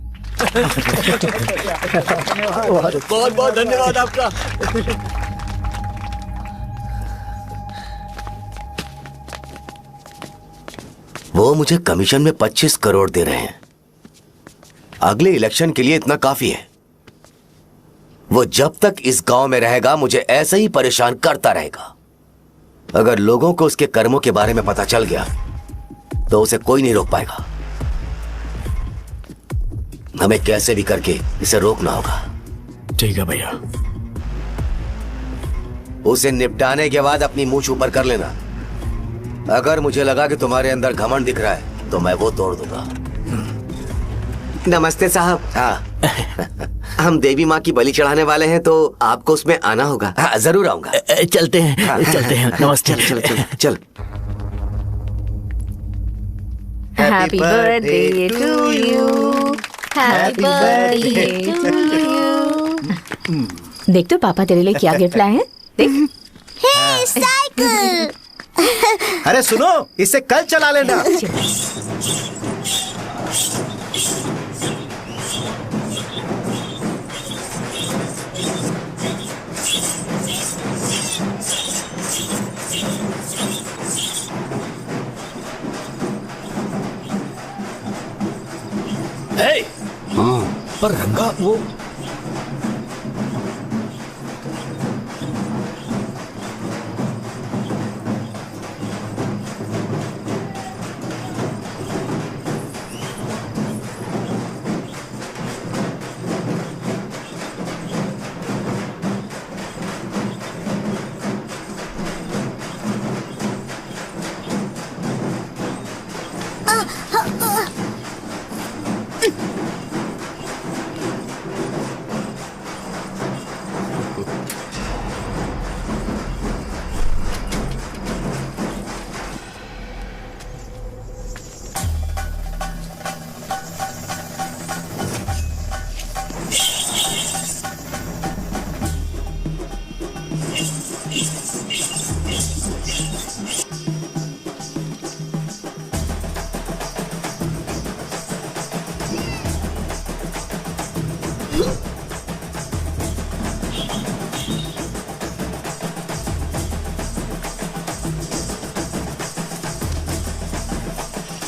बहुत बहुत धन्यवाद आपका। वो मुझे कमीशन में 25 करोड़ दे रहे हैं। अगले इलेक्शन के लिए इतना काफी है। वो जब तक इस गांव में रहेगा मुझे ऐसे ही परेशान करता रहेगा। अगर लोगों को उसके कर्मों के बारे में पता चल गया तो उसे कोई नहीं रोक पाएगा। हमें कैसे भी करके इसे रोकना होगा। ठीक है भैया। उसे निपटाने के बाद अपनी मूंछ ऊपर कर लेना। अगर मुझे लगा कि तुम्हारे अंदर घमंड दिख रहा है तो मैं वो तोड़ दूंगा। नमस्ते साहब। हाँ हम देवी माँ की बलि चढ़ाने वाले हैं तो आपको उसमें आना होगा। हाँ जरूर आऊंगा। चलते हैं। हाँ, चलते हैं। नमस्ते। चल। Happy birthday to you, happy birthday to you. देख तो पापा तेरे लिए क्या गिफ्ट लाए हैं। देख। हे साइकिल। अरे सुनो, इसे कल चला लेना। पर रंगा वो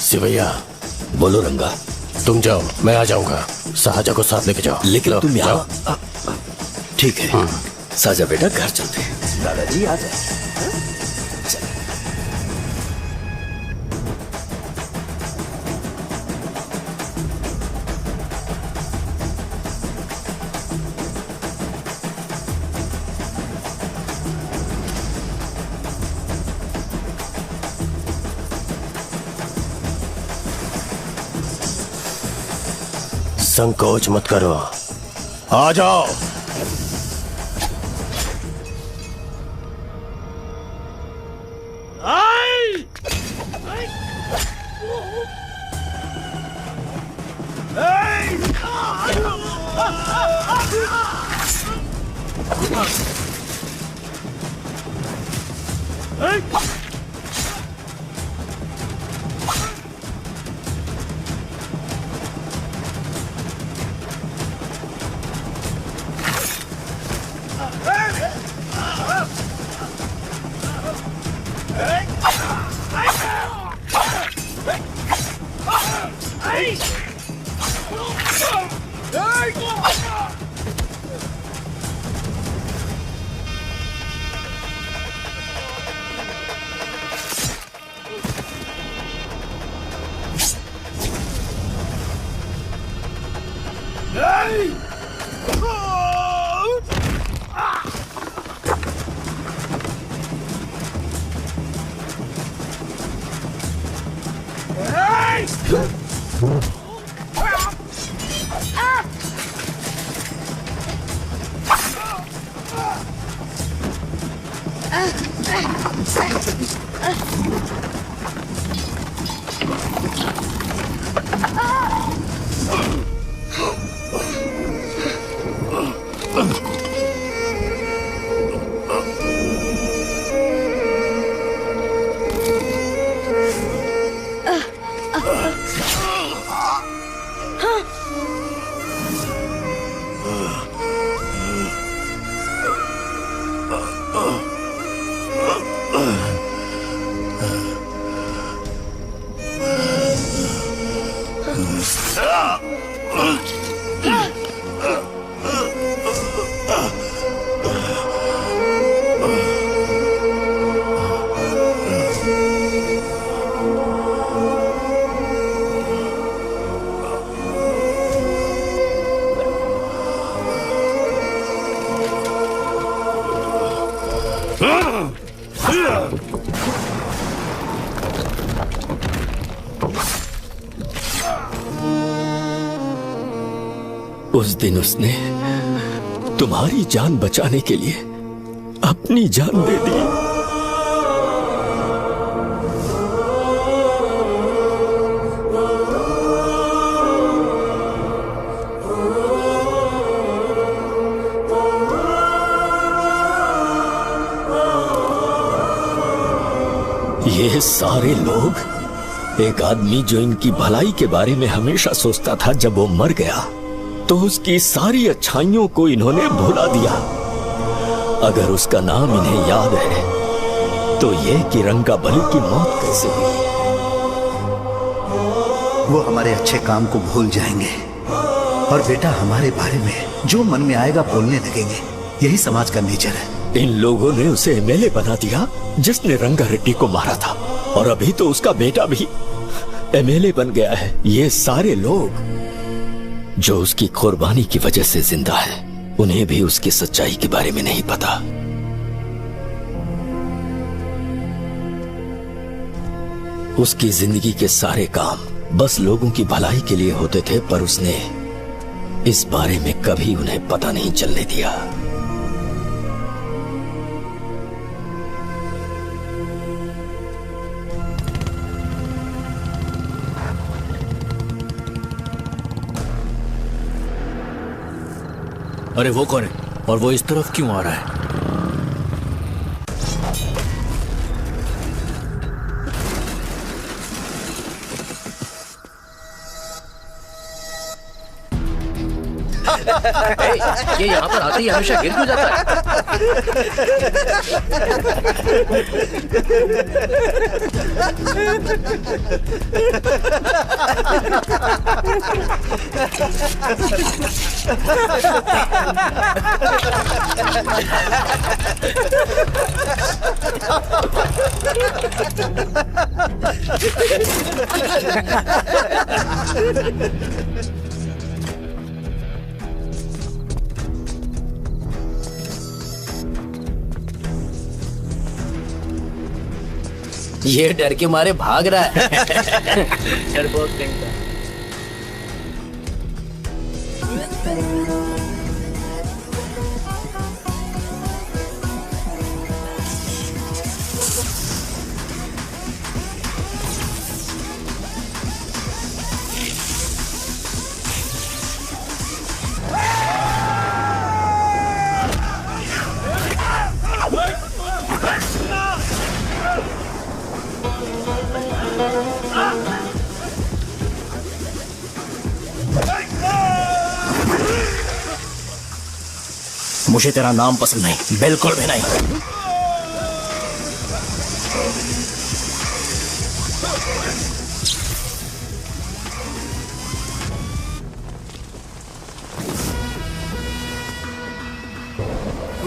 सिवैया। बोलो रंगा। तुम जाओ, मैं आ जाऊंगा। साहजा को साथ लेके जाओ। लेकिन तुम जाओ। यहाँ। ठीक है साजा बेटा, घर चलते हैं। दादाजी आ जाए। संकोच मत करो, आ जाओ। उस दिन उसने तुम्हारी जान बचाने के लिए अपनी जान दे दी। ये सारे लोग, एक आदमी जो इनकी भलाई के बारे में हमेशा सोचता था, जब वो मर गया तो उसकी सारी अच्छाइयों को इन्होंने भुला दिया। अगर उसका नाम इन्हें याद है तो ये कि रंगाबली की मौत कैसे हुई। वो हमारे अच्छे काम को भूल जाएंगे और बेटा हमारे बारे में जो मन में आएगा बोलने लगेंगे। यही समाज का नेचर है। इन लोगों ने उसे एमएलए बना दिया जिसने रंगा रेड्डी को मारा था, और अभी तो उसका बेटा भी एमएलए बन गया है। ये सारे लोग जो उसकी कुर्बानी की वजह से जिंदा है, उन्हें भी उसकी सच्चाई के बारे में नहीं पता। उसकी जिंदगी के सारे काम बस लोगों की भलाई के लिए होते थे, पर उसने इस बारे में कभी उन्हें पता नहीं चलने दिया। अरे वो कौन है और वो इस तरफ क्यों आ रहा है? ये यहाँ पर आते ही हमेशा गिर क्यों जाता ये डर के मारे भाग रहा है। डरपोक कहीं का। मुझे तेरा नाम पसंद नहीं, बिल्कुल भी नहीं।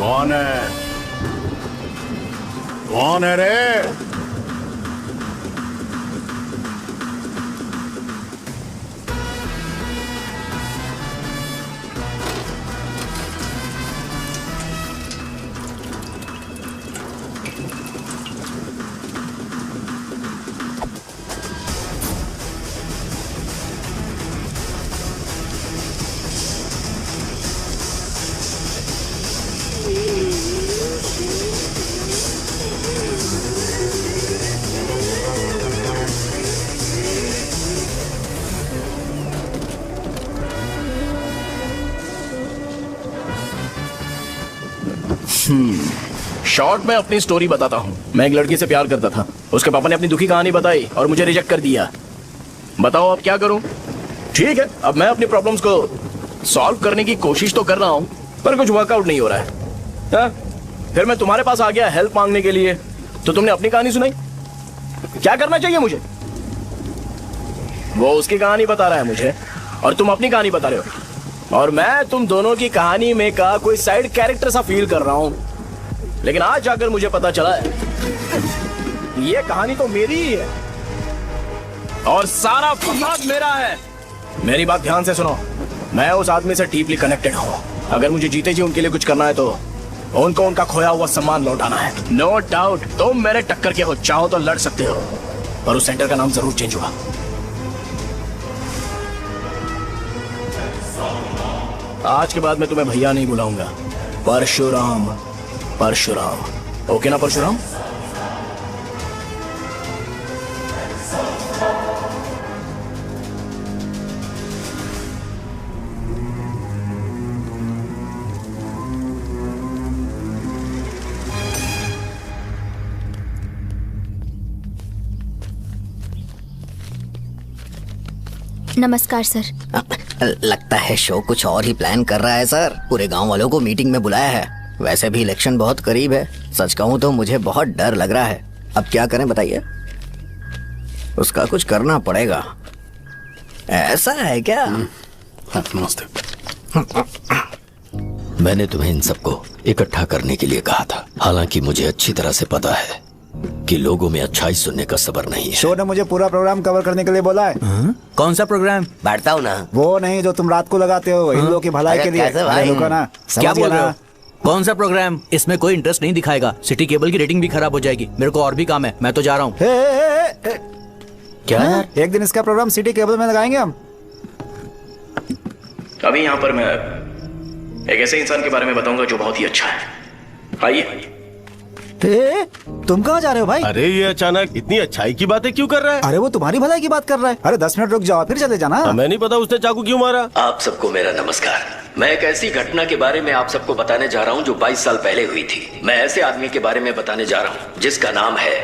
कौन है? कौन है रे? शॉर्ट में अपनी स्टोरी बताता हूँ। मैं एक लड़की से प्यार करता था। उसके पापा ने अपनी दुखी कहानी बताई और मुझे रिजेक्ट कर दिया। बताओ अब क्या करूँ? ठीक है, अब मैं अपनी प्रॉब्लम्स को सॉल्व करने की कोशिश तो कर रहा हूँ, पर कुछ वर्कआउट नहीं हो रहा है। हा? फिर मैं तुम्हारे पास आ गया हेल्प मांगने के लिए, तो तुमने अपनी कहानी सुनाई। क्या करना चाहिए मुझे? वो उसकी कहानी बता रहा है मुझे और तुम अपनी कहानी बता रहे हो, और मैं तुम दोनों की कहानी में का कोई साइड कैरेक्टर सा फील कर रहा हूँ। लेकिन आज जाकर मुझे पता चला है ये कहानी तो मेरी ही है और सारा फसाद मेरा है। मेरी बात ध्यान से सुनो, मैं उस आदमी से डीपली कनेक्टेड हूँ। अगर मुझे जीते जी उनके लिए कुछ करना है तो उनको उनका खोया हुआ सम्मान लौटाना है। नो डाउट तुम मेरे टक्कर के हो, चाहो तो लड़ सकते हो, पर उस सेंटर का नाम जरूर चेंज हुआ। आज के बाद मैं तुम्हें भैया नहीं बुलाऊंगा, परशुराम। परशुराम, ओके ना परशुराम? नमस्कार सर। लगता है शो कुछ और ही प्लान कर रहा है सर। पूरे गांव वालों को मीटिंग में बुलाया है। वैसे भी इलेक्शन बहुत करीब है। सच कहूं तो मुझे बहुत डर लग रहा है। अब क्या करें बताइए? उसका कुछ करना पड़ेगा। ऐसा है क्या? नमस्ते। मैंने तुम्हें इन सबको इकट्ठा करने के लिए कहा था। हालांकि मुझे अच्छी तरह से पता है कि लोगों में अच्छाई सुनने का सब्र नहीं है। शो ने मुझे पूरा प्रोग्राम कवर करने के लिए बोला है। कौन सा प्रोग्राम? बैठता हूँ ना। वो नहीं जो तुम रात को लगाते हो, इन लोगों की भलाई के लिए। रुको ना, क्या बोल रहे हो? कौन सा प्रोग्राम? इसमें कोई इंटरेस्ट नहीं दिखाएगा। सिटी केबल की रेटिंग भी खराब हो जाएगी। मेरे को और भी काम है, मैं तो जा रहा हूँ। क्या? एक दिन इसका प्रोग्राम सिटी केबल में लगाएंगे हम। अभी यहाँ पर मैं एक ऐसे इंसान के बारे में बताऊंगा जो बहुत ही अच्छा है। आइए। तुम कहाँ जा रहे हो भाई? अरे ये अचानक इतनी अच्छाई की बातें क्यों कर रहा है? अरे वो तुम्हारी भलाई की बात कर रहा है। अरे 10 मिनट रुक जाओ फिर चले जाना। हमें नहीं पता उसने चाकू क्यों मारा। आप सबको मेरा नमस्कार। मैं एक ऐसी घटना के बारे में आप सबको बताने जा रहा हूँ जो 22 साल पहले हुई थी। मैं ऐसे आदमी के बारे में बताने जा रहा हूँ जिसका नाम है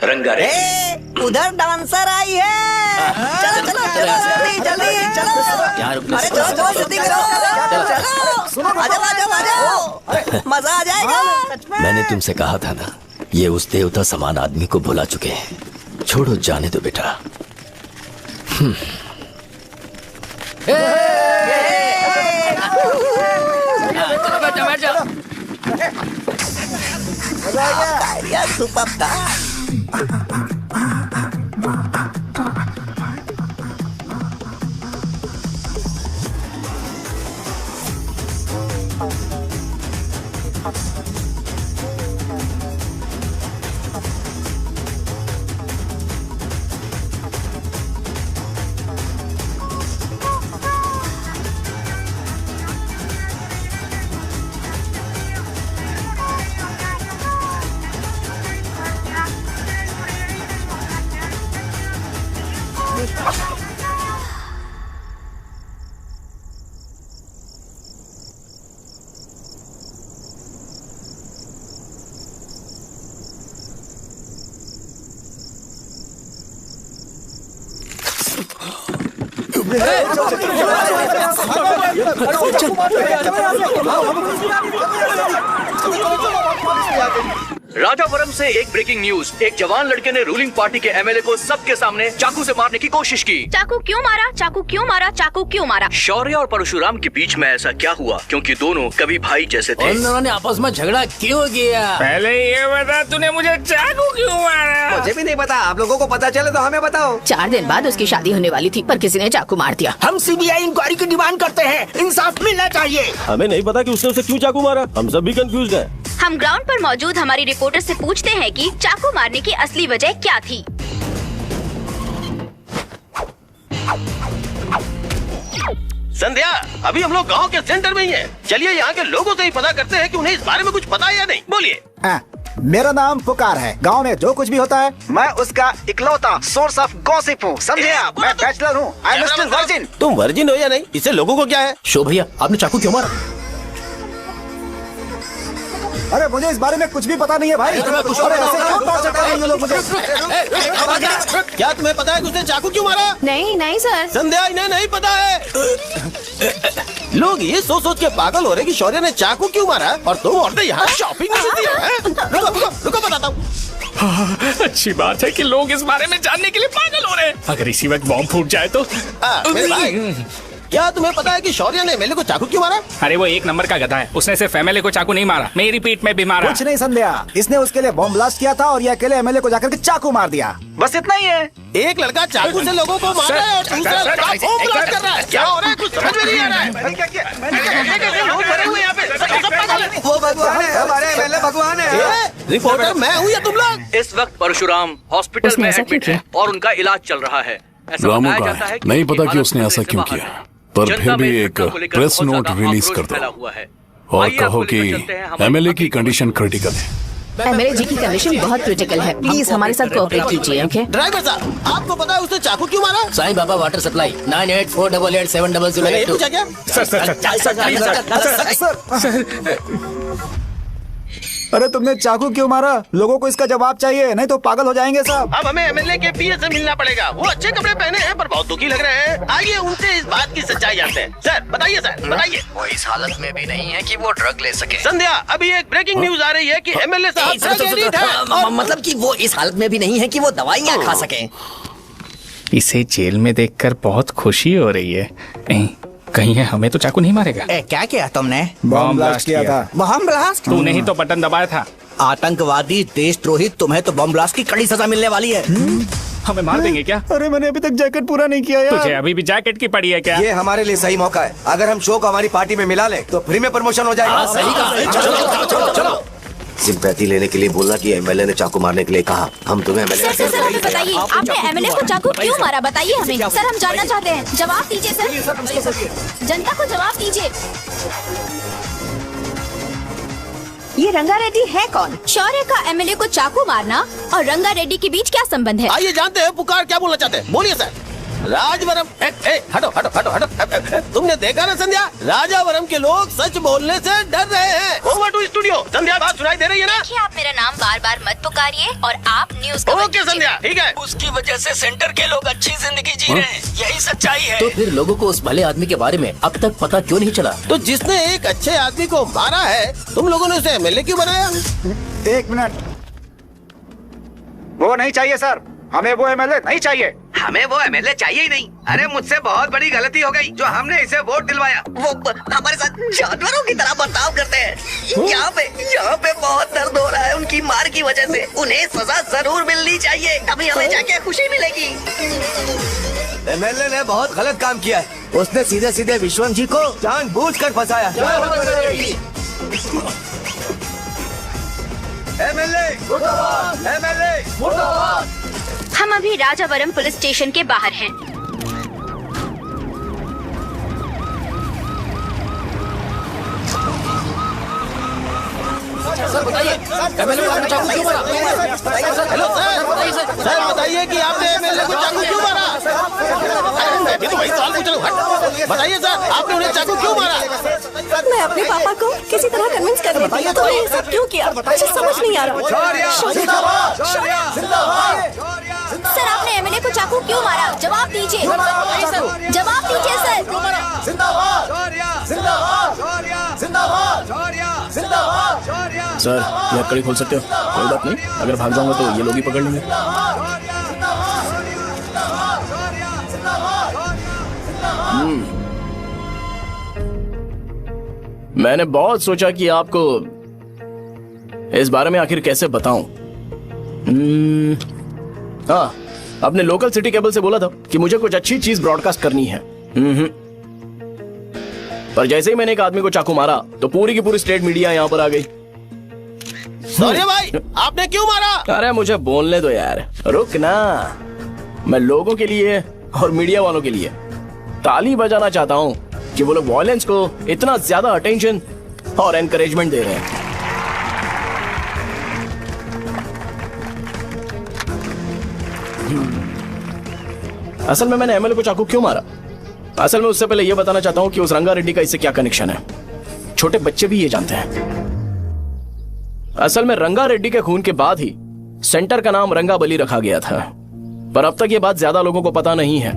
रंगारेड्डी। उधर डांसर आई है। चलो चलो चलो जल्दी जल्दी चलो। अरे चलो चलो जल्दी करो। चलो आ जाओ आ जाओ आ जाओ, मजा आ जाएगा। मैंने तुमसे कहा था ना, ये उस देवता समान आदमी को भुला चुके हैं। छोड़ो, जाने दो बेटा। चलो बैठ जाओ। सुपर था। राजावरम से एक ब्रेकिंग न्यूज। एक जवान लड़के ने रूलिंग पार्टी के एमएलए को सबके सामने चाकू से मारने की कोशिश की। चाकू क्यों मारा? चाकू क्यों मारा? चाकू क्यों मारा? शौर्य और परशुराम के बीच में ऐसा क्या हुआ? क्योंकि दोनों कभी भाई जैसे थे। उन्होंने आपस में झगड़ा क्यों किया? पहले ये बता, तूने मुझे चाकू क्यों मारा? मुझे भी नहीं पता, आप लोगों को पता चले तो हमें बताओ। 4 दिन बाद उसकी शादी होने वाली थी पर किसी ने चाकू मार दिया। हम सीबीआई इंक्वायरी की डिमांड करते हैं, इंसाफ मिलना चाहिए। हमें नहीं पता कि उसने उसे क्यों चाकू मारा, हम सब भी कंफ्यूज हैं। हम ग्राउंड पर मौजूद हमारी रिपोर्टर से पूछते हैं कि चाकू मारने की असली वजह क्या थी। संध्या, अभी हम लोग गांव के सेंटर में ही हैं। चलिए यहाँ के लोगों से ही पता करते हैं कि उन्हें इस बारे में कुछ पता है या नहीं। बोलिए। मेरा नाम पुकार है। गांव में जो कुछ भी होता है मैं उसका इकलौता सोर्स ऑफ गॉसिप हूँ, समझे आप? मैं बैचलर हूँ, आई एम स्टिल वर्जिन। तुम वर्जिन हो या नहीं, इससे लोगों को क्या है? शो भैया, आपने चाकू क्यों मारा? अरे मुझे इस बारे में कुछ भी पता नहीं है भाई। अरे ऐसे क्यों टॉर्चर कर रहे हैं ये लोग मुझे? क्या तुम्हें पता है कि उसने चाकू क्यों मारा? नहीं नहीं सर। संध्या, इन्हें नहीं पता है। लोग ये सोच सोच के पागल हो रहे कि शौर्य ने चाकू क्यों मारा और तुम औरतें यहाँ शॉपिंग में बिजी हैं। रुको बताता हूँ। अच्छी बात है कि लोग इस बारे में जानने के लिए पागल हो रहे हैं। अगर इसी वक्त बॉम्ब फूट जाए तो। मेरे भाई, क्या तुम्हें पता है कि शौर्य ने एमएलए को चाकू क्यों मारा? अरे वो एक नंबर का गधा है, उसने सिर्फ एमएलए को चाकू नहीं मारा, मेरी पीठ में भी मारा। कुछ नहीं संध्या, इसने उसके लिए बॉम्ब ब्लास्ट किया था और ये अकेले एमएलए को जाकर के चाकू मार दिया। बस इतना ही है। एक लड़का चाकू से लोगों को मार रहा है और दूसरा लड़का बॉम्ब ब्लास्ट कर रहा है। क्या हो रहा है, कुछ समझ में नहीं आ रहा है। वो भगवान है, हमारे एमएलए भगवान है। रिपोर्टर मैं हूँ या तुम लोग? इस वक्त परशुराम हॉस्पिटल में एडमिट है और उनका इलाज चल रहा है। ऐसा रामू बताया का जाता है कि नहीं उनकी पता कि हालत उसने ऐसा खतरे क्यों से बाहर किया, है। पर जनता फिर में भी इस एक घटना को लेकर प्रेस बहुत नोट ज्यादा रिलीज आक्रोश कर दो फैला हुआ है। और आइए कहो आपको कि लेकर चलते हैं हमारे एमएलए की अगली कंडीशन क्रिटिकल है। एमएलए जी की कंडीशन बहुत क्रिटिकल है, प्लीज हमारे साथ कोऑपरेट कीजिए। ओके ड्राइवर साहब, आपको पता है उसने चाकू क्यों मारा? Sai Baba water supply 9848870082। पूछा क्या? अरे तुमने चाकू क्यों मारा? लोगों को इसका जवाब चाहिए, नहीं तो पागल हो जाएंगे साहब। अब हमें एमएलए के पीए से मिलना पड़ेगा। वो अच्छे कपड़े पहने हैं पर बहुत दुखी लग रहे हैं। आइए उनसे इस बात की सच्चाई जानते हैं। सर बताइए, सर बताइए। वो इस हालत में भी नहीं है कि वो ड्रग ले सके। संध्या, अभी एक ब्रेकिंग न्यूज आ रही है कि एमएलए साहब ड्रग एडिक्ट हैं। मतलब कि वो इस हालत में भी नहीं है कि वो दवाइयाँ खा सके। इसे जेल में देखकर बहुत खुशी हो रही है। कहीं है हमें तो चाकू नहीं मारेगा। क्या किया तुमने? बॉम्ब ब्लास्ट किया था। Bomb blast? तूने ही तो बटन दबाया था। आतंकवादी, देशद्रोही, तुम्हें तो बॉम्ब ब्लास्ट की कड़ी सजा मिलने वाली है। हमें मार देंगे क्या? अरे मैंने अभी तक जैकेट पूरा नहीं किया यार। तुझे अभी भी जैकेट की पड़ी है क्या? ये हमारे लिए सही मौका है। अगर हम शो को हमारी पार्टी में मिला ले तो फ्री में प्रमोशन हो जाएगा। सही कहा। चलो। सिंपैथी लेने के लिए बोला कि एमएलए ने चाकू मारने के लिए कहा। हम तुम्हें एमएलए सर हमें बताइए, आपने एमएलए को चाकू क्यों मारा? बताइए हमें सर, हम जानना चाहते हैं। जवाब दीजिए सर, जनता को जवाब दीजिए। ये रंगा रेड्डी है कौन? शौर्य का एमएलए को चाकू मारना और रंगा रेड्डी के बीच क्या संबंध है? आइए जानते हैं पुकार क्या बोलना चाहते हैं। बोलिए सर। राजवरम, हटो हटो हटो हटो। तुमने देखा ना संध्या, राजावरम के लोग सच बोलने से डर रहे हैं। Over to studio. संध्या, बात सुनाई दे रही है ना? देखिए, आप मेरा नाम बार बार मत पुकारिए और आप न्यूज ओके संध्या, ठीक है। उसकी वजह से सेंटर के लोग अच्छी जिंदगी जी रहे हैं, यही सच्चाई है। तो फिर लोगों को उस भले आदमी के बारे में अब तक पता क्यों नहीं चला? तो जिसने एक अच्छे आदमी को मारा है, तुम लोगों ने उसे एमएलए क्यों बनाया? 1 मिनट, वो नहीं चाहिए सर, हमें वो एमएलए नहीं चाहिए। हमें वो एमएलए चाहिए ही नहीं। अरे मुझसे बहुत बड़ी गलती हो गई जो हमने इसे वोट दिलवाया। वो हमारे साथ जानवरों की तरह बर्ताव करते हैं। यहाँ पे बहुत दर्द हो रहा है उनकी मार की वजह से। उन्हें सजा जरूर मिलनी चाहिए, तभी हमें जाके खुशी मिलेगी। एमएलए ने बहुत गलत काम किया है। उसने सीधे सीधे विश्वनाथ जी को जानबूझकर फंसाया। एमएलए हम अभी राजावरम पुलिस स्टेशन के बाहर हैं। सर बताइए, एमएलए को चाकू क्यों मारा? हेलो सर बताइए कि आपने एमएलए को चाकू क्यों मारा? मैं भी तो वही सवाल पूछ रहा हूँ। बताइए सर, आपने उन्हें चाकू क्यों मारा? मैं अपने पापा को किसी तरह कन्विंस कर रही थी, तो ये सब क्यों किया मुझे समझ नहीं आ रहा। सर आपने एमएलए को चाकू क्यों मारा? जवाब दीजिए, जवाब दीजिए सर। सर ये हथकड़ी खोल सकते हो? कोई बात नहीं, अगर भाग जाऊंगा तो ये लोग ही पकड़ लेंगे। मैंने बहुत सोचा कि आपको इस बारे में आखिर कैसे बताऊं। हाँ, अपने लोकल सिटी केबल से बोला था कि मुझे कुछ अच्छी चीज ब्रॉडकास्ट करनी है। पर जैसे ही मैंने एक आदमी को चाकू मारा तो पूरी की पूरी स्टेट मीडिया यहाँ पर आ गई। अरे भाई, आपने क्यों मारा? अरे मुझे बोलने दो यार, रुक ना। मैं लोगों के लिए और मीडिया वालों के लिए ताली बजाना चाहता हूँ कि वो लोग वायलेंस को इतना ज्यादा अटेंशन और एनकरेजमेंट दे रहे हैं। असल में मैंने एमएलए को चाकू क्यों मारा? असल में उससे पहले यह बताना चाहता हूं कि उस रंगा रेड्डी का इससे क्या कनेक्शन है। छोटे बच्चे भी ये जानते हैं। असल में रंगा रेड्डी के खून के बाद ही सेंटर का नाम रंगाबली रखा गया था, पर अब तक ये बात ज्यादा लोगों को पता नहीं है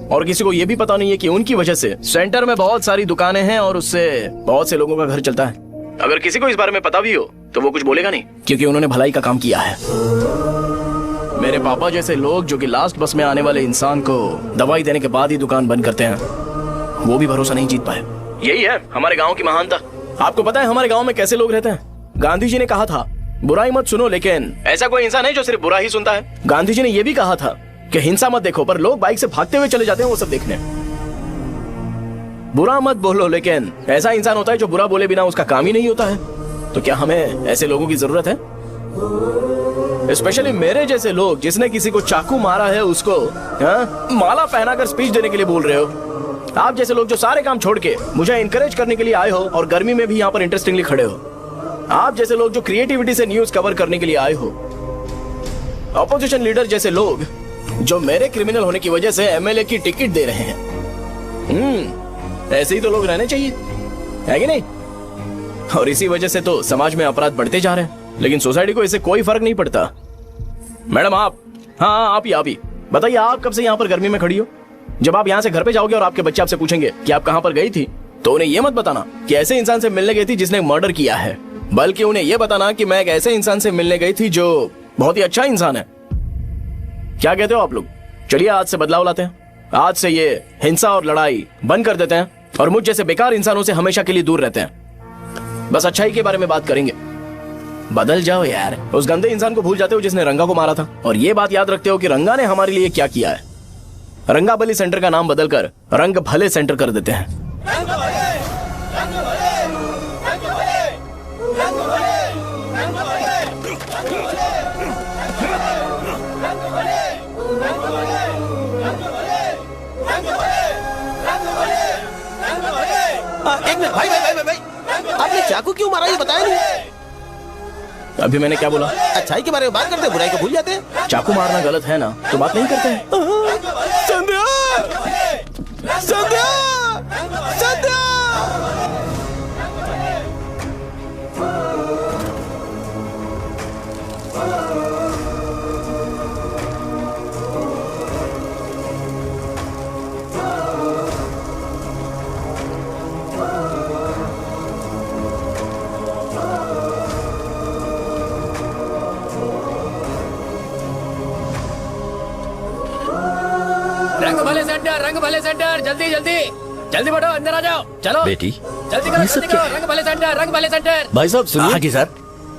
और किसी को यह भी पता नहीं है कि उनकी वजह से सेंटर में बहुत सारी दुकानें हैं और उससे बहुत से लोगों का घर चलता है। अगर किसी को इस बारे में पता भी हो तो वो कुछ बोलेगा नहीं, क्योंकि उन्होंने भलाई का काम किया है। मेरे पापा जैसे लोग जो कि लास्ट बस में आने वाले इंसान को दवाई देने के बाद ही दुकान बंद करते हैं, वो भी भरोसा नहीं जीत पाए। यही है हमारे गांव की महानता। आपको पता है हमारे गांव में कैसे लोग रहते हैं? गांधी जी ने कहा था बुराई मत सुनो, लेकिन ऐसा कोई इंसान है जो सिर्फ बुरा ही सुनता है। गांधी जी ने यह भी कहा था कि हिंसा मत देखो, पर लोग बाइक से भागते हुए चले जाते हैं वो सब देखने। बुरा मत बोलो, लेकिन ऐसा इंसान होता है जो बुरा बोले बिना उसका काम ही नहीं होता है। तो क्या हमें ऐसे लोगों की जरूरत है? स्पेशली मेरे जैसे लोग जिसने किसी को चाकू मारा है उसको माला पहनाकर स्पीच देने के लिए बोल रहे हो। आप जैसे लोग जो सारे काम छोड़ के मुझे इंकरेज करने के लिए आए हो और गर्मी में भी यहाँ पर इंटरेस्टिंगली खड़े हो। आप जैसे लोग जो क्रिएटिविटी से न्यूज कवर करने के लिए आए हो। अपोजिशन लीडर जैसे लोग जो मेरे क्रिमिनल होने की वजह से एमएलए की टिकट दे रहे हैं। ऐसे ही तो लोग रहने चाहिए, है कि नहीं? और इसी वजह से तो समाज में अपराध बढ़ते जा रहे हैं, लेकिन सोसाइटी को इससे कोई फर्क नहीं पड़ता। मैडम आप, हाँ आप ही बताइए, आप कब से यहाँ पर गर्मी में खड़ी हो? जब आप यहाँ से घर पे जाओगे और आपके बच्चे आपसे पूछेंगे कि आप कहाँ पर गई थी, तो उन्हें यह मत बताना कि ऐसे इंसान से मिलने गई थी जिसने मर्डर किया है, बल्कि उन्हें यह बताना कि मैं एक ऐसे इंसान से मिलने गई थी जो बहुत ही अच्छा इंसान है। क्या कहते हो आप लोग? चलिए आज से बदलाव लाते हैं। आज से ये हिंसा और लड़ाई बंद कर देते हैं और मुझ जैसे बेकार इंसानों से हमेशा के लिए दूर रहते हैं। बस अच्छाई के बारे में बात करेंगे। बदल जाओ यार, उस गंदे इंसान को भूल जाते हो जिसने रंगा को मारा था, और ये बात याद रखते हो कि रंगा ने हमारे लिए क्या किया है। रंगाबली सेंटर का नाम बदलकर रंग भले सेंटर कर देते हैं। एक मिनट भाई, आपने चाकू क्यों मारा ये बताया नहीं। अभी मैंने क्या बोला? अच्छाई के बारे में बात करते हैं, बुराई को भूल जाते हैं। चाकू मारना गलत है ना, तो बात नहीं करते हैं। संध्या! संध्या! संध्या! रंग भले सेंटर, जल्दी जल्दी जल्दी बढ़ो, अंदर आ जाओ। चलो बेटी, जल्दी करो, जल्दी करो। रंग भले सेंटर, रंग भले सेंटर। भाई साहब सुनिए। हाँ जी सर।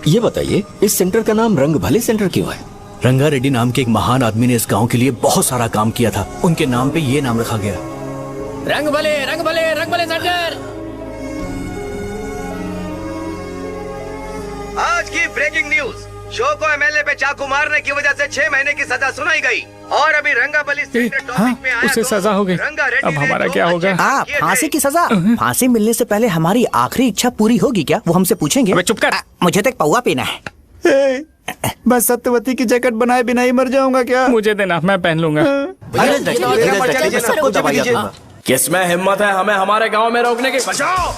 ये बताइए इस सेंटर का नाम रंग भले सेंटर क्यों है? रंगा रेड्डी नाम के एक महान आदमी ने इस गांव के लिए बहुत सारा काम किया था, उनके नाम पे ये नाम रखा गया। रंग भले, रंग भले, रंग भले सेंटर। आज की ब्रेकिंग न्यूज, शो को एमएलए पे चाकू मारने की वजह से 6 महीने की सजा सुनाई गई और अभी रंगाबली सेंटर टॉपिक में आया उसे सजा हो गई। अब हमारा क्या होगा? आप फांसी की सजा? फांसी मिलने से पहले हमारी आखिरी इच्छा पूरी होगी क्या, वो हमसे पूछेंगे? अबे चुप कर। मुझे तो एक पौवा पीना है। मैं सत्यवती की जैकेट बनाए बिना ही मर जाऊंगा क्या? मुझे देना, मैं पहन लूंगा। किसमें हिम्मत है हमें हमारे गांव में रोकने की? बचाओ।